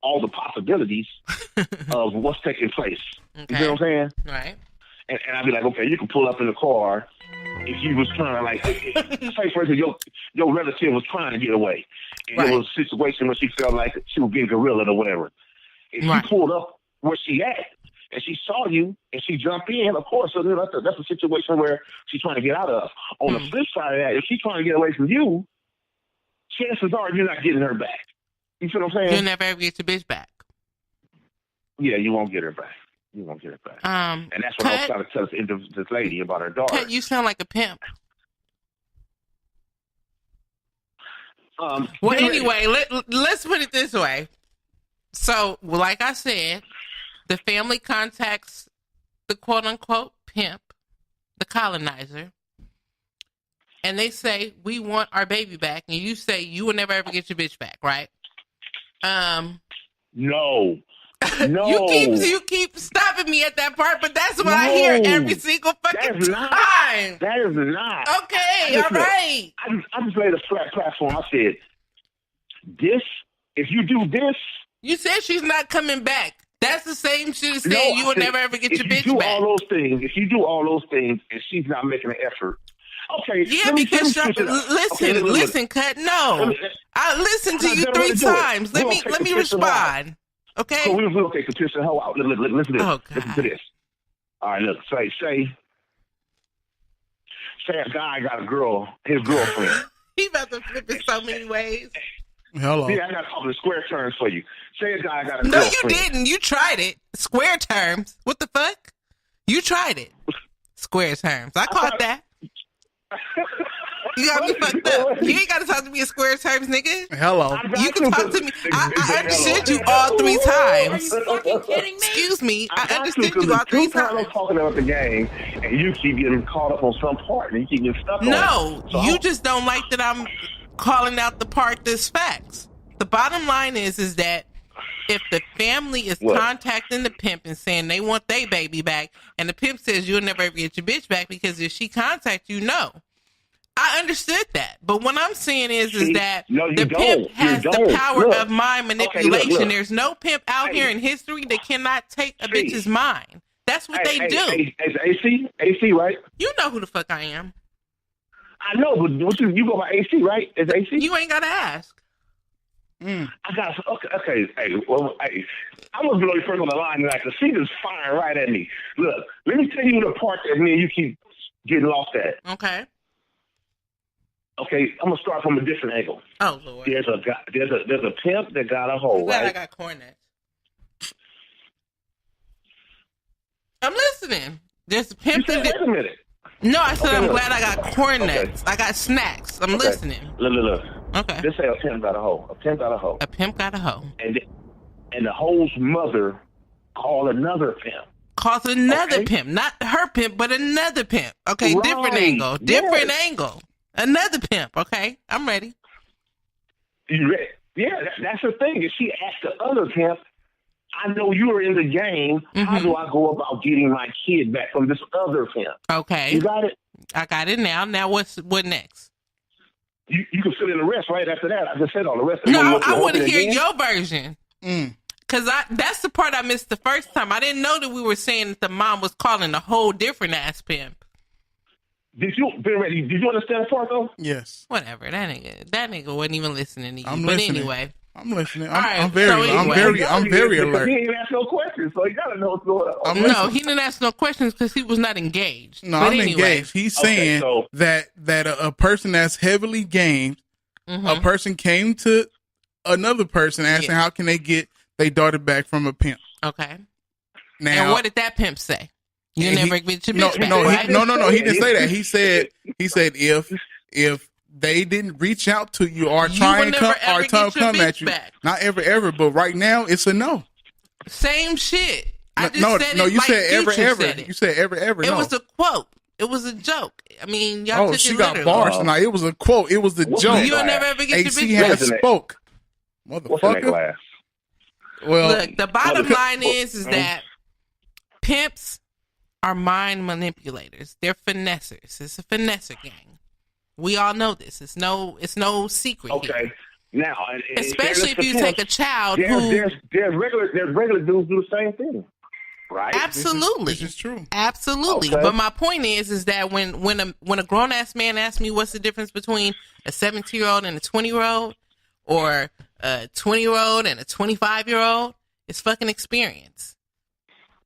[SPEAKER 5] all the possibilities of what's taking place.
[SPEAKER 1] Okay.
[SPEAKER 5] You know what I'm saying?
[SPEAKER 1] Right.
[SPEAKER 5] And I'll be like, okay, you can pull up in the car if you was trying to, like, say, for instance, your relative was trying to get away. And
[SPEAKER 1] Right.
[SPEAKER 5] there was a situation where she felt like she was being gorilla or whatever. If
[SPEAKER 1] Right.
[SPEAKER 5] she pulled up where she at and she saw you and she jumped in, of course, so then that's a situation where she's trying to get out of. On the flip side of that, if she's trying to get away from you, chances are you're not getting her back. You see what I'm saying?
[SPEAKER 1] You'll never ever get your bitch back.
[SPEAKER 5] Yeah, you won't get her back. You won't get her back. And that's what I was trying to tell this lady about her daughter.
[SPEAKER 1] Cut, you sound like a pimp. Well, anyway, let's put it this way. So, like I said, the family contacts the quote-unquote pimp, the colonizer, and they say, we want our baby back. And you say, you will never ever get your bitch back, right?
[SPEAKER 5] No.
[SPEAKER 1] You keep stopping me at that part, but that's what I hear every single fucking time.
[SPEAKER 5] That is not.
[SPEAKER 1] Okay, all right.
[SPEAKER 5] I just laid a flat platform. I said, if you do this.
[SPEAKER 1] You said she's not coming back. That's the same shit as saying you will never ever get your bitch back.
[SPEAKER 5] If you do all those things and she's not making an effort. Okay.
[SPEAKER 1] Yeah, because listen, Cut. No, I listened to you 3 times. Let me respond. Okay.
[SPEAKER 5] So we'll take the piss and hoe out. Listen to this.
[SPEAKER 1] Oh,
[SPEAKER 5] listen to this. All right, look. Say a guy got a girl, his girlfriend.
[SPEAKER 1] He about to flip it so many ways.
[SPEAKER 2] Hello.
[SPEAKER 5] Yeah, I got a couple of square terms for you. Say a guy got a girlfriend.
[SPEAKER 1] No, you didn't. You tried it. Square terms. What the fuck? You tried it. Square terms. I caught that. You got me fucked up. You ain't got to talk to me in square terms, nigga.
[SPEAKER 2] Hello.
[SPEAKER 1] You can talk to me. I understood you all 3 times.
[SPEAKER 3] Are you fucking kidding me?
[SPEAKER 1] Excuse me. I
[SPEAKER 5] got
[SPEAKER 1] understood
[SPEAKER 5] to,
[SPEAKER 1] you all 3
[SPEAKER 5] 2 times I'm
[SPEAKER 1] times.
[SPEAKER 5] talking about the game, and you keep getting caught up on some part, and you keep getting stuck on
[SPEAKER 1] No,
[SPEAKER 5] it. So
[SPEAKER 1] you just don't like that I'm calling out the part that's facts. The bottom line is that if the family is contacting the pimp and saying they want their baby back, and the pimp says you'll never ever get your bitch back because if she contacts you, no. I understood that. But what I'm saying is that the pimp has the power of mind manipulation.
[SPEAKER 5] Okay, look.
[SPEAKER 1] There's no pimp out here in history that cannot take a bitch's mind. That's what they do.
[SPEAKER 5] AC, right?
[SPEAKER 1] You know who the fuck I am.
[SPEAKER 5] I know, but you go by AC, right? Is AC?
[SPEAKER 1] You ain't got to ask.
[SPEAKER 5] I got okay. Hey, I'm gonna blow you first on the line tonight because she just firing right at me. Look, let me tell you the part that me and you keep getting lost at.
[SPEAKER 1] Okay.
[SPEAKER 5] Okay, I'm gonna start from a different angle.
[SPEAKER 1] Oh Lord.
[SPEAKER 5] There's a pimp that got a hoe,
[SPEAKER 1] Glad
[SPEAKER 5] right?
[SPEAKER 1] I got cornets. I'm listening. There's a
[SPEAKER 5] You
[SPEAKER 1] pimp
[SPEAKER 5] said,
[SPEAKER 1] that
[SPEAKER 5] wait a minute.
[SPEAKER 1] No, I said
[SPEAKER 5] Okay,
[SPEAKER 1] I'm
[SPEAKER 5] look.
[SPEAKER 1] glad I got cornets.
[SPEAKER 5] Okay.
[SPEAKER 1] I got snacks. I'm
[SPEAKER 5] Okay.
[SPEAKER 1] listening.
[SPEAKER 5] Look.
[SPEAKER 1] Okay.
[SPEAKER 5] Let's say a pimp got a hoe. A pimp got a hoe.
[SPEAKER 1] A pimp got a hoe.
[SPEAKER 5] And the hoe's mother called another pimp.
[SPEAKER 1] Calls another
[SPEAKER 5] Okay.
[SPEAKER 1] pimp. Not her pimp, but another pimp. Okay,
[SPEAKER 5] Right.
[SPEAKER 1] different angle. Different angle. Another pimp. Okay, I'm ready.
[SPEAKER 5] You ready? Yeah, that's the thing. If she asked the other pimp, I know you are in the game. How do I go about getting my kid back from this other pimp?
[SPEAKER 1] Okay.
[SPEAKER 5] You got it?
[SPEAKER 1] I got it now. Now what next?
[SPEAKER 5] You can fill in the rest right after that. I just said all the rest.
[SPEAKER 1] No, I want to hear
[SPEAKER 5] again?
[SPEAKER 1] your version. Because that's the part I missed the first time. I didn't know that we were saying that the mom was calling a whole different ass pimp.
[SPEAKER 5] Did you understand the part though?
[SPEAKER 2] Yes.
[SPEAKER 1] Whatever. That nigga wasn't even listening to you.
[SPEAKER 2] I'm
[SPEAKER 1] but
[SPEAKER 2] listening.
[SPEAKER 1] Anyway.
[SPEAKER 2] I'm listening.
[SPEAKER 1] All right,
[SPEAKER 2] I'm very alert.
[SPEAKER 5] He ain't asked no questions, so you gotta know what's going on.
[SPEAKER 2] I'm
[SPEAKER 1] No,
[SPEAKER 2] listening.
[SPEAKER 1] he didn't ask no questions because he was not engaged.
[SPEAKER 2] No,
[SPEAKER 1] But
[SPEAKER 2] I'm
[SPEAKER 1] anyway.
[SPEAKER 2] engaged. He's saying
[SPEAKER 5] so-
[SPEAKER 2] that a person that's heavily gamed, a person came to another person asking how can they get their daughter back from a pimp.
[SPEAKER 1] Okay.
[SPEAKER 2] Now,
[SPEAKER 1] And what did that pimp say? You
[SPEAKER 2] and
[SPEAKER 1] never
[SPEAKER 2] he-
[SPEAKER 1] get your
[SPEAKER 2] no,
[SPEAKER 1] bitch back,
[SPEAKER 2] no,
[SPEAKER 1] right?
[SPEAKER 2] no. He didn't say that. He said if if they didn't reach out to you or
[SPEAKER 1] You
[SPEAKER 2] try
[SPEAKER 1] will
[SPEAKER 2] and
[SPEAKER 1] never
[SPEAKER 2] come
[SPEAKER 1] ever
[SPEAKER 2] or
[SPEAKER 1] get
[SPEAKER 2] try
[SPEAKER 1] your
[SPEAKER 2] to come
[SPEAKER 1] bitch
[SPEAKER 2] at you,
[SPEAKER 1] back.
[SPEAKER 2] not ever, but right now it's a no.
[SPEAKER 1] Same shit. I just
[SPEAKER 2] No,
[SPEAKER 1] said
[SPEAKER 2] no,
[SPEAKER 1] it
[SPEAKER 2] you
[SPEAKER 1] like
[SPEAKER 2] said
[SPEAKER 1] Future
[SPEAKER 2] ever.
[SPEAKER 1] said it.
[SPEAKER 2] You said ever.
[SPEAKER 1] It
[SPEAKER 2] No.
[SPEAKER 1] was a quote. It was a joke. I mean, y'all
[SPEAKER 2] Oh,
[SPEAKER 1] took
[SPEAKER 2] she
[SPEAKER 1] it
[SPEAKER 2] got
[SPEAKER 1] literally.
[SPEAKER 2] bars tonight. It was a quote. It was the
[SPEAKER 5] What's
[SPEAKER 2] joke.
[SPEAKER 5] that?
[SPEAKER 1] You'll never ever get
[SPEAKER 2] AC
[SPEAKER 1] your bitch
[SPEAKER 2] has
[SPEAKER 1] back.
[SPEAKER 5] What's in
[SPEAKER 2] spoke.
[SPEAKER 5] What's in that
[SPEAKER 2] Motherfucker.
[SPEAKER 5] glass?
[SPEAKER 2] Well,
[SPEAKER 1] Look, the bottom line is
[SPEAKER 5] Mm-hmm.
[SPEAKER 1] that pimps are mind manipulators. They're finessers. It's a finesser gang. We all know this. It's no secret here.
[SPEAKER 5] Okay. Now,
[SPEAKER 1] Especially if you take a child who
[SPEAKER 5] there's regular dudes do the same thing, right?
[SPEAKER 1] absolutely,
[SPEAKER 2] this is true.
[SPEAKER 1] absolutely.
[SPEAKER 5] Okay.
[SPEAKER 1] But my point is that when a grown ass man asks me what's the difference between a 17-year-old and a 20-year-old, or a 20-year-old and a 25-year-old, it's fucking experience.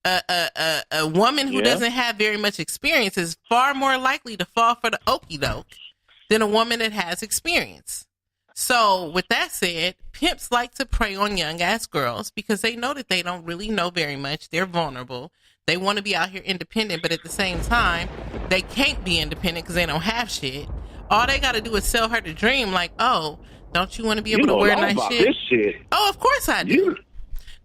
[SPEAKER 1] A woman who
[SPEAKER 5] Yeah.
[SPEAKER 1] doesn't have very much experience is far more likely to fall for the okie doke than a woman that has experience. So, with that said, pimps like to prey on young ass girls because they know that they don't really know very much. They're vulnerable. They want to be out here independent, but at the same time, they can't be independent because they don't have shit. All they got to do is sell her the dream, like, oh, don't you want to be able
[SPEAKER 5] You
[SPEAKER 1] to
[SPEAKER 5] know
[SPEAKER 1] wear
[SPEAKER 5] all
[SPEAKER 1] nice
[SPEAKER 5] about
[SPEAKER 1] shit?
[SPEAKER 5] this shit.
[SPEAKER 1] Oh, of course I do.
[SPEAKER 5] You,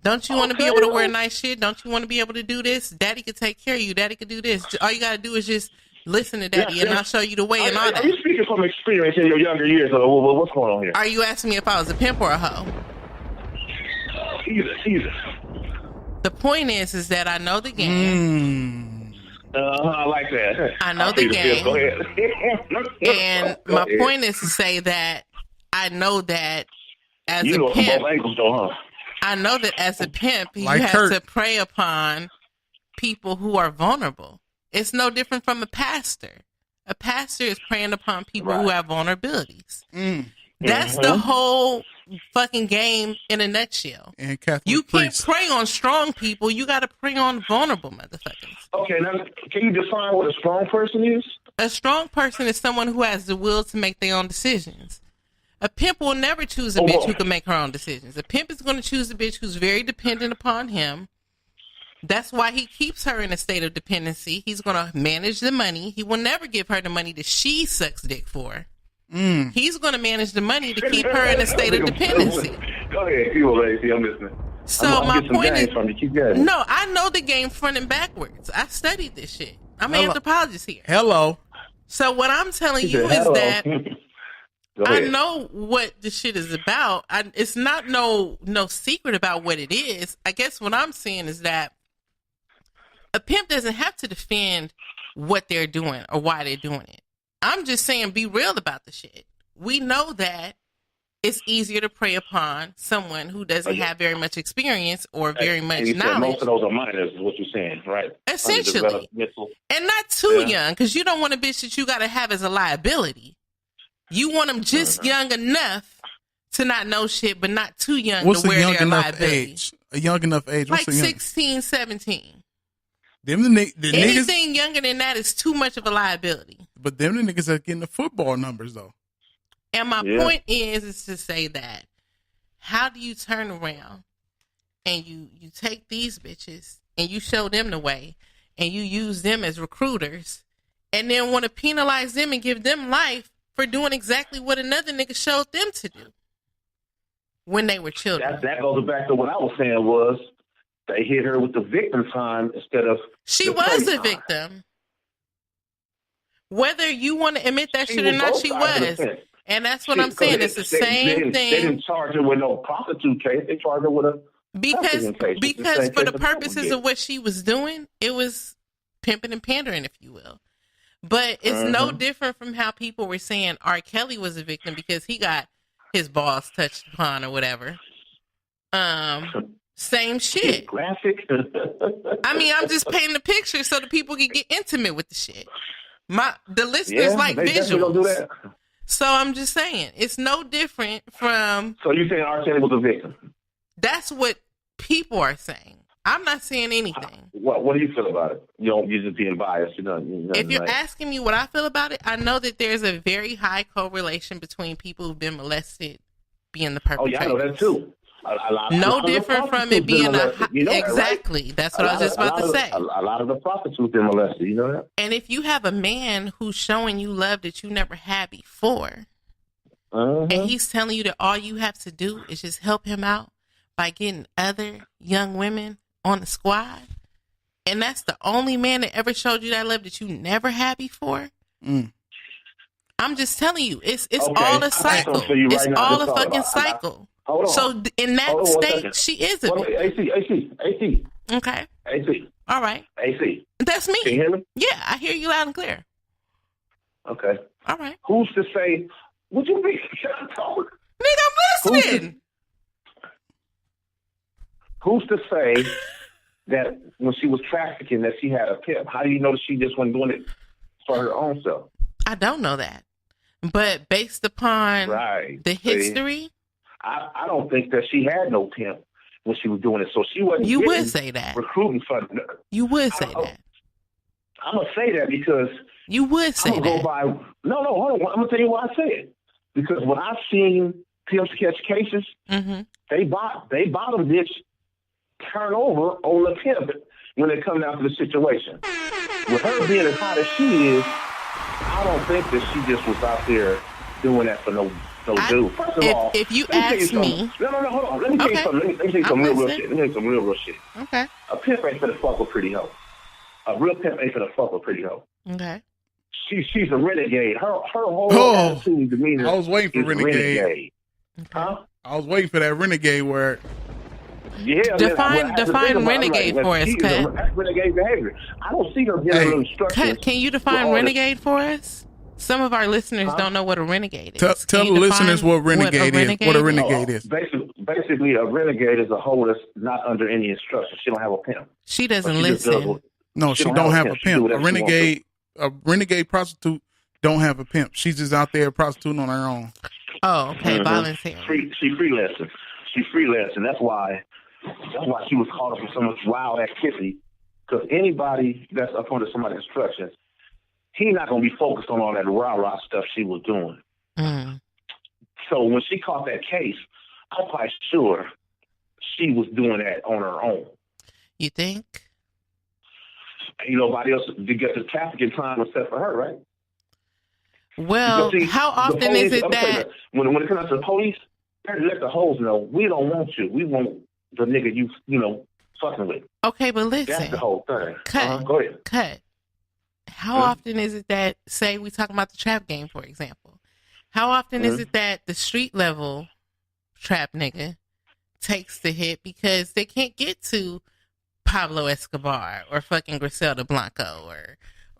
[SPEAKER 1] Don't you want to be
[SPEAKER 5] Okay,
[SPEAKER 1] able to wear
[SPEAKER 5] well.
[SPEAKER 1] nice shit? Don't you want to be able to do this? Daddy could take care of you. Daddy could do this. All you got to do is just listen to Daddy, and I'll show you the way and all
[SPEAKER 5] are
[SPEAKER 1] that.
[SPEAKER 5] you speaking from experience in your younger years, or what's going on here?
[SPEAKER 1] Are you asking me if I was a pimp or a hoe?
[SPEAKER 5] Either.
[SPEAKER 1] The point is that I know the game,
[SPEAKER 5] I like that.
[SPEAKER 1] I know
[SPEAKER 5] see
[SPEAKER 1] the
[SPEAKER 5] feel.
[SPEAKER 1] game.
[SPEAKER 5] Go ahead.
[SPEAKER 1] and
[SPEAKER 5] Go
[SPEAKER 1] my
[SPEAKER 5] ahead.
[SPEAKER 1] point is to say that I know that as
[SPEAKER 5] You
[SPEAKER 1] a
[SPEAKER 5] know from
[SPEAKER 1] pimp,
[SPEAKER 5] both angles, though, huh?
[SPEAKER 1] I know that as a pimp, you
[SPEAKER 2] Like
[SPEAKER 1] have
[SPEAKER 2] Kurt.
[SPEAKER 1] to prey upon people who are vulnerable. It's no different from a pastor. A pastor is preying upon people who
[SPEAKER 5] Right.
[SPEAKER 1] have vulnerabilities. That's the whole fucking game in a nutshell.
[SPEAKER 2] And Catholic
[SPEAKER 1] You can't
[SPEAKER 2] priest.
[SPEAKER 1] prey on strong people. You got to prey on vulnerable motherfuckers.
[SPEAKER 5] Okay, now can you define what a strong person is?
[SPEAKER 1] A strong person is someone who has the will to make their own decisions. A pimp will never choose a bitch who can make her own decisions. A pimp is going to choose a bitch who's very dependent upon him. That's why he keeps her in a state of dependency. He's going to manage the money. He will never give her the money that she sucks dick for. He's going to manage the money to keep her in a state of dependency.
[SPEAKER 5] Go ahead, people, lady. I'm listening.
[SPEAKER 1] So
[SPEAKER 5] I'm
[SPEAKER 1] my
[SPEAKER 5] get some
[SPEAKER 1] point
[SPEAKER 5] games
[SPEAKER 1] is,
[SPEAKER 5] from you. Keep going.
[SPEAKER 1] no, I know the game front and backwards. I studied this shit. I'm an
[SPEAKER 2] Hello.
[SPEAKER 1] anthropologist here.
[SPEAKER 2] Hello.
[SPEAKER 1] So what I'm telling you is
[SPEAKER 5] Hello.
[SPEAKER 1] that
[SPEAKER 5] Go
[SPEAKER 1] I
[SPEAKER 5] ahead.
[SPEAKER 1] know what the shit is about. It's not no secret about what it is. I guess what I'm saying is that a pimp doesn't have to defend what they're doing or why they're doing it. I'm just saying be real about the shit. We know that it's easier to prey upon someone who doesn't have very much experience or very much
[SPEAKER 5] And you said
[SPEAKER 1] knowledge.
[SPEAKER 5] most of those are minors, is what you're saying, right?
[SPEAKER 1] Essentially.
[SPEAKER 5] Underdeveloped mental.
[SPEAKER 1] And not too
[SPEAKER 5] Yeah.
[SPEAKER 1] young, because you don't want a bitch that you got to have as a liability. You want them just young enough to not know shit, but not too young
[SPEAKER 2] What's
[SPEAKER 1] to
[SPEAKER 2] a
[SPEAKER 1] where
[SPEAKER 2] young
[SPEAKER 1] they're a
[SPEAKER 2] enough
[SPEAKER 1] liability.
[SPEAKER 2] age? A young enough age.
[SPEAKER 1] Like
[SPEAKER 2] What's a young?
[SPEAKER 1] 16, 17.
[SPEAKER 2] Them the niggas,
[SPEAKER 1] Anything younger than that is too much of a liability.
[SPEAKER 2] but them the niggas that getting the football numbers though.
[SPEAKER 1] And my
[SPEAKER 5] Yeah.
[SPEAKER 1] point is to say that how do you turn around and you take these bitches and you show them the way and you use them as recruiters and then want to penalize them and give them life for doing exactly what another nigga showed them to do when they were children.
[SPEAKER 5] That goes back to what I was saying was they hit her with the victim time instead of
[SPEAKER 1] She
[SPEAKER 5] the
[SPEAKER 1] was
[SPEAKER 5] prey
[SPEAKER 1] a
[SPEAKER 5] time.
[SPEAKER 1] victim. Whether you want to admit that
[SPEAKER 5] She
[SPEAKER 1] shit or
[SPEAKER 5] was
[SPEAKER 1] not,
[SPEAKER 5] both
[SPEAKER 1] she
[SPEAKER 5] sides of the
[SPEAKER 1] was.
[SPEAKER 5] fence.
[SPEAKER 1] And that's what I'm saying. It's the
[SPEAKER 5] They
[SPEAKER 1] same
[SPEAKER 5] didn't
[SPEAKER 1] thing.
[SPEAKER 5] charge her with no prostitute case. They charged her with a
[SPEAKER 1] Because
[SPEAKER 5] trafficking case. It's the same
[SPEAKER 1] for the
[SPEAKER 5] case
[SPEAKER 1] purposes
[SPEAKER 5] that
[SPEAKER 1] of what she was doing, it was pimping and pandering, if you will. But it's no different from how people were saying R. Kelly was a victim because he got his balls touched upon or whatever. Same shit.
[SPEAKER 5] graphic.
[SPEAKER 1] I mean, I'm just painting a picture so the people can get intimate with the shit. The listeners like
[SPEAKER 5] they definitely gonna do
[SPEAKER 1] visuals.
[SPEAKER 5] that.
[SPEAKER 1] So I'm just saying, it's no different from
[SPEAKER 5] So you saying R. Kelly was a victim?
[SPEAKER 1] that's what people are saying. I'm not saying anything.
[SPEAKER 5] What do you feel about it? You're just being biased.
[SPEAKER 1] If you're asking me what I feel about it, I know that there's a very high correlation between people who've been molested being the
[SPEAKER 5] oh yeah, I
[SPEAKER 1] perpetrators.
[SPEAKER 5] know that too. A lot
[SPEAKER 1] No
[SPEAKER 5] of the
[SPEAKER 1] different from it
[SPEAKER 5] prostitutes been
[SPEAKER 1] being a
[SPEAKER 5] molested. You know that, right?
[SPEAKER 1] exactly. That's what I was just about to say.
[SPEAKER 5] A lot of the prostitutes been molested. You know that?
[SPEAKER 1] And if you have a man who's showing you love that you never had before,
[SPEAKER 5] Uh-huh.
[SPEAKER 1] and he's telling you that all you have to do is just help him out by getting other young women on the squad, and that's the only man that ever showed you that love that you never had before. I'm just telling you, it's
[SPEAKER 5] Okay,
[SPEAKER 1] all
[SPEAKER 5] I
[SPEAKER 1] a
[SPEAKER 5] got
[SPEAKER 1] cycle.
[SPEAKER 5] something for you
[SPEAKER 1] It's
[SPEAKER 5] right now.
[SPEAKER 1] all
[SPEAKER 5] Just
[SPEAKER 1] a
[SPEAKER 5] thought
[SPEAKER 1] fucking
[SPEAKER 5] about it.
[SPEAKER 1] cycle.
[SPEAKER 5] Hold on.
[SPEAKER 1] So in that
[SPEAKER 5] Hold on 1
[SPEAKER 1] state,
[SPEAKER 5] second.
[SPEAKER 1] she is a
[SPEAKER 5] Wait,
[SPEAKER 1] bitch.
[SPEAKER 5] AC.
[SPEAKER 1] Okay,
[SPEAKER 5] AC.
[SPEAKER 1] all right,
[SPEAKER 5] AC.
[SPEAKER 1] that's
[SPEAKER 5] Can you
[SPEAKER 1] me.
[SPEAKER 5] hear me?
[SPEAKER 1] Yeah, I hear you loud and clear.
[SPEAKER 5] Okay.
[SPEAKER 1] All right,
[SPEAKER 5] Who's to say? Would you be? Can I talk?
[SPEAKER 1] nigga, I'm
[SPEAKER 5] Who's to,
[SPEAKER 1] listening.
[SPEAKER 5] who's to say that when she was trafficking that she had a pimp? How do you know that she just wasn't doing it for her own self?
[SPEAKER 1] I don't know that, but based upon
[SPEAKER 5] Right.
[SPEAKER 1] the
[SPEAKER 5] See?
[SPEAKER 1] history,
[SPEAKER 5] I don't think that she had no pimp when she was doing it. So she wasn't
[SPEAKER 1] you
[SPEAKER 5] getting
[SPEAKER 1] would say that.
[SPEAKER 5] recruiting for.
[SPEAKER 1] You would say that.
[SPEAKER 5] I'm going to say that because
[SPEAKER 1] You would
[SPEAKER 5] I'm
[SPEAKER 1] say
[SPEAKER 5] going to go
[SPEAKER 1] that.
[SPEAKER 5] by. No, hold on. I'm going to tell you why I say it. Because when I've seen pimps catch cases,
[SPEAKER 1] Mm-hmm.
[SPEAKER 5] they bottom bitch turn over on the pimp when they come down to the situation. With her being as hot as she is, I don't think that she just was out there doing that for no dude. First of all,
[SPEAKER 1] if you
[SPEAKER 5] let me tell
[SPEAKER 1] ask me,
[SPEAKER 5] something. No, hold on. Let me tell you
[SPEAKER 1] Okay.
[SPEAKER 5] something. Let me tell you some
[SPEAKER 1] I'm
[SPEAKER 5] real
[SPEAKER 1] listening.
[SPEAKER 5] shit. Let me tell you some real shit.
[SPEAKER 1] okay,
[SPEAKER 5] A pimp ain't finna fuck with pretty hoe. A real pimp ain't finna fuck with pretty hoe.
[SPEAKER 1] okay.
[SPEAKER 5] She's a renegade. Her whole
[SPEAKER 2] Oh,
[SPEAKER 5] attitude and demeanor
[SPEAKER 2] I was waiting for
[SPEAKER 5] is
[SPEAKER 2] renegade.
[SPEAKER 5] Huh?
[SPEAKER 2] I was waiting for that renegade word.
[SPEAKER 5] Yeah,
[SPEAKER 1] Define
[SPEAKER 5] man, I have to think about it.
[SPEAKER 1] renegade for us,
[SPEAKER 5] she is
[SPEAKER 1] Cut.
[SPEAKER 5] that's renegade behavior. I don't see her giving
[SPEAKER 2] Hey.
[SPEAKER 5] her instructions.
[SPEAKER 1] Cut, can you
[SPEAKER 5] with
[SPEAKER 1] define
[SPEAKER 5] all this-
[SPEAKER 1] renegade for us? Some of our listeners
[SPEAKER 5] Huh?
[SPEAKER 1] don't know what a renegade is.
[SPEAKER 2] Tell
[SPEAKER 1] Can
[SPEAKER 2] the
[SPEAKER 1] you
[SPEAKER 2] listeners
[SPEAKER 1] define
[SPEAKER 2] what renegade is. What a
[SPEAKER 1] is?
[SPEAKER 2] renegade is.
[SPEAKER 5] Basically, a renegade is a hoe that's not under any instructions. She don't have a pimp.
[SPEAKER 1] She
[SPEAKER 5] But
[SPEAKER 1] doesn't
[SPEAKER 5] she just does
[SPEAKER 1] listen.
[SPEAKER 5] what-
[SPEAKER 2] No, she don't have a
[SPEAKER 5] She do
[SPEAKER 2] pimp.
[SPEAKER 5] whatever she wants
[SPEAKER 2] A renegade prostitute don't have a pimp. She's just out there prostituting on her own.
[SPEAKER 1] Oh, okay,
[SPEAKER 5] Mhm.
[SPEAKER 1] voluntary.
[SPEAKER 5] She freelancing. She freelancing. That's why she was caught up in so much wild activity. Because anybody that's up under somebody's instructions, he's not gonna be focused on all that rah-rah stuff she was doing.
[SPEAKER 1] Mm.
[SPEAKER 5] So when she caught that case, I'm quite sure she was doing that on her own.
[SPEAKER 1] You think?
[SPEAKER 5] Ain't nobody else to get the trafficking time except for her, right?
[SPEAKER 1] Well,
[SPEAKER 5] Because, see,
[SPEAKER 1] how
[SPEAKER 5] the
[SPEAKER 1] often
[SPEAKER 5] police-
[SPEAKER 1] is it
[SPEAKER 5] I'm telling
[SPEAKER 1] that?
[SPEAKER 5] you, when it comes to the police, they let the hoes know we don't want you. We want the nigga you know fucking with.
[SPEAKER 1] Okay, but
[SPEAKER 5] That's
[SPEAKER 1] listen,
[SPEAKER 5] the whole thing.
[SPEAKER 1] Cut.
[SPEAKER 5] Go ahead.
[SPEAKER 1] Cut. How
[SPEAKER 5] Hmm?
[SPEAKER 1] often is it that, say, we talking about the trap game, for example? How often is it that the street level trap nigga takes the hit because they can't get to Pablo Escobar or fucking Griselda Blanco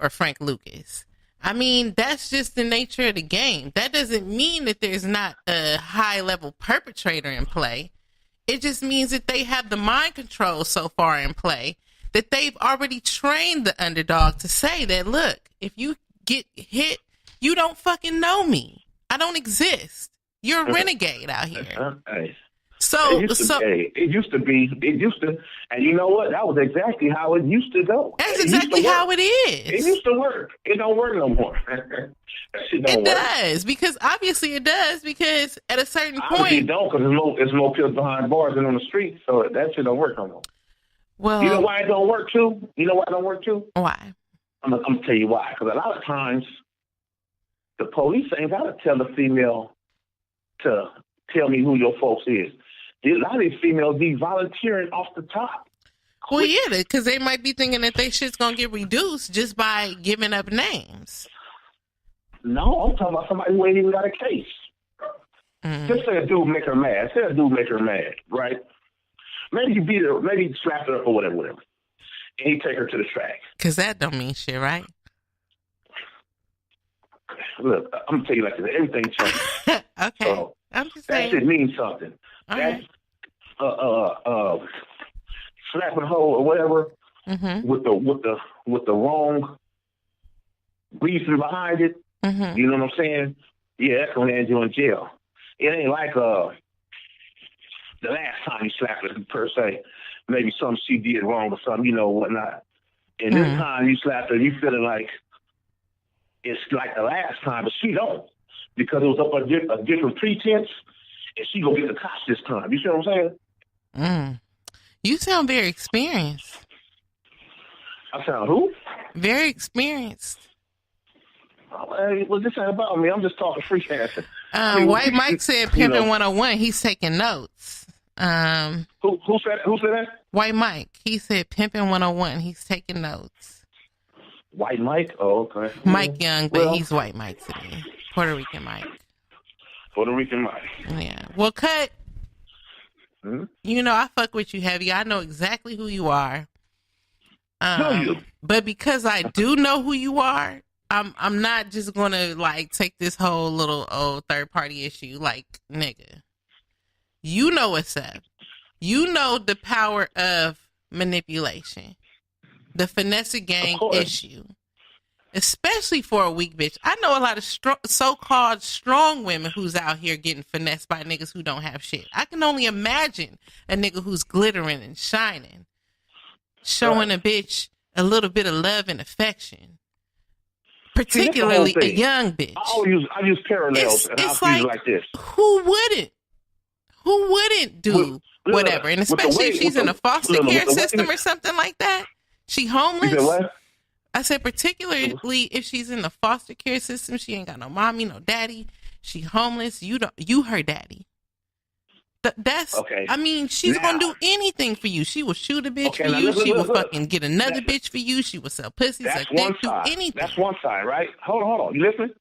[SPEAKER 1] or Frank Lucas? I mean, that's just the nature of the game. That doesn't mean that there's not a high level perpetrator in play. It just means that they have the mind control so far in play that they've already trained the underdog to say that, look, if you get hit, you don't fucking know me. I don't exist. You're a renegade out here.
[SPEAKER 5] Hey.
[SPEAKER 1] So,
[SPEAKER 5] It used to, and you know what? That was exactly how it used to go.
[SPEAKER 1] that's
[SPEAKER 5] It used to
[SPEAKER 1] exactly
[SPEAKER 5] work.
[SPEAKER 1] how it
[SPEAKER 5] It
[SPEAKER 1] is.
[SPEAKER 5] used to work. It don't work no more. That shit don't
[SPEAKER 1] It
[SPEAKER 5] work.
[SPEAKER 1] does, because obviously it does, because at a certain
[SPEAKER 5] Obviously it
[SPEAKER 1] point,
[SPEAKER 5] don't, because there's more pills behind bars than on the street, so that shit don't work no more.
[SPEAKER 1] well,
[SPEAKER 5] You know why it don't work too? You know why it don't work too?
[SPEAKER 1] why?
[SPEAKER 5] I'm gonna tell you why. Because a lot of times, the police ain't gotta tell the female to tell me who your folks is. A lot of these females be volunteering off the top.
[SPEAKER 1] Well, yeah, because they might be thinking that they shit's gonna get reduced just by giving up names.
[SPEAKER 5] No, I'm talking about somebody who ain't even got a case.
[SPEAKER 1] Mm.
[SPEAKER 5] Just say a dude make her mad. Say a dude make her mad, right? Maybe you beat her, maybe you slap her up or whatever. And he take her to the track.
[SPEAKER 1] Because that don't mean shit, right?
[SPEAKER 5] Look, I'm gonna tell you like this. Everything changes.
[SPEAKER 1] Okay.
[SPEAKER 5] So,
[SPEAKER 1] I'm just
[SPEAKER 5] that
[SPEAKER 1] saying.
[SPEAKER 5] shit means something.
[SPEAKER 1] All
[SPEAKER 5] That's
[SPEAKER 1] right.
[SPEAKER 5] slapping a hoe or whatever
[SPEAKER 1] Mm-hmm.
[SPEAKER 5] with the wrong reason behind it.
[SPEAKER 1] Mm-hmm.
[SPEAKER 5] You know what I'm saying? Yeah, that's gonna land you in jail. It ain't like the last time you slapped her per se. Maybe something she did wrong or something, you know, whatnot. And this
[SPEAKER 1] Mhm.
[SPEAKER 5] time you slapped her, you feeling like it's like the last time, but she don't, because it was up a different pretense, and she gonna get the cops this time. You see what I'm saying?
[SPEAKER 1] You sound very experienced.
[SPEAKER 5] I sound who?
[SPEAKER 1] Very experienced.
[SPEAKER 5] Well, this ain't about me. I'm just talking freelancing.
[SPEAKER 1] White Mike said Pimpin' 101. He's taking notes.
[SPEAKER 5] Who said that?
[SPEAKER 1] White Mike. He said Pimpin' 101. He's taking notes.
[SPEAKER 5] White Mike? Oh, okay.
[SPEAKER 1] Mike Young, but he's White Mike to me. Puerto Rican Mike.
[SPEAKER 5] Puerto Rican Mike.
[SPEAKER 1] Yeah. Well, Cut. You know, I fuck with you heavy. I know exactly who you are.
[SPEAKER 5] Do you?
[SPEAKER 1] But because I do know who you are, I'm not just gonna like take this whole little third party issue like nigga. You know what's up. You know the power of manipulation. The finesse gang issue. Especially for a weak bitch. I know a lot of so-called strong women who's out here getting finessed by niggas who don't have shit. I can only imagine a nigga who's glittering and shining, showing a bitch a little bit of love and affection. Particularly a young bitch.
[SPEAKER 5] I use parallels and I'll use it like this.
[SPEAKER 1] Who wouldn't? Who wouldn't do whatever? And especially if she's in a foster care system or something like that. She homeless.
[SPEAKER 5] You said what?
[SPEAKER 1] I said particularly if she's in the foster care system, she ain't got no mommy, no daddy. She homeless. You her daddy. That's okay. I mean, she's gonna do anything for you. She will shoot a bitch for you. She will fucking get another bitch for you. She will sell pussy, suck dick, do anything.
[SPEAKER 5] That's one side, right? Hold on. You listening?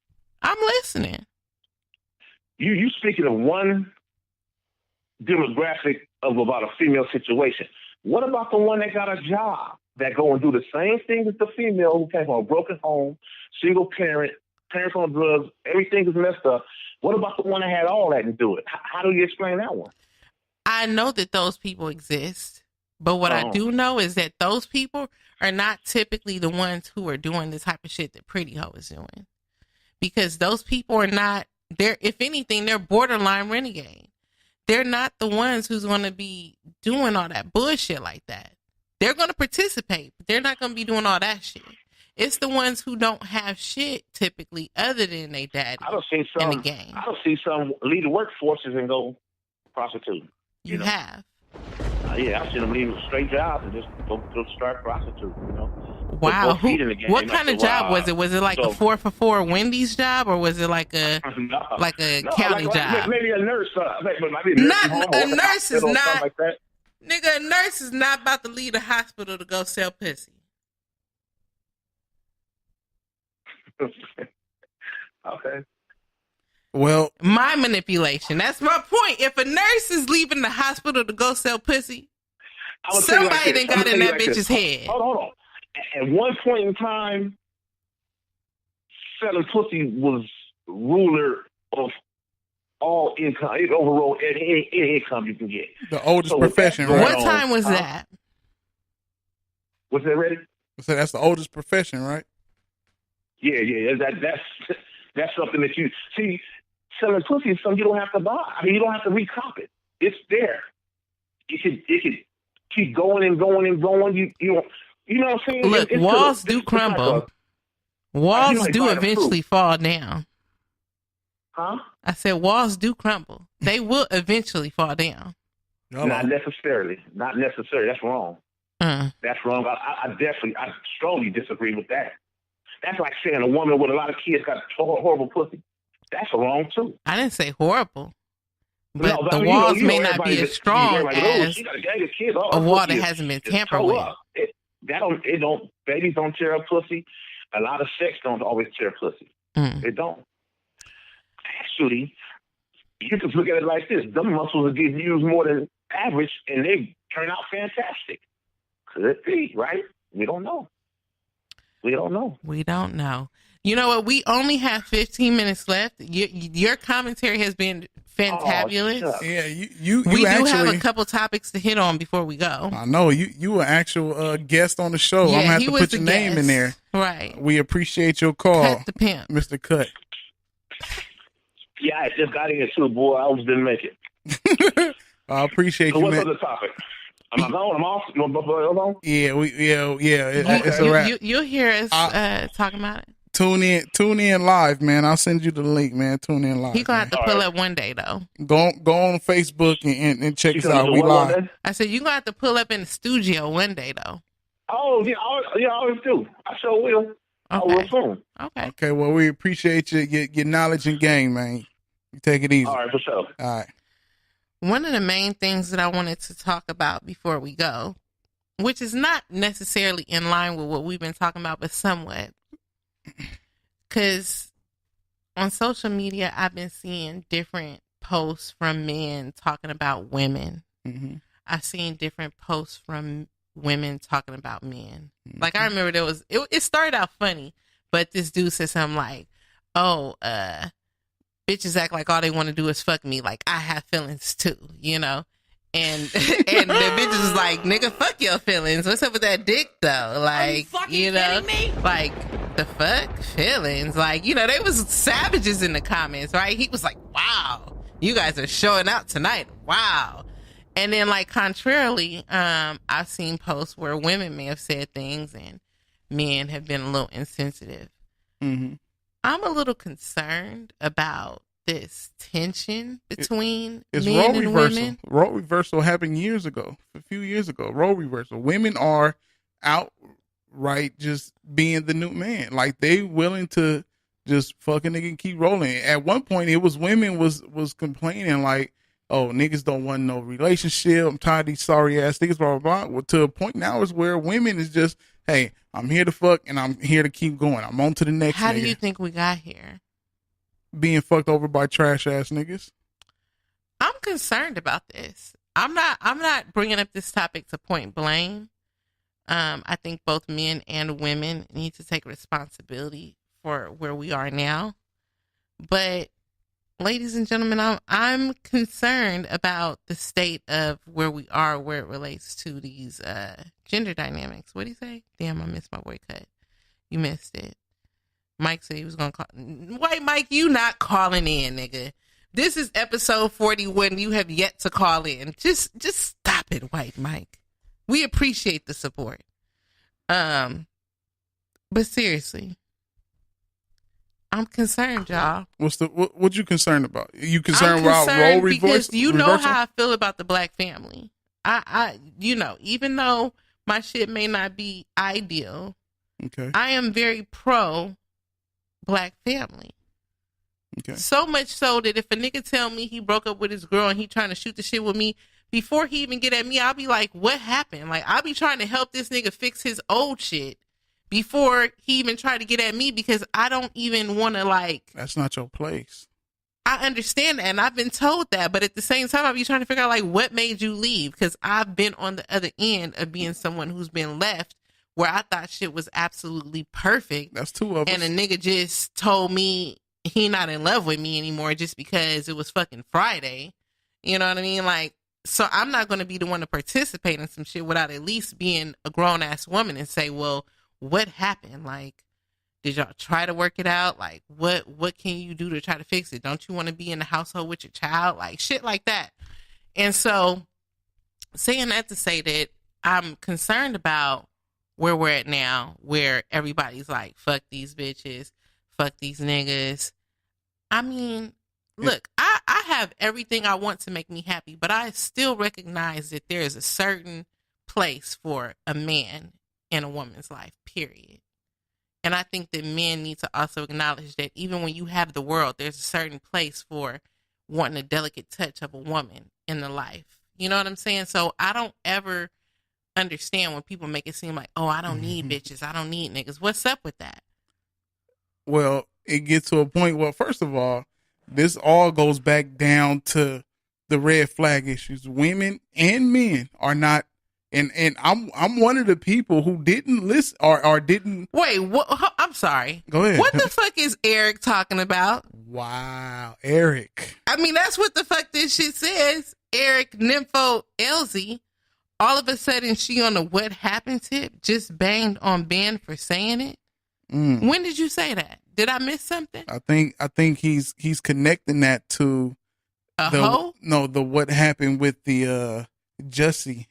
[SPEAKER 1] I'm listening.
[SPEAKER 5] You speaking of one demographic of about a female situation. What about the one that got a job that go and do the same thing as the female who came from a broken home, single parent, parents on drugs, everything is messed up? What about the one that had all that and do it? How do you explain that one?
[SPEAKER 1] I know that those people exist, but what I do know is that those people are not typically the ones who are doing the type of shit that Pretty Ho is doing. Because those people are not, if anything, they're borderline renegade. They're not the ones who's going to be doing all that bullshit like that. They're going to participate, but they're not going to be doing all that shit. It's the ones who don't have shit typically other than their daddy in the game.
[SPEAKER 5] I don't see some leave the workforces and go prostituting.
[SPEAKER 1] You know? Have.
[SPEAKER 5] Yeah, I've seen them leave a straight job and just go start prostituting, you know.
[SPEAKER 1] Wow. What kind of job was it? Was it like a 4-for-4 Wendy's job, or was it like a county job?
[SPEAKER 5] Maybe a nurse.
[SPEAKER 1] A nurse is not. Like that. Nigga, a nurse is not about to leave the hospital to go sell pussy.
[SPEAKER 5] Okay.
[SPEAKER 2] Well,
[SPEAKER 1] my manipulation. That's my point. If a nurse is leaving the hospital to go sell pussy, somebody done got in that bitch's head.
[SPEAKER 5] Hold on. At one point in time, selling pussy was ruler of all income. It overrode any income you can get.
[SPEAKER 2] The oldest profession, right?
[SPEAKER 1] What time was that?
[SPEAKER 5] Was that ready?
[SPEAKER 2] So that's the oldest profession, right?
[SPEAKER 5] Yeah. That's something that you see. Selling pussy is something you don't have to buy. I mean, you don't have to recop it. It's there. It could keep going and going and going. You know what I'm saying?
[SPEAKER 1] Look, walls do crumble. Walls do eventually fall down.
[SPEAKER 5] Huh?
[SPEAKER 1] I said walls do crumble. They will eventually fall down.
[SPEAKER 5] Not necessarily. That's wrong. That's wrong. I strongly disagree with that. That's like saying a woman with a lot of kids got horrible pussy. That's wrong too.
[SPEAKER 1] I didn't say horrible. But the walls may not be as strong as a wall that hasn't been tampered with.
[SPEAKER 5] Babies don't tear up pussy. A lot of sex don't always tear pussy. It don't. Actually, you can look at it like this. Them muscles are getting used more than average, and they turn out fantastic. Could be, right? We don't know. We don't know. You know what? We only have 15 minutes left. Your commentary has been fantabulous.
[SPEAKER 2] Yeah, you
[SPEAKER 1] we
[SPEAKER 2] actually,
[SPEAKER 1] do have a couple topics to hit on before we go.
[SPEAKER 2] I know you were actual guest on the show.
[SPEAKER 1] Yeah,
[SPEAKER 2] I'm gonna have to put your name in there.
[SPEAKER 1] Right.
[SPEAKER 2] We appreciate your call,
[SPEAKER 1] Cut the pimp,
[SPEAKER 2] Mr. Cut.
[SPEAKER 5] Yeah, I just got in too, boy. I almost didn't make it.
[SPEAKER 2] I appreciate
[SPEAKER 5] so
[SPEAKER 2] you.
[SPEAKER 5] What's the topic? Am I on? I'm off. You want to go on?
[SPEAKER 2] Yeah. It's a wrap.
[SPEAKER 1] You'll hear us talking about it.
[SPEAKER 2] Tune in live, man. I'll send you the link, man. Tune in live.
[SPEAKER 1] He gonna have to
[SPEAKER 5] All
[SPEAKER 1] pull
[SPEAKER 5] right.
[SPEAKER 1] up one day though.
[SPEAKER 2] Go on Facebook and check
[SPEAKER 5] You
[SPEAKER 2] us
[SPEAKER 5] said
[SPEAKER 2] out.
[SPEAKER 5] it's
[SPEAKER 2] We
[SPEAKER 5] what
[SPEAKER 2] live.
[SPEAKER 5] Monday?
[SPEAKER 1] I said you gonna have to pull up in the studio one day though.
[SPEAKER 5] Oh, yeah, I always do. I sure will. I will
[SPEAKER 1] Okay.
[SPEAKER 5] soon.
[SPEAKER 1] Okay.
[SPEAKER 2] Okay, well, we appreciate your knowledge and game, man. You take it easy.
[SPEAKER 5] All right, for sure.
[SPEAKER 2] All right.
[SPEAKER 1] One of the main things that I wanted to talk about before we go, which is not necessarily in line with what we've been talking about, but somewhat, because on social media, I've been seeing different posts from men talking about women.
[SPEAKER 2] Mm-hmm.
[SPEAKER 1] I've seen different posts from women talking about men. Like, I remember it started out funny, but this dude said something like, oh, bitches act like all they want to do is fuck me. Like, I have feelings too, you know? And and the bitches was like, nigga, fuck your feelings. What's up with that dick though? Like,
[SPEAKER 3] fucking
[SPEAKER 1] know,
[SPEAKER 3] kidding me?
[SPEAKER 1] like the fuck feelings. Like, you know, they was savages in the comments, right? He was like, wow, you guys are showing out tonight. Wow. And then, like, contrarily, I've seen posts where women may have said things and men have been a little insensitive.
[SPEAKER 2] Mm-hmm.
[SPEAKER 1] I'm a little concerned about this tension between
[SPEAKER 2] It's
[SPEAKER 1] men
[SPEAKER 2] role
[SPEAKER 1] and
[SPEAKER 2] reversal.
[SPEAKER 1] women.
[SPEAKER 2] Role reversal happened a few years ago. Role reversal. Women are outright just being the new man. Like, they willing to just fucking nigga and keep rolling. At one point, it was women was complaining like, oh, niggas don't want no relationship. I'm tired of these sorry ass niggas, blah, blah, blah. Well, to a point now is where women is just, hey, I'm here to fuck and I'm here to keep going. I'm on to the next
[SPEAKER 1] How
[SPEAKER 2] nigga.
[SPEAKER 1] do you think we got here?
[SPEAKER 2] Being fucked over by trash ass niggas.
[SPEAKER 1] I'm concerned about this. I'm not bringing up this topic to point blame. I think both men and women need to take responsibility for where we are now. But ladies and gentlemen, I'm concerned about the state of where we are, where it relates to these gender dynamics. What do you say? Damn, I missed my boy cut. You missed it. Mike said he was gonna call. Wait, Mike, you not calling in, nigga. This is episode 41. You have yet to call in. Just stop it, White Mike. We appreciate the support. But seriously, I'm concerned, y'all.
[SPEAKER 2] What you concerned about? You
[SPEAKER 1] I'm
[SPEAKER 2] concerned about role
[SPEAKER 1] concerned
[SPEAKER 2] reversal?
[SPEAKER 1] because you know how I feel about the black family. I you know, even though my shit may not be ideal,
[SPEAKER 2] Okay.
[SPEAKER 1] I am very pro black family.
[SPEAKER 2] Okay.
[SPEAKER 1] So much so that if a nigga tell me he broke up with his girl and he trying to shoot the shit with me, before he even get at me, I'll be like, what happened? Like, I'll be trying to help this nigga fix his old shit before he even tried to get at me, because I don't even want to, like...
[SPEAKER 2] That's not your place.
[SPEAKER 1] I understand that, and I've been told that, but at the same time, I'll be trying to figure out, like, what made you leave? Because I've been on the other end of being someone who's been left where I thought shit was absolutely perfect.
[SPEAKER 2] That's two of us.
[SPEAKER 1] And a nigga just told me he not in love with me anymore just because it was fucking Friday. You know what I mean? Like, so I'm not going to be the one to participate in some shit without at least being a grown-ass woman and say, well, what happened? Like, did y'all try to work it out? Like, what can you do to try to fix it? Don't you want to be in the household with your child? Like, shit like that. And so, saying that to say that I'm concerned about where we're at now, where everybody's like, fuck these bitches, fuck these niggas. I mean, look, I have everything I want to make me happy, but I still recognize that there is a certain place for a man in a woman's life, period. And I think that men need to also acknowledge that even when you have the world, there's a certain place for wanting a delicate touch of a woman in the life. You know what I'm saying? So I don't ever understand when people make it seem like, oh, I don't need bitches, I don't need niggas. What's up with that?
[SPEAKER 2] Well, it gets to a point. Well, first of all, this all goes back down to the red flag issues. Women and men are not, and I'm one of the people who didn't listen or didn't.
[SPEAKER 1] Wait, what? I'm sorry.
[SPEAKER 2] Go ahead.
[SPEAKER 1] What the fuck is Eric talking about?
[SPEAKER 2] Wow, Eric.
[SPEAKER 1] I mean, that's what the fuck this shit says. Eric Nympho Elsie. All of a sudden, she on the what happened tip, just banged on Ben for saying it. When did you say that? Did I miss something?
[SPEAKER 2] I think he's connecting that to
[SPEAKER 1] hoe?
[SPEAKER 2] No, the what happened with the Jussie.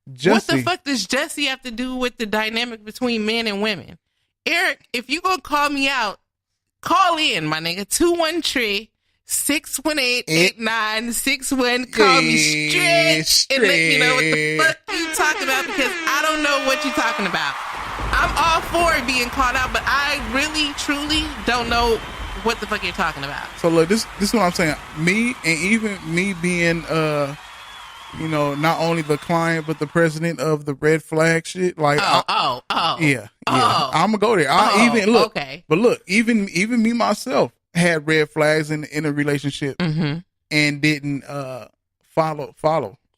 [SPEAKER 1] What the fuck does Jussie have to do with the dynamic between men and women? Eric, if you gonna call me out, call in, my nigga. 213-618-8961. Call me straight and let me know what the fuck you talking about, because I don't know what you talking about. I'm all for being called out, but I really, truly don't know what the fuck you're talking about.
[SPEAKER 2] So look, this is what I'm saying. Me, and even me being not only the client but the president of the red flag shit. Like, yeah. I'm gonna go there. But look, even me myself had red flags in a relationship and didn't follow.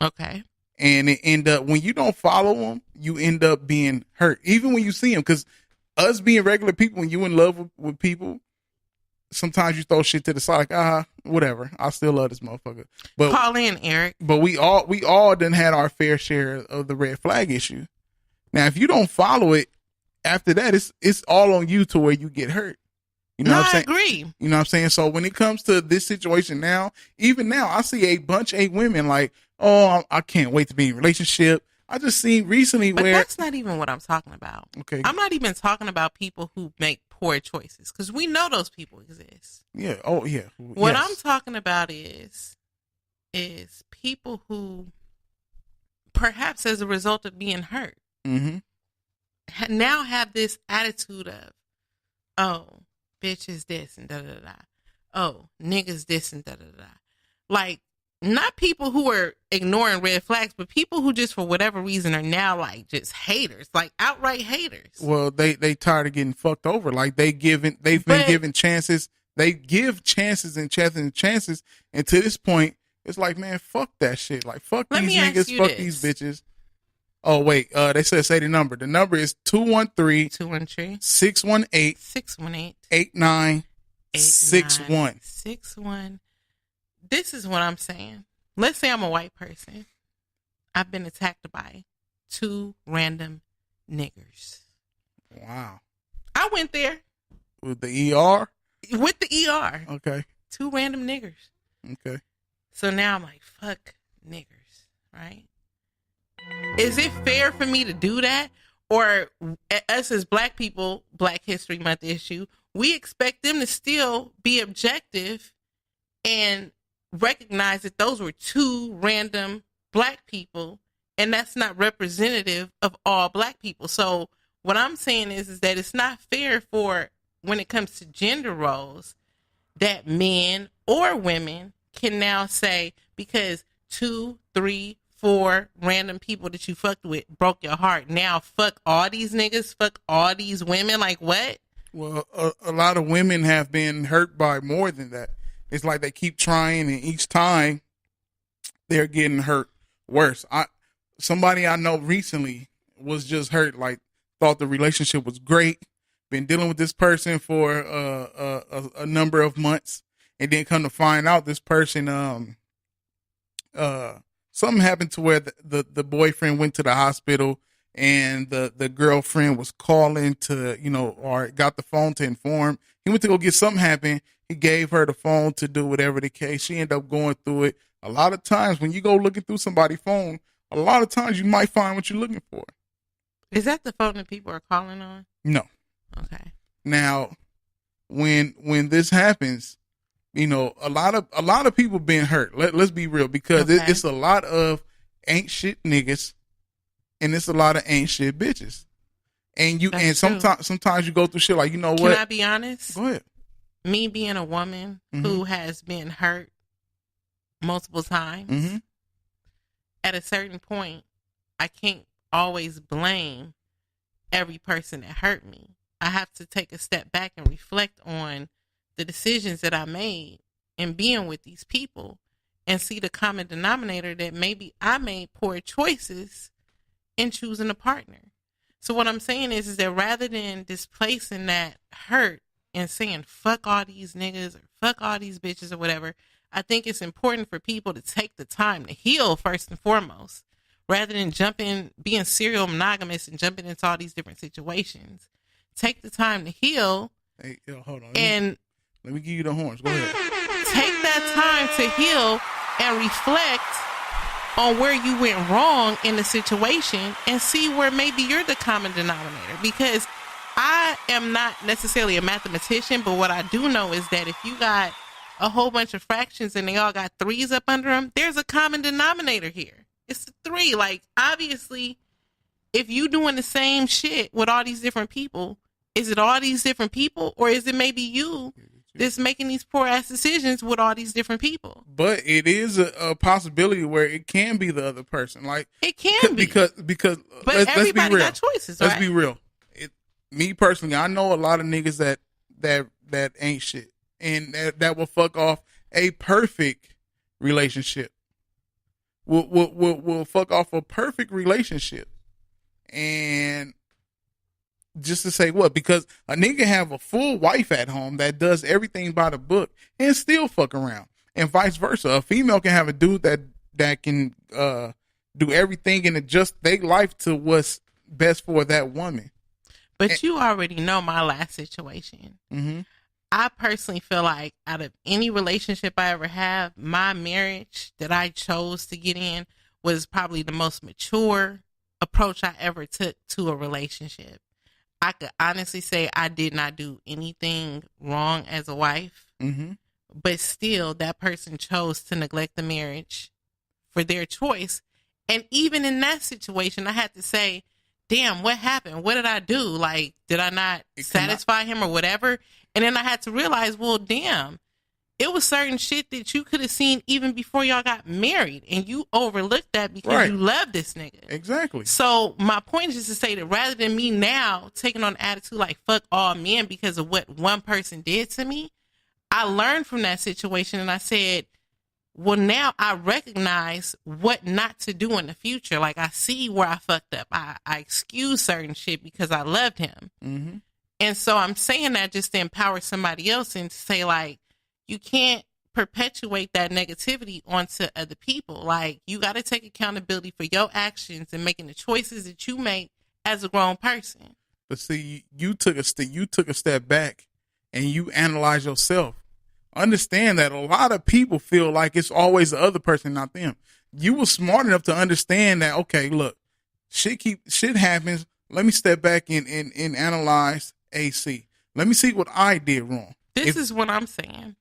[SPEAKER 1] Okay.
[SPEAKER 2] And it end up, when you don't follow them, you end up being hurt, even when you see them. Because us being regular people, when you in love with people, sometimes you throw shit to the side, like, whatever. I still love this motherfucker. But
[SPEAKER 1] call in, Eric.
[SPEAKER 2] But we all done had our fair share of the red flag issue. Now, if you don't follow it, after that, it's all on you to where you get hurt. You know what I'm saying?
[SPEAKER 1] I agree.
[SPEAKER 2] You know what I'm saying? So when it comes to this situation now, even now, I see a bunch of women like, oh, I can't wait to be in a relationship. I just seen recently
[SPEAKER 1] but
[SPEAKER 2] where
[SPEAKER 1] that's not even what I'm talking about.
[SPEAKER 2] Okay.
[SPEAKER 1] I'm not even talking about people who make poor choices, because we know those people exist.
[SPEAKER 2] Yeah. Oh, yeah.
[SPEAKER 1] What I'm talking about is people who, perhaps as a result of being hurt, now have this attitude of, oh, bitch is this and da da da. Oh, niggas this and da da da. Like, not people who are ignoring red flags, but people who just for whatever reason are now like just haters, like outright haters.
[SPEAKER 2] Well, they tired of getting fucked over. Like they've been given chances. They give chances and chances, and to this point, it's like, man, fuck that shit. Like, fuck these niggas, fuck these bitches. Oh wait, they say the number. The number is 213-618-8961.
[SPEAKER 1] This is what I'm saying. Let's say I'm a white person. I've been attacked by 2 random niggers.
[SPEAKER 2] Wow.
[SPEAKER 1] I went there.
[SPEAKER 2] With the ER?
[SPEAKER 1] With the ER.
[SPEAKER 2] Okay.
[SPEAKER 1] 2 random niggers.
[SPEAKER 2] Okay.
[SPEAKER 1] So now I'm like, fuck niggers, right? Is it fair for me to do that? Or us as black people, Black History Month issue, we expect them to still be objective and recognize that those were 2 random black people, and that's not representative of all black people. So what I'm saying is that it's not fair for, when it comes to gender roles, that men or women can now say, because 2, 3, 4 random people that you fucked with broke your heart, now fuck all these niggas, fuck all these women. Like, what?
[SPEAKER 2] Well, a lot of women have been hurt by more than that. It's like they keep trying, and each time they're getting hurt worse. Somebody I know recently was just hurt, like thought the relationship was great, been dealing with this person for a number of months, and then come to find out this person, something happened to where the boyfriend went to the hospital, and the girlfriend was calling to, or got the phone to inform. He went to go get something happen. He gave her the phone to do whatever the case. She ended up going through it. A lot of times when you go looking through somebody's phone, a lot of times you might find what you're looking for.
[SPEAKER 1] Is that the phone that people are calling on?
[SPEAKER 2] No.
[SPEAKER 1] Okay.
[SPEAKER 2] Now, when this happens, a lot of people being hurt. Let's be real, because it's a lot of ain't shit niggas, and it's a lot of ain't shit bitches. And sometimes you go through shit like, what?
[SPEAKER 1] Can I be honest?
[SPEAKER 2] Go ahead.
[SPEAKER 1] Me being a woman who has been hurt multiple times, at a certain point, I can't always blame every person that hurt me. I have to take a step back and reflect on the decisions that I made in being with these people, and see the common denominator that maybe I made poor choices in choosing a partner. So what I'm saying is that rather than displacing that hurt and saying fuck all these niggas or fuck all these bitches or whatever, I think it's important for people to take the time to heal first and foremost, rather than being serial monogamous and jumping into all these different situations. Take the time to heal.
[SPEAKER 2] Hey, hold on. Let me give you the horns. Go ahead.
[SPEAKER 1] Take that time to heal and reflect on where you went wrong in the situation, and see where maybe you're the common denominator. Because I am not necessarily a mathematician, but what I do know is that if you got a whole bunch of fractions and they all got threes up under them, there's a common denominator here. It's a 3. Like, obviously, if you doing the same shit with all these different people, is it all these different people, or is it maybe you that's making these poor ass decisions with all these different people?
[SPEAKER 2] But it is a possibility where it can be the other person. Like,
[SPEAKER 1] It can be.
[SPEAKER 2] because
[SPEAKER 1] But
[SPEAKER 2] let's be
[SPEAKER 1] everybody
[SPEAKER 2] real.
[SPEAKER 1] got choices,
[SPEAKER 2] Let's
[SPEAKER 1] right?
[SPEAKER 2] be real. Me personally, I know a lot of niggas that ain't shit, and that will fuck off a perfect relationship. Will fuck off a perfect relationship, and just to say what? Because a nigga have a full wife at home that does everything by the book and still fuck around, and vice versa. A female can have a dude that can do everything and adjust their life to what's best for that woman.
[SPEAKER 1] But you already know my last situation.
[SPEAKER 2] Mm-hmm.
[SPEAKER 1] I personally feel like out of any relationship I ever have, my marriage that I chose to get in was probably the most mature approach I ever took to a relationship. I could honestly say I did not do anything wrong as a wife,
[SPEAKER 2] Mm-hmm.
[SPEAKER 1] but still that person chose to neglect the marriage for their choice. And even in that situation, I had to say, damn, what happened? What did I do? Like, did I not satisfy him or whatever? And then I had to realize, well, damn, it was certain shit that you could have seen even before y'all got married, and you overlooked that because
[SPEAKER 2] Right.
[SPEAKER 1] you love this nigga.
[SPEAKER 2] Exactly.
[SPEAKER 1] So my point is just to say that rather than me now taking on the attitude like fuck all men because of what one person did to me, I learned from that situation and I said, well, now I recognize what not to do in the future. Like, I see where I fucked up. I excuse certain shit because I loved him.
[SPEAKER 2] Mm-hmm.
[SPEAKER 1] And so I'm saying that just to empower somebody else and to say, like, you can't perpetuate that negativity onto other people. Like, you got to take accountability for your actions and making the choices that you make as a grown person.
[SPEAKER 2] But see, you took a step back and you analyze yourself. Understand that a lot of people feel like it's always the other person, not them. You were smart enough to understand that, okay, look, shit happens. Let me step back and analyze AC. Let me see what I did wrong.
[SPEAKER 1] This is what I'm saying.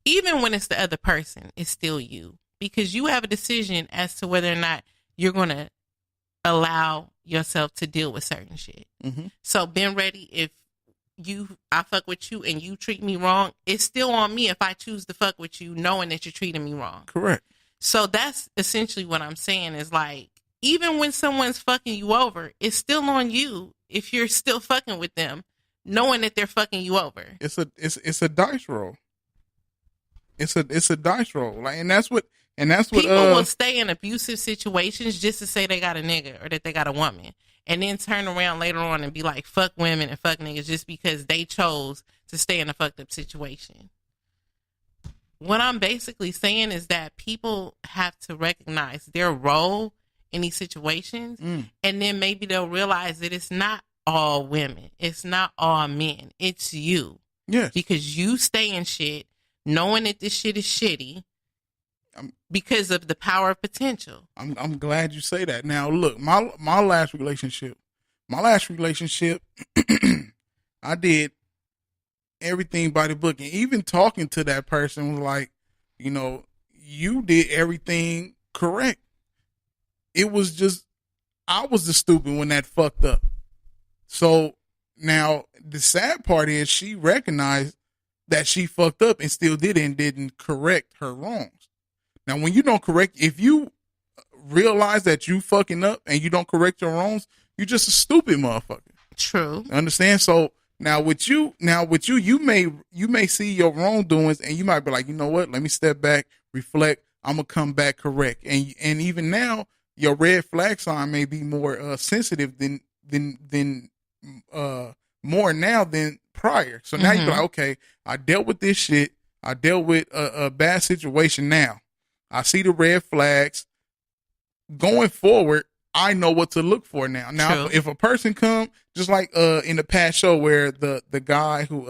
[SPEAKER 1] Even when it's the other person, it's still you. Because you have a decision as to whether or not you're going to allow yourself to deal with certain shit.
[SPEAKER 2] Mm-hmm.
[SPEAKER 1] So been ready. If I fuck with you and you treat me wrong, it's still on me if I choose to fuck with you knowing that you're treating me wrong.
[SPEAKER 2] Correct.
[SPEAKER 1] So that's essentially what I'm saying is, like, even when someone's fucking you over, it's still on you if you're still fucking with them, knowing that they're fucking you over.
[SPEAKER 2] It's a dice roll. It's a dice roll. Like, and that's what
[SPEAKER 1] People will stay in abusive situations just to say they got a nigga or that they got a woman, and then turn around later on and be like, fuck women and fuck niggas just because they chose to stay in a fucked up situation. What I'm basically saying is that people have to recognize their role in these situations, and then maybe they'll realize that it's not all women. It's not all men. It's you.
[SPEAKER 2] Yes.
[SPEAKER 1] Because you stay in shit knowing that this shit is shitty because of the power of potential.
[SPEAKER 2] I'm glad you say that. Now, look, my last relationship, I did everything by the book, and even talking to that person was like, you know, you did everything correct. It was just, I was the stupid one that fucked up. So now the sad part is she recognized that she fucked up and still didn't correct her wrongs. Now, when you don't correct, if you realize that you fucking up and you don't correct your wrongs, you're just a stupid motherfucker.
[SPEAKER 1] True.
[SPEAKER 2] Understand? So now with you, you may see your wrongdoings and you might be like, you know what? Let me step back, reflect. I'm gonna come back correct. And even now, your red flag sign may be more sensitive than more now than prior. So now you're like, okay, I dealt with this shit. I dealt with a bad situation. Now I see the red flags. Going forward, I know what to look for now. Now, if a person come, just like in the past show where the guy who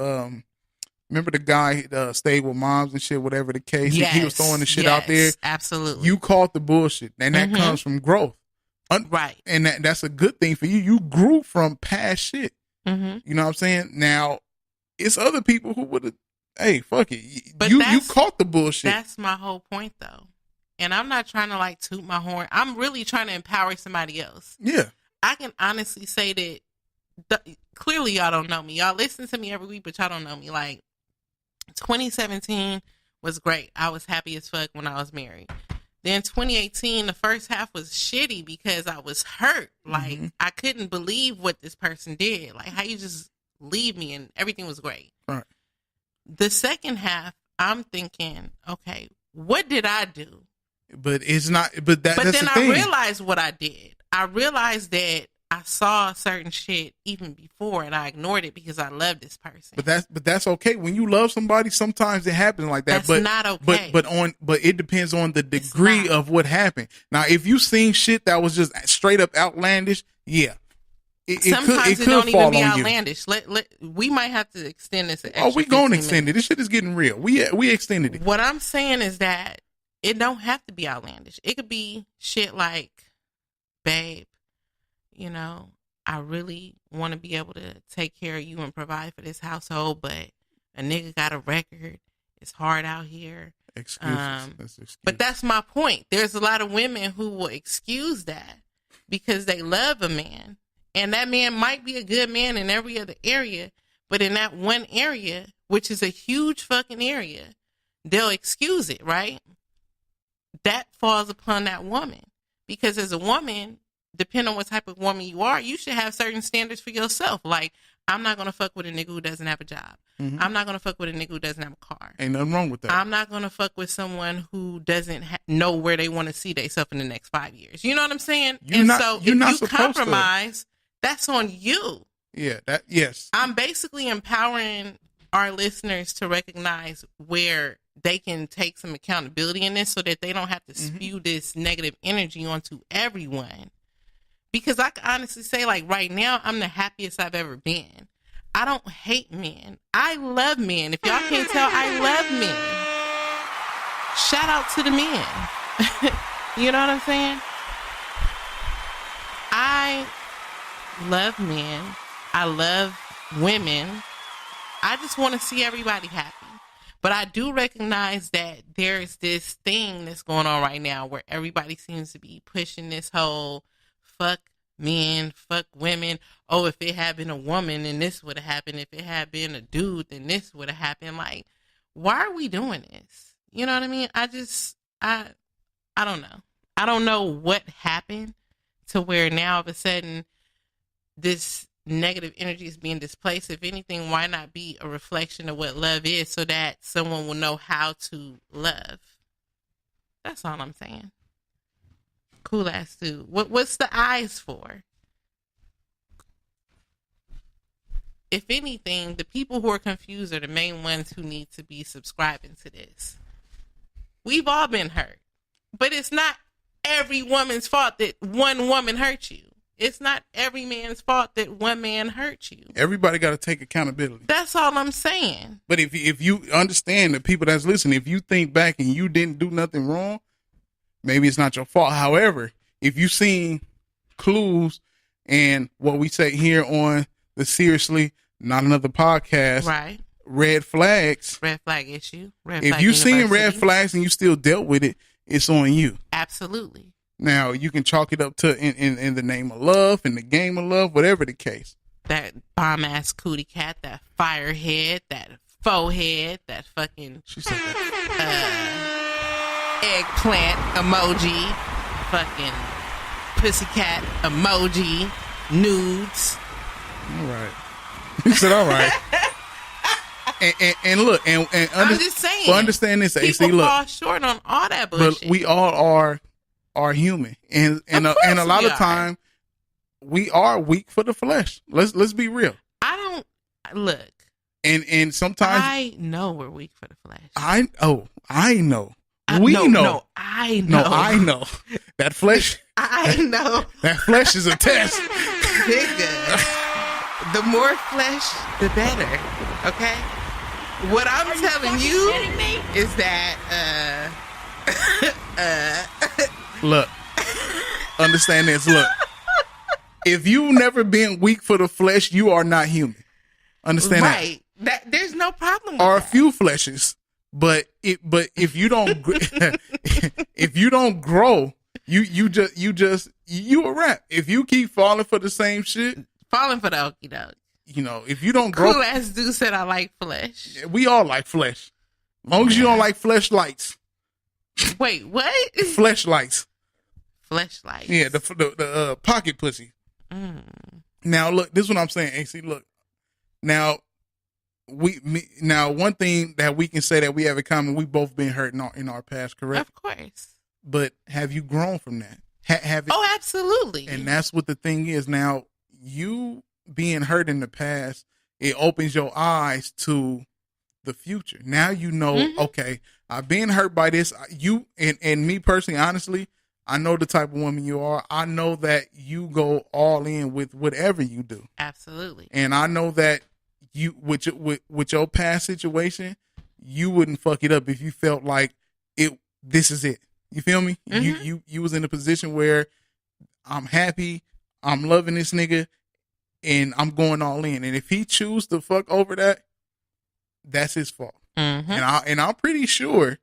[SPEAKER 2] remember the guy stayed with moms and shit, whatever the case, he was throwing the shit out there.
[SPEAKER 1] Absolutely.
[SPEAKER 2] You caught the bullshit, and that comes from growth.
[SPEAKER 1] Right.
[SPEAKER 2] And that's a good thing for you. You grew from past shit.
[SPEAKER 1] Mm-hmm.
[SPEAKER 2] You know what I'm saying? Now, it's other people who would have, hey, fuck it.
[SPEAKER 1] But
[SPEAKER 2] You
[SPEAKER 1] that's-
[SPEAKER 2] caught the bullshit.
[SPEAKER 1] That's my whole point, though. And I'm not trying to like toot my horn. I'm really trying to empower somebody else.
[SPEAKER 2] Yeah.
[SPEAKER 1] I can honestly say that clearly y'all don't know me. Y'all listen to me every week, but y'all don't know me. Like 2017 was great. I was happy as fuck when I was married. Then 2018, the first half was shitty because I was hurt. Like I couldn't believe what this person did. Like how you just leave me and everything was great.
[SPEAKER 2] Right.
[SPEAKER 1] The second half, I'm thinking, okay, what did I do?
[SPEAKER 2] But it's not, but that's
[SPEAKER 1] then
[SPEAKER 2] the
[SPEAKER 1] I
[SPEAKER 2] thing.
[SPEAKER 1] realized what I did. I realized that I saw certain shit even before and I ignored it because I love this person.
[SPEAKER 2] But that's okay. When you love somebody, sometimes it happens like that.
[SPEAKER 1] That's
[SPEAKER 2] but
[SPEAKER 1] not okay.
[SPEAKER 2] But it depends on the degree
[SPEAKER 1] not.
[SPEAKER 2] of what happened. Now, if you seen shit that was just straight up outlandish, yeah.
[SPEAKER 1] Sometimes it
[SPEAKER 2] could
[SPEAKER 1] don't
[SPEAKER 2] fall
[SPEAKER 1] even be
[SPEAKER 2] on you.
[SPEAKER 1] outlandish. We might have to extend this.
[SPEAKER 2] Oh, we gonna extend it. This shit is getting real. We extended it.
[SPEAKER 1] What I'm saying is that it don't have to be outlandish. It could be shit like, babe, you know, I really want to be able to take care of you and provide for this household, but a nigga got a record. It's hard out here.
[SPEAKER 2] Excuses. That's excuse.
[SPEAKER 1] But that's my point. There's a lot of women who will excuse that because they love a man. And that man might be a good man in every other area, but in that one area, which is a huge fucking area, they'll excuse it, right? That falls upon that woman. Because as a woman, depending on what type of woman you are, you should have certain standards for yourself. Like, I'm not going to fuck with a nigga who doesn't have a job.
[SPEAKER 2] Mhm.
[SPEAKER 1] I'm not going to fuck with a nigga who doesn't have a car.
[SPEAKER 2] Ain't nothing wrong with that.
[SPEAKER 1] I'm not going to fuck with someone who doesn't know where they want to see themselves in the next 5 years. You know what I'm saying?
[SPEAKER 2] You're not
[SPEAKER 1] if you
[SPEAKER 2] supposed to.
[SPEAKER 1] compromise, that's on you.
[SPEAKER 2] Yeah, yes.
[SPEAKER 1] I'm basically empowering our listeners to recognize where they can take some accountability in this so that they don't have to spew this negative energy onto everyone. Because I can honestly say, like, right now, I'm the happiest I've ever been. I don't hate men. I love men. If y'all can't tell, I love men. Shout out to the men. You know what I'm saying? I love men. I love women. I just want to see everybody happy. But I do recognize that there's this thing that's going on right now where everybody seems to be pushing this whole fuck men, fuck women. Oh, if it had been a woman, then this would have happened. If it had been a dude, then this would have happened. Like, why are we doing this? You know what I mean? I don't know. I don't know what happened to where now all of a sudden this negative energy is being displaced. If anything, why not be a reflection of what love is so that someone will know how to love? That's all I'm saying. Cool ass dude. What's the eyes for? If anything, the people who are confused are the main ones who need to be subscribing to this. We've all been hurt, but it's not every woman's fault that one woman hurt you. It's not every man's fault that one man hurt you.
[SPEAKER 2] Everybody got to take accountability.
[SPEAKER 1] That's all I'm saying.
[SPEAKER 2] But if you understand the people that's listening, if you think back and you didn't do nothing wrong, maybe it's not your fault. However, if you seen clues and what we say here on the Seriously Not Another Podcast,
[SPEAKER 1] Right.
[SPEAKER 2] red flags.
[SPEAKER 1] Red flag issue. Red
[SPEAKER 2] If
[SPEAKER 1] flag
[SPEAKER 2] you seen red
[SPEAKER 1] university.
[SPEAKER 2] flags and you still dealt with it, it's on you.
[SPEAKER 1] Absolutely.
[SPEAKER 2] Now you can chalk it up to in the name of love, in the game of love, whatever the case.
[SPEAKER 1] That bomb ass cootie cat, that fire head, that faux head, that fucking
[SPEAKER 2] She said that.
[SPEAKER 1] eggplant emoji, fucking pussycat emoji, nudes.
[SPEAKER 2] All right. He said, all right. and look, and
[SPEAKER 1] I'm just saying.
[SPEAKER 2] well, understand this, AC.
[SPEAKER 1] People
[SPEAKER 2] Look,
[SPEAKER 1] fall short on all that bullshit.
[SPEAKER 2] but we all are human, and a lot
[SPEAKER 1] we
[SPEAKER 2] of
[SPEAKER 1] are.
[SPEAKER 2] time we are weak for the flesh. Let's be real.
[SPEAKER 1] I don't look.
[SPEAKER 2] And sometimes
[SPEAKER 1] I know we're weak for the flesh.
[SPEAKER 2] I know.
[SPEAKER 1] No,
[SPEAKER 2] know.
[SPEAKER 1] No, I know.
[SPEAKER 2] No, I know. That flesh.
[SPEAKER 1] I know.
[SPEAKER 2] That flesh is a test.
[SPEAKER 1] Nigga, the more flesh, the better. Okay? What I'm telling you
[SPEAKER 3] kidding me?
[SPEAKER 1] is that,
[SPEAKER 2] Look, understand this. Look, If you've never been weak for the flesh, you are not human. Understand
[SPEAKER 1] Right. That there's no problem with
[SPEAKER 2] Or a
[SPEAKER 1] that.
[SPEAKER 2] few fleshes, but if you don't if you don't grow, you a rat. If you keep falling for the same shit,
[SPEAKER 1] Falling for the okie doke.
[SPEAKER 2] you know, if you don't grow,
[SPEAKER 1] Cool ass dude said I like flesh.
[SPEAKER 2] we all like flesh. As long as you don't like fleshlights,
[SPEAKER 1] Wait, what?
[SPEAKER 2] fleshlights.
[SPEAKER 1] Fleshlight.
[SPEAKER 2] Yeah, the pocket pussy.
[SPEAKER 1] Mm.
[SPEAKER 2] Now look, this is what I'm saying, AC. Look, now now one thing that we can say that we have in common, we both been hurt in our past, correct?
[SPEAKER 1] Of course.
[SPEAKER 2] But have you grown from that? Have it?
[SPEAKER 1] Oh, absolutely.
[SPEAKER 2] And that's what the thing is. Now, you being hurt in the past, it opens your eyes to the future. Now you know, okay, I've been hurt by this. You and me personally, honestly, I know the type of woman you are. I know that you go all in with whatever you do.
[SPEAKER 1] Absolutely.
[SPEAKER 2] And I know that you with your past situation, you wouldn't fuck it up if you felt like this is it. You feel me? You was in a position where I'm happy, I'm loving this nigga, and I'm going all in. And if he choose to fuck over that, that's his fault.
[SPEAKER 1] Mm-hmm.
[SPEAKER 2] And I'm pretty sure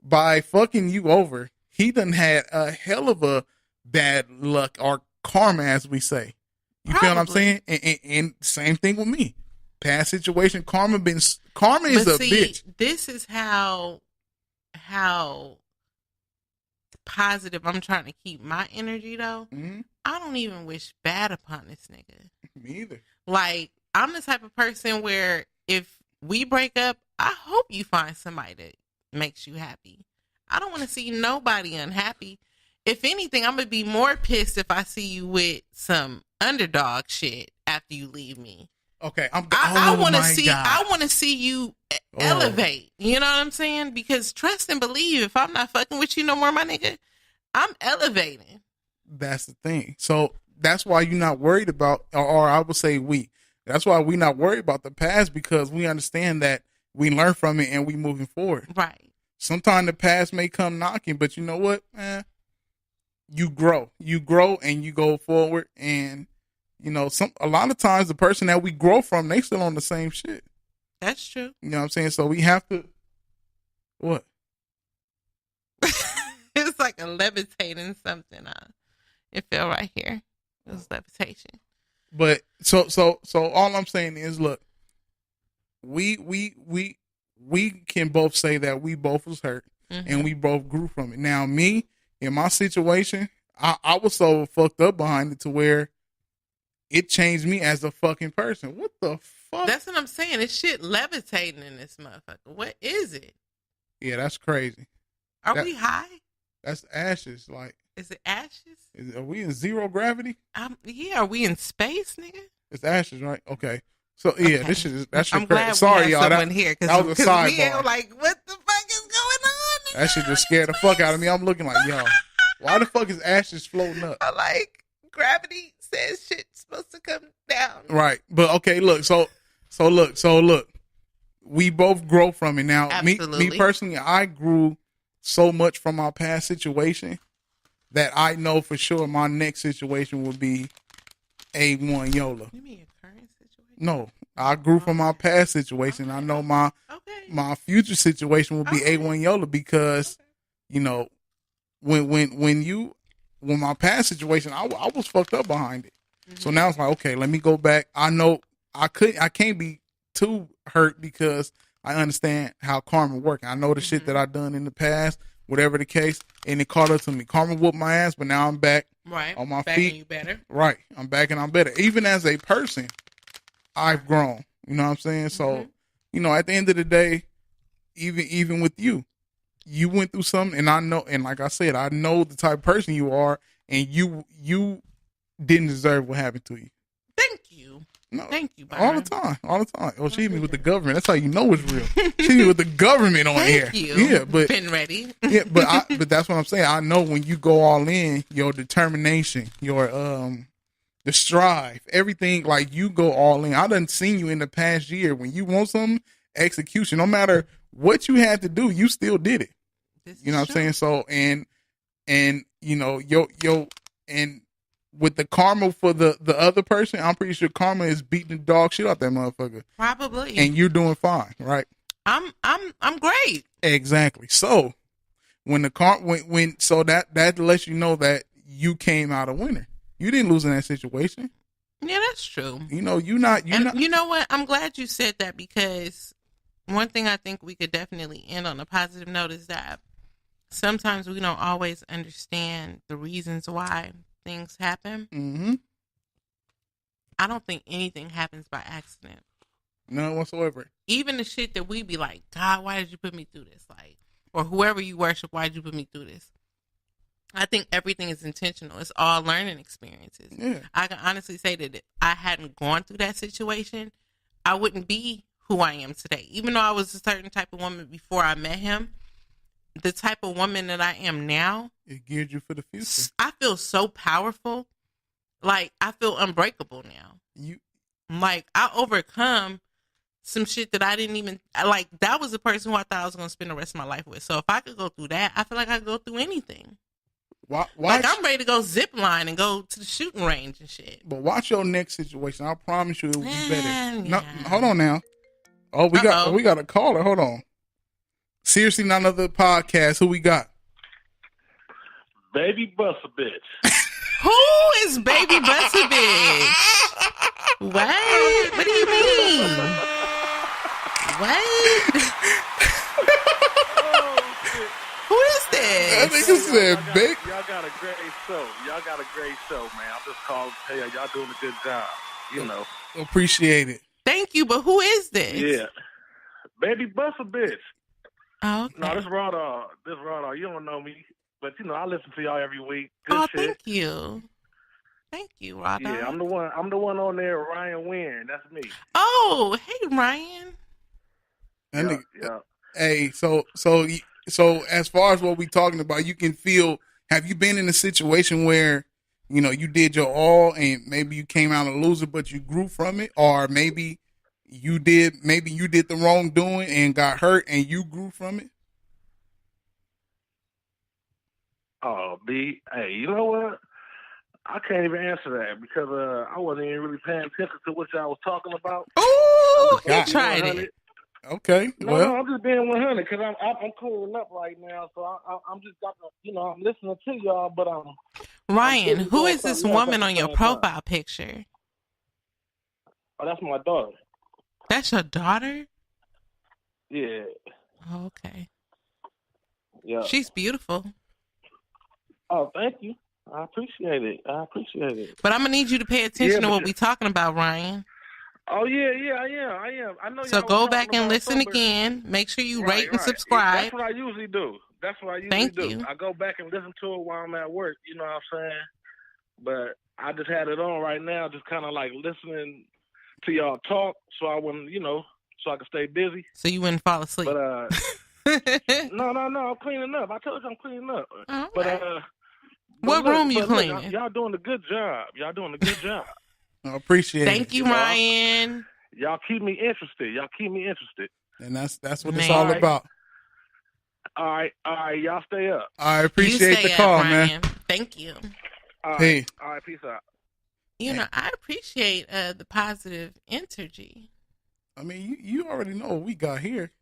[SPEAKER 2] by fucking you over, he done had a hell of a bad luck or karma, as we say. You feel what I'm saying? And same thing with me. Past situation, karma is
[SPEAKER 1] But
[SPEAKER 2] a
[SPEAKER 1] see,
[SPEAKER 2] bitch.
[SPEAKER 1] this is how positive I'm trying to keep my energy though.
[SPEAKER 2] Mhm.
[SPEAKER 1] I don't even wish bad upon this nigga.
[SPEAKER 2] Me either.
[SPEAKER 1] Like, I'm the type of person where if we break up, I hope you find somebody that makes you happy. I don't want to see nobody unhappy. If anything, I'm going to be more pissed if I see you with some underdog shit after you leave me.
[SPEAKER 2] Okay,
[SPEAKER 1] I want to
[SPEAKER 2] my
[SPEAKER 1] see.
[SPEAKER 2] God.
[SPEAKER 1] I want to see you elevate. You know what I'm saying? Because trust and believe. If I'm not fucking with you no more, my nigga, I'm elevating.
[SPEAKER 2] That's the thing. So that's why you're not worried about, or I would say we. That's why we're not worried about the past, because we understand that we learn from it and we moving forward.
[SPEAKER 1] Right.
[SPEAKER 2] Sometimes the past may come knocking, but you know what, man? You grow and you go forward. And you know, a lot of times the person that we grow from, they still on the same shit.
[SPEAKER 1] That's true.
[SPEAKER 2] You know what I'm saying? So we have to, what?
[SPEAKER 1] It's like a levitating something. It fell right here. It was levitation.
[SPEAKER 2] But so all I'm saying is, look, we can both say that we both was hurt and we both grew from it. Now, me, in my situation, I was so fucked up behind it to where it changed me as a fucking person. What the fuck?
[SPEAKER 1] That's what I'm saying. It's shit levitating in this motherfucker. What is it?
[SPEAKER 2] Yeah, that's crazy.
[SPEAKER 1] Are we high?
[SPEAKER 2] That's ashes. Like,
[SPEAKER 1] Is it ashes?
[SPEAKER 2] are we in zero gravity?
[SPEAKER 1] Yeah, are we in space, nigga?
[SPEAKER 2] It's ashes, right? Okay. So yeah,
[SPEAKER 1] Okay.
[SPEAKER 2] this shit is that shit
[SPEAKER 1] I'm
[SPEAKER 2] crazy.
[SPEAKER 1] glad
[SPEAKER 2] Sorry,
[SPEAKER 1] we
[SPEAKER 2] y'all.
[SPEAKER 1] have someone here
[SPEAKER 2] that was a sidebar.
[SPEAKER 1] me and like, what the fuck is going on?
[SPEAKER 2] That shit just scared the fuck out of me. I'm looking like, yo, why the fuck is ashes floating up?
[SPEAKER 1] I like gravity says shit's supposed to come down.
[SPEAKER 2] Right. But okay, look, so look. We both grow from it. Now,
[SPEAKER 1] Absolutely.
[SPEAKER 2] me personally, I grew so much from my past situation that I know for sure my next situation will be A1 YOLA.
[SPEAKER 1] You mean your current situation?
[SPEAKER 2] No, I grew from my past situation. I know my future situation will be A1 YOLA, because you know, when my past situation, I was fucked up behind it. So now it's like, okay, let me go back. I know I can't be too hurt because I understand how karma works. I know the shit that I've done in the past, whatever the case, and it caught up to me. Karma whooped my ass, but now I'm back on my
[SPEAKER 1] back
[SPEAKER 2] feet.
[SPEAKER 1] And you better.
[SPEAKER 2] Right. I'm back and I'm better. Even as a person, I've grown. You know what I'm saying? So, you know, at the end of the day, even with you went through something, and I know, and like I said, I know the type of person you are, and you didn't deserve what happened to you.
[SPEAKER 1] Thank you.
[SPEAKER 2] No,
[SPEAKER 1] Thank you,
[SPEAKER 2] all the
[SPEAKER 1] Byron.
[SPEAKER 2] time. Oh, she hit me with the government. That's how you know it's real. She hit me with the government on air.
[SPEAKER 1] Thank you.
[SPEAKER 2] Yeah, but
[SPEAKER 1] Been ready.
[SPEAKER 2] yeah, but that's what I'm saying. I know when you go all in, your determination, your the strive, everything, like you go all in. I done seen you in the past year when you want something, execution. No matter what you had to do, you still did it. You know what I'm saying? So and you know, and with the karma for the other person, I'm pretty sure karma is beating the dog shit out that motherfucker,
[SPEAKER 1] Probably.
[SPEAKER 2] and you're doing fine, right?
[SPEAKER 1] I'm great.
[SPEAKER 2] Exactly. So when so that lets you know that you came out a winner. You didn't lose in that situation.
[SPEAKER 1] Yeah, that's true.
[SPEAKER 2] You know, you're not.
[SPEAKER 1] You know what? I'm glad you said that, because one thing I think we could definitely end on a positive note is that sometimes we don't always understand the reasons why things happen.
[SPEAKER 2] Mm-hmm.
[SPEAKER 1] I don't think anything happens by accident.
[SPEAKER 2] None whatsoever.
[SPEAKER 1] Even the shit that we be like, God, why did you put me through this? Like, or whoever you worship, why did you put me through this? I think everything is intentional. It's all learning experiences.
[SPEAKER 2] Yeah.
[SPEAKER 1] I can honestly say that if I hadn't gone through that situation, I wouldn't be who I am today. Even though I was a certain type of woman before I met him, the type of woman that I am now,
[SPEAKER 2] It geared you for the future.
[SPEAKER 1] I feel so powerful. Like, I feel unbreakable now. Like, I overcome some shit that I didn't even, like, that was the person who I thought I was going to spend the rest of my life with. So if I could go through that, I feel like I could go through anything. Like, I'm ready to go zip line and go to the shooting range and shit.
[SPEAKER 2] But watch your next situation. I promise you it will be better.
[SPEAKER 1] Yeah.
[SPEAKER 2] No, hold on now. Oh, we got a caller. Hold on. Seriously, not another podcast. Who we got?
[SPEAKER 6] Baby Buster bitch.
[SPEAKER 1] Who is Baby Buster bitch? What do you mean? What? Who is
[SPEAKER 2] That
[SPEAKER 1] this?
[SPEAKER 2] nigga said big.
[SPEAKER 6] Y'all got a great show. Y'all got a great show, man. I'm just calling to tell y'all doing a good job. You know.
[SPEAKER 2] Appreciate it.
[SPEAKER 1] Thank you, but who is this?
[SPEAKER 6] Yeah. Baby Buster bitch.
[SPEAKER 1] Oh, okay.
[SPEAKER 6] No, this raw dog. You don't know me. But you know, I listen to y'all every week. Good
[SPEAKER 1] Oh,
[SPEAKER 6] shit.
[SPEAKER 1] thank you. Thank you, Rod.
[SPEAKER 6] Yeah, I'm the one on there, Ryan Wynn. That's me.
[SPEAKER 1] Oh, hey, Ryan.
[SPEAKER 2] That nigga,
[SPEAKER 6] Yeah.
[SPEAKER 2] Hey, so as far as what we talking about, you can feel. Have you been in a situation where you did your all and maybe you came out a loser, but you grew from it, or maybe you did the wrongdoing and got hurt and you grew from it?
[SPEAKER 6] Oh, B. Hey, you know what? I can't even answer that because I wasn't even really paying attention to what y'all was talking about.
[SPEAKER 1] Ooh, he
[SPEAKER 2] God.
[SPEAKER 1] tried it.
[SPEAKER 2] Okay,
[SPEAKER 6] No, I'm just being 100 because I'm cleaning up right now, so I'm just got to, I'm listening to y'all, but
[SPEAKER 1] Ryan, who is this
[SPEAKER 6] something else
[SPEAKER 1] woman
[SPEAKER 6] at
[SPEAKER 1] on
[SPEAKER 6] the
[SPEAKER 1] your
[SPEAKER 6] same time.
[SPEAKER 1] profile picture?
[SPEAKER 6] Oh, that's my daughter.
[SPEAKER 1] That's your daughter?
[SPEAKER 6] Yeah,
[SPEAKER 1] Oh, okay.
[SPEAKER 6] yeah.
[SPEAKER 1] She's beautiful.
[SPEAKER 6] Oh, thank you. I appreciate it.
[SPEAKER 1] But I'm going to need you to pay attention
[SPEAKER 6] Yeah,
[SPEAKER 1] to
[SPEAKER 6] but
[SPEAKER 1] what
[SPEAKER 6] you-
[SPEAKER 1] we talking about, Ryan.
[SPEAKER 6] Oh yeah, I am. I know.
[SPEAKER 1] So
[SPEAKER 6] y'all
[SPEAKER 1] go
[SPEAKER 6] was
[SPEAKER 1] back
[SPEAKER 6] talking
[SPEAKER 1] and
[SPEAKER 6] about
[SPEAKER 1] listen
[SPEAKER 6] something,
[SPEAKER 1] again. Make sure you
[SPEAKER 6] right,
[SPEAKER 1] rate and
[SPEAKER 6] right.
[SPEAKER 1] subscribe.
[SPEAKER 6] That's what I usually do.
[SPEAKER 1] Thank you.
[SPEAKER 6] I go back and listen to it while I'm at work. You know what I'm saying? But I just had it on right now, just kind of like listening to y'all talk, so I wouldn't, so I could stay busy.
[SPEAKER 1] So you wouldn't fall asleep.
[SPEAKER 6] But no, I'm cleaning up. I told you I'm cleaning up.
[SPEAKER 1] All
[SPEAKER 6] But
[SPEAKER 1] right.
[SPEAKER 6] but
[SPEAKER 1] What
[SPEAKER 6] look,
[SPEAKER 1] room you
[SPEAKER 6] but look,
[SPEAKER 1] cleaning?
[SPEAKER 6] y'all doing a good job.
[SPEAKER 2] I appreciate it.
[SPEAKER 1] Thank you, Ryan.
[SPEAKER 6] Y'all keep me interested.
[SPEAKER 2] And that's what it's
[SPEAKER 1] Man.
[SPEAKER 2] all about.
[SPEAKER 6] All right. Y'all stay up.
[SPEAKER 2] I
[SPEAKER 1] You
[SPEAKER 2] appreciate
[SPEAKER 1] stay
[SPEAKER 2] the
[SPEAKER 1] up,
[SPEAKER 2] call,
[SPEAKER 1] Ryan.
[SPEAKER 2] man.
[SPEAKER 1] Thank you.
[SPEAKER 6] All right.
[SPEAKER 2] Hey.
[SPEAKER 6] All right. Peace out.
[SPEAKER 1] I appreciate the positive energy.
[SPEAKER 2] I mean, you already know what we got here.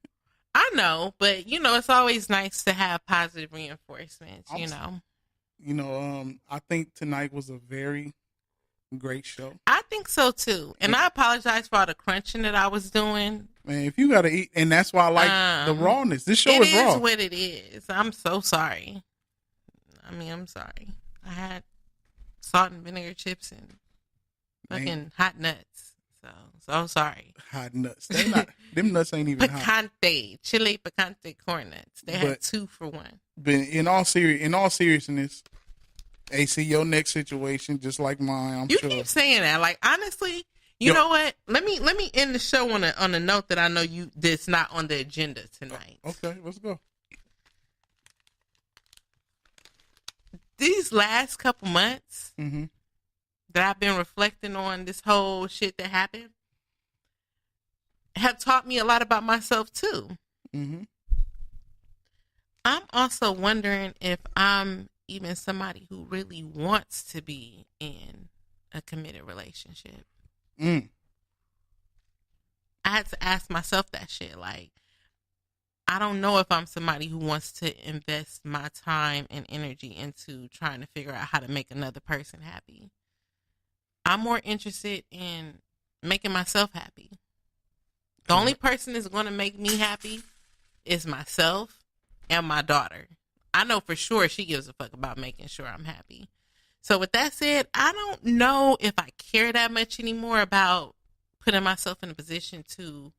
[SPEAKER 1] I know, but it's always nice to have positive reinforcements.
[SPEAKER 2] I think tonight was a very great show.
[SPEAKER 1] I think so too, and I apologize for all the crunching that I was doing.
[SPEAKER 2] Man, if you gotta eat, and that's why I like the rawness. This show
[SPEAKER 1] It
[SPEAKER 2] is raw.
[SPEAKER 1] is what it is. I'm so sorry. I'm sorry. I had salt and vinegar chips and fucking hot nuts. So sorry.
[SPEAKER 2] Hot nuts. They not. Them nuts ain't even hot.
[SPEAKER 1] Picante, chili picante corn nuts. They had 2 for $1.
[SPEAKER 2] But in all seriousness, AC, your next situation just like mine. I'm
[SPEAKER 1] You
[SPEAKER 2] sure.
[SPEAKER 1] keep saying that. Like, honestly, you know what? Let me end the show on a note that I know that's not on the agenda tonight.
[SPEAKER 2] Okay, let's go.
[SPEAKER 1] These last couple months
[SPEAKER 2] Mm-hmm.
[SPEAKER 1] that I've been reflecting on this whole shit that happened have taught me a lot about myself too.
[SPEAKER 2] Mm-hmm.
[SPEAKER 1] I'm also wondering if I'm even somebody who really wants to be in a committed relationship.
[SPEAKER 2] Mm.
[SPEAKER 1] I had to ask myself that shit. Like, I don't know if I'm somebody who wants to invest my time and energy into trying to figure out how to make another person happy. I'm more interested in making myself happy. The only person that's going to make me happy is myself and my daughter. I know for sure she gives a fuck about making sure I'm happy. So with that said, I don't know if I care that much anymore about putting myself in a position to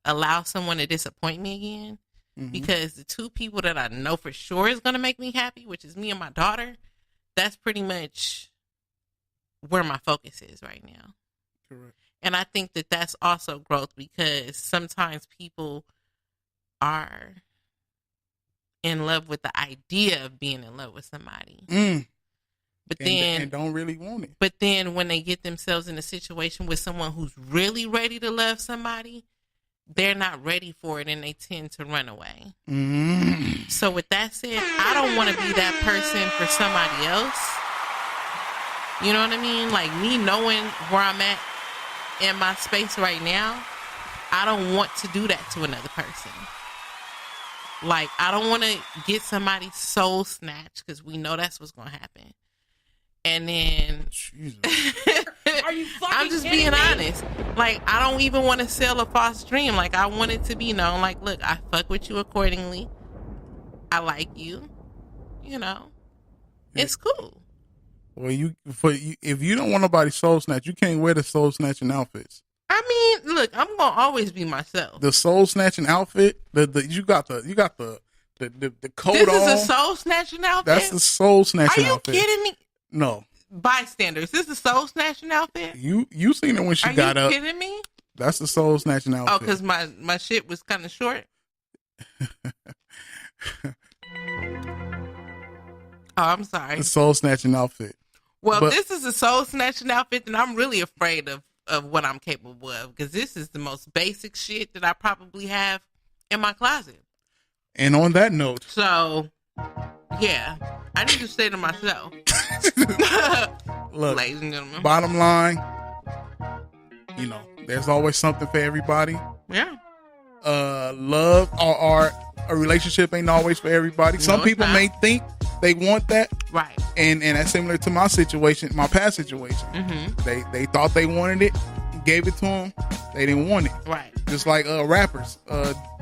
[SPEAKER 1] allow someone to disappoint me again.
[SPEAKER 2] Mm-hmm.
[SPEAKER 1] Because the two people that I know for sure is going to make me happy, which is me and my daughter, that's pretty much where my focus is right now.
[SPEAKER 2] Correct.
[SPEAKER 1] And I think that that's also growth, because sometimes people are in love with the idea of being in love with somebody. But then
[SPEAKER 2] and don't really want it.
[SPEAKER 1] But then when they get themselves in a situation with someone who's really ready to love somebody, they're not ready for it and they tend to run away. So with that said, I don't want to be that person for somebody else. You know what I mean? Like, me knowing where I'm at in my space right now, I don't want to do that to another person. Like, I don't want to get somebody's soul snatched, because we know that's what's going to happen. And then
[SPEAKER 3] Are you fucking
[SPEAKER 1] I'm just
[SPEAKER 3] kidding
[SPEAKER 1] being
[SPEAKER 3] me?
[SPEAKER 1] honest. Like, I don't even want to sell a false dream. Like, I want it to be known, like, look, I fuck with you accordingly. I like you. You know, it's cool.
[SPEAKER 2] Well, if you don't want nobody soul snatch, you can't wear the soul snatching outfits.
[SPEAKER 1] I mean, look, I'm gonna always be myself.
[SPEAKER 2] The soul snatching outfit, you got the coat
[SPEAKER 1] This
[SPEAKER 2] on.
[SPEAKER 1] is a soul snatching outfit.
[SPEAKER 2] That's the soul snatching
[SPEAKER 1] Are you
[SPEAKER 2] outfit.
[SPEAKER 1] kidding me?
[SPEAKER 2] No.
[SPEAKER 1] Bystanders, this is a soul snatching outfit.
[SPEAKER 2] You seen it when she
[SPEAKER 1] Are
[SPEAKER 2] got
[SPEAKER 1] you
[SPEAKER 2] up.
[SPEAKER 1] kidding me?
[SPEAKER 2] That's the soul snatching outfit.
[SPEAKER 1] Oh, because my shit was kind of short. Oh, I'm sorry.
[SPEAKER 2] The soul snatching outfit.
[SPEAKER 1] Well,
[SPEAKER 2] But-
[SPEAKER 1] this is a soul snatching outfit, and I'm really afraid of what I'm capable of, because this is the most basic shit that I probably have in my closet.
[SPEAKER 2] And on that note,
[SPEAKER 1] So, yeah, I need to stay to myself.
[SPEAKER 2] look,
[SPEAKER 1] Ladies and gentlemen.
[SPEAKER 2] bottom line, there's always something for everybody.
[SPEAKER 1] Yeah.
[SPEAKER 2] Love or a relationship ain't always for everybody. Some
[SPEAKER 1] No, it's
[SPEAKER 2] people
[SPEAKER 1] not.
[SPEAKER 2] may think they want that,
[SPEAKER 1] Right.
[SPEAKER 2] and that's similar to my situation, my past situation.
[SPEAKER 1] Mm-hmm.
[SPEAKER 2] They thought they wanted it, gave it to them, they didn't want it.
[SPEAKER 1] Right.
[SPEAKER 2] Just like rappers.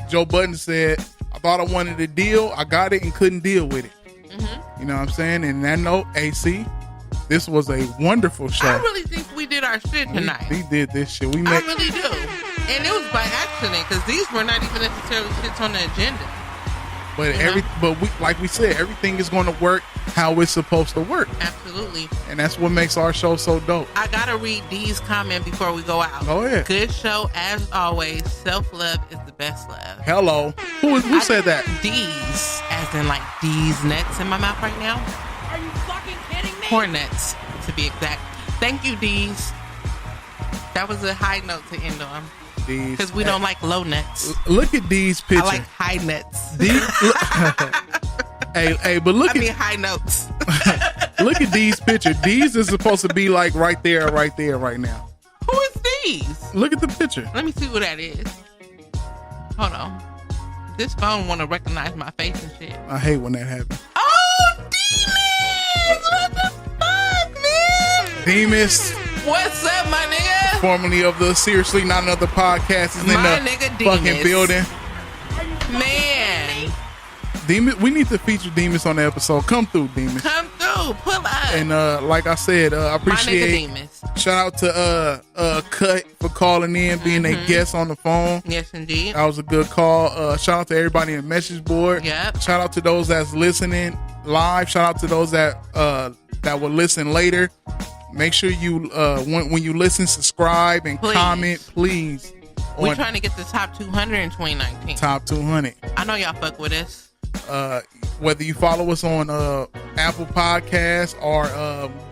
[SPEAKER 2] Joe Budden said, I thought I wanted a deal, I got it and couldn't deal with it.
[SPEAKER 1] Mm-hmm.
[SPEAKER 2] You know what I'm saying? And that note, AC, this was a wonderful show.
[SPEAKER 1] I really think we did our shit tonight.
[SPEAKER 2] We did this shit. We
[SPEAKER 1] I
[SPEAKER 2] met.
[SPEAKER 1] really do. And it was by accident, because these were not even necessarily shits on the agenda.
[SPEAKER 2] But
[SPEAKER 1] Yeah.
[SPEAKER 2] like we said, everything is going to work how it's supposed to work,
[SPEAKER 1] Absolutely.
[SPEAKER 2] and that's what makes our show so dope.
[SPEAKER 1] I gotta read Dee's comment before we go out.
[SPEAKER 2] Go ahead.
[SPEAKER 1] Good show as always. Self-love is the best love.
[SPEAKER 2] Hello, who said that?
[SPEAKER 1] D's, as in like D's nuts in my mouth right now.
[SPEAKER 3] Are you fucking kidding me?
[SPEAKER 1] Corn nuts, to be exact. Thank you, D's. That was a high note to end on,
[SPEAKER 2] These.
[SPEAKER 1] because we don't like low nuts.
[SPEAKER 2] Look at these
[SPEAKER 1] I
[SPEAKER 2] pictures.
[SPEAKER 1] like high nuts.
[SPEAKER 2] hey, but look
[SPEAKER 1] high notes.
[SPEAKER 2] look at these pictures. These is supposed to be like right there, right now.
[SPEAKER 1] Who is D's?
[SPEAKER 2] Look at the picture.
[SPEAKER 1] Let me see who that is. Hold on. This phone want to recognize my face and shit.
[SPEAKER 2] I hate when that happens.
[SPEAKER 1] Oh, Demas! What the fuck, man?
[SPEAKER 2] Demas,
[SPEAKER 1] What's up, my nigga?
[SPEAKER 2] formerly of the Seriously Not Another Podcast, is in
[SPEAKER 1] My
[SPEAKER 2] the
[SPEAKER 1] nigga
[SPEAKER 2] fucking
[SPEAKER 1] Demas.
[SPEAKER 2] building.
[SPEAKER 1] Man,
[SPEAKER 2] Demas, we need to feature Demas on the episode. Come through, Demas.
[SPEAKER 1] come through, pull up.
[SPEAKER 2] And like I said, I
[SPEAKER 1] my nigga
[SPEAKER 2] appreciate.
[SPEAKER 1] Demas.
[SPEAKER 2] Shout out to Cut for calling in, being a guest on the phone.
[SPEAKER 1] Yes, indeed.
[SPEAKER 2] That was a good call. Shout out to everybody in the message board.
[SPEAKER 1] Yep.
[SPEAKER 2] Shout out to those that's listening live. Shout out to those that will listen later. Make sure you when you listen, subscribe and
[SPEAKER 1] Please.
[SPEAKER 2] comment, please.
[SPEAKER 1] We're
[SPEAKER 2] On
[SPEAKER 1] trying to get the top 200 in 2019.
[SPEAKER 2] top 200.
[SPEAKER 1] I know y'all fuck with us.
[SPEAKER 2] Whether you follow us on Apple Podcasts or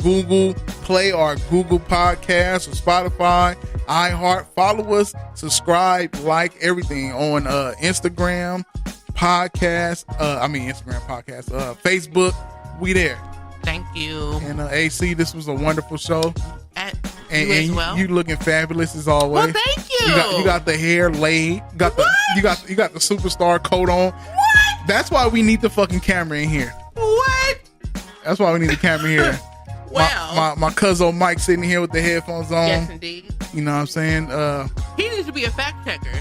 [SPEAKER 2] Google Play or Google Podcasts or Spotify, iHeart, follow us, subscribe, like everything on Instagram podcast. Facebook, we there.
[SPEAKER 1] Thank you.
[SPEAKER 2] And AC, this was a wonderful show.
[SPEAKER 1] You as well.
[SPEAKER 2] You looking fabulous as always.
[SPEAKER 1] Well, thank you.
[SPEAKER 2] You got the hair laid. You got the superstar coat on.
[SPEAKER 1] What?
[SPEAKER 2] That's why we need the fucking camera in here.
[SPEAKER 1] What?
[SPEAKER 2] That's why we need the camera here.
[SPEAKER 1] Well,
[SPEAKER 2] my cousin Mike sitting here with the headphones on.
[SPEAKER 1] yes, indeed.
[SPEAKER 2] You know what I'm saying?
[SPEAKER 1] He needs to be a fact checker.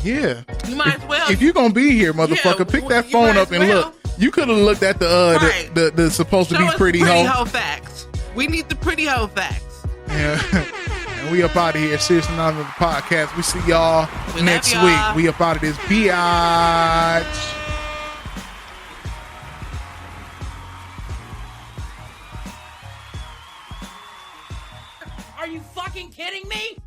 [SPEAKER 2] Yeah.
[SPEAKER 1] You might as well.
[SPEAKER 2] If you're gonna be here, motherfucker,
[SPEAKER 1] Yeah,
[SPEAKER 2] pick that
[SPEAKER 1] you
[SPEAKER 2] phone
[SPEAKER 1] might
[SPEAKER 2] up
[SPEAKER 1] as
[SPEAKER 2] and
[SPEAKER 1] well.
[SPEAKER 2] look. You could have looked at
[SPEAKER 1] Right.
[SPEAKER 2] the supposed to
[SPEAKER 1] Show
[SPEAKER 2] be
[SPEAKER 1] us
[SPEAKER 2] pretty
[SPEAKER 1] the
[SPEAKER 2] hoe.
[SPEAKER 1] hoe facts. We need the pretty hoe facts.
[SPEAKER 2] Yeah. And we up out of here. Seriously, not on the podcast. We see y'all
[SPEAKER 1] We
[SPEAKER 2] next
[SPEAKER 1] love y'all.
[SPEAKER 2] week. We up out of this biatch.
[SPEAKER 3] Are you fucking kidding me?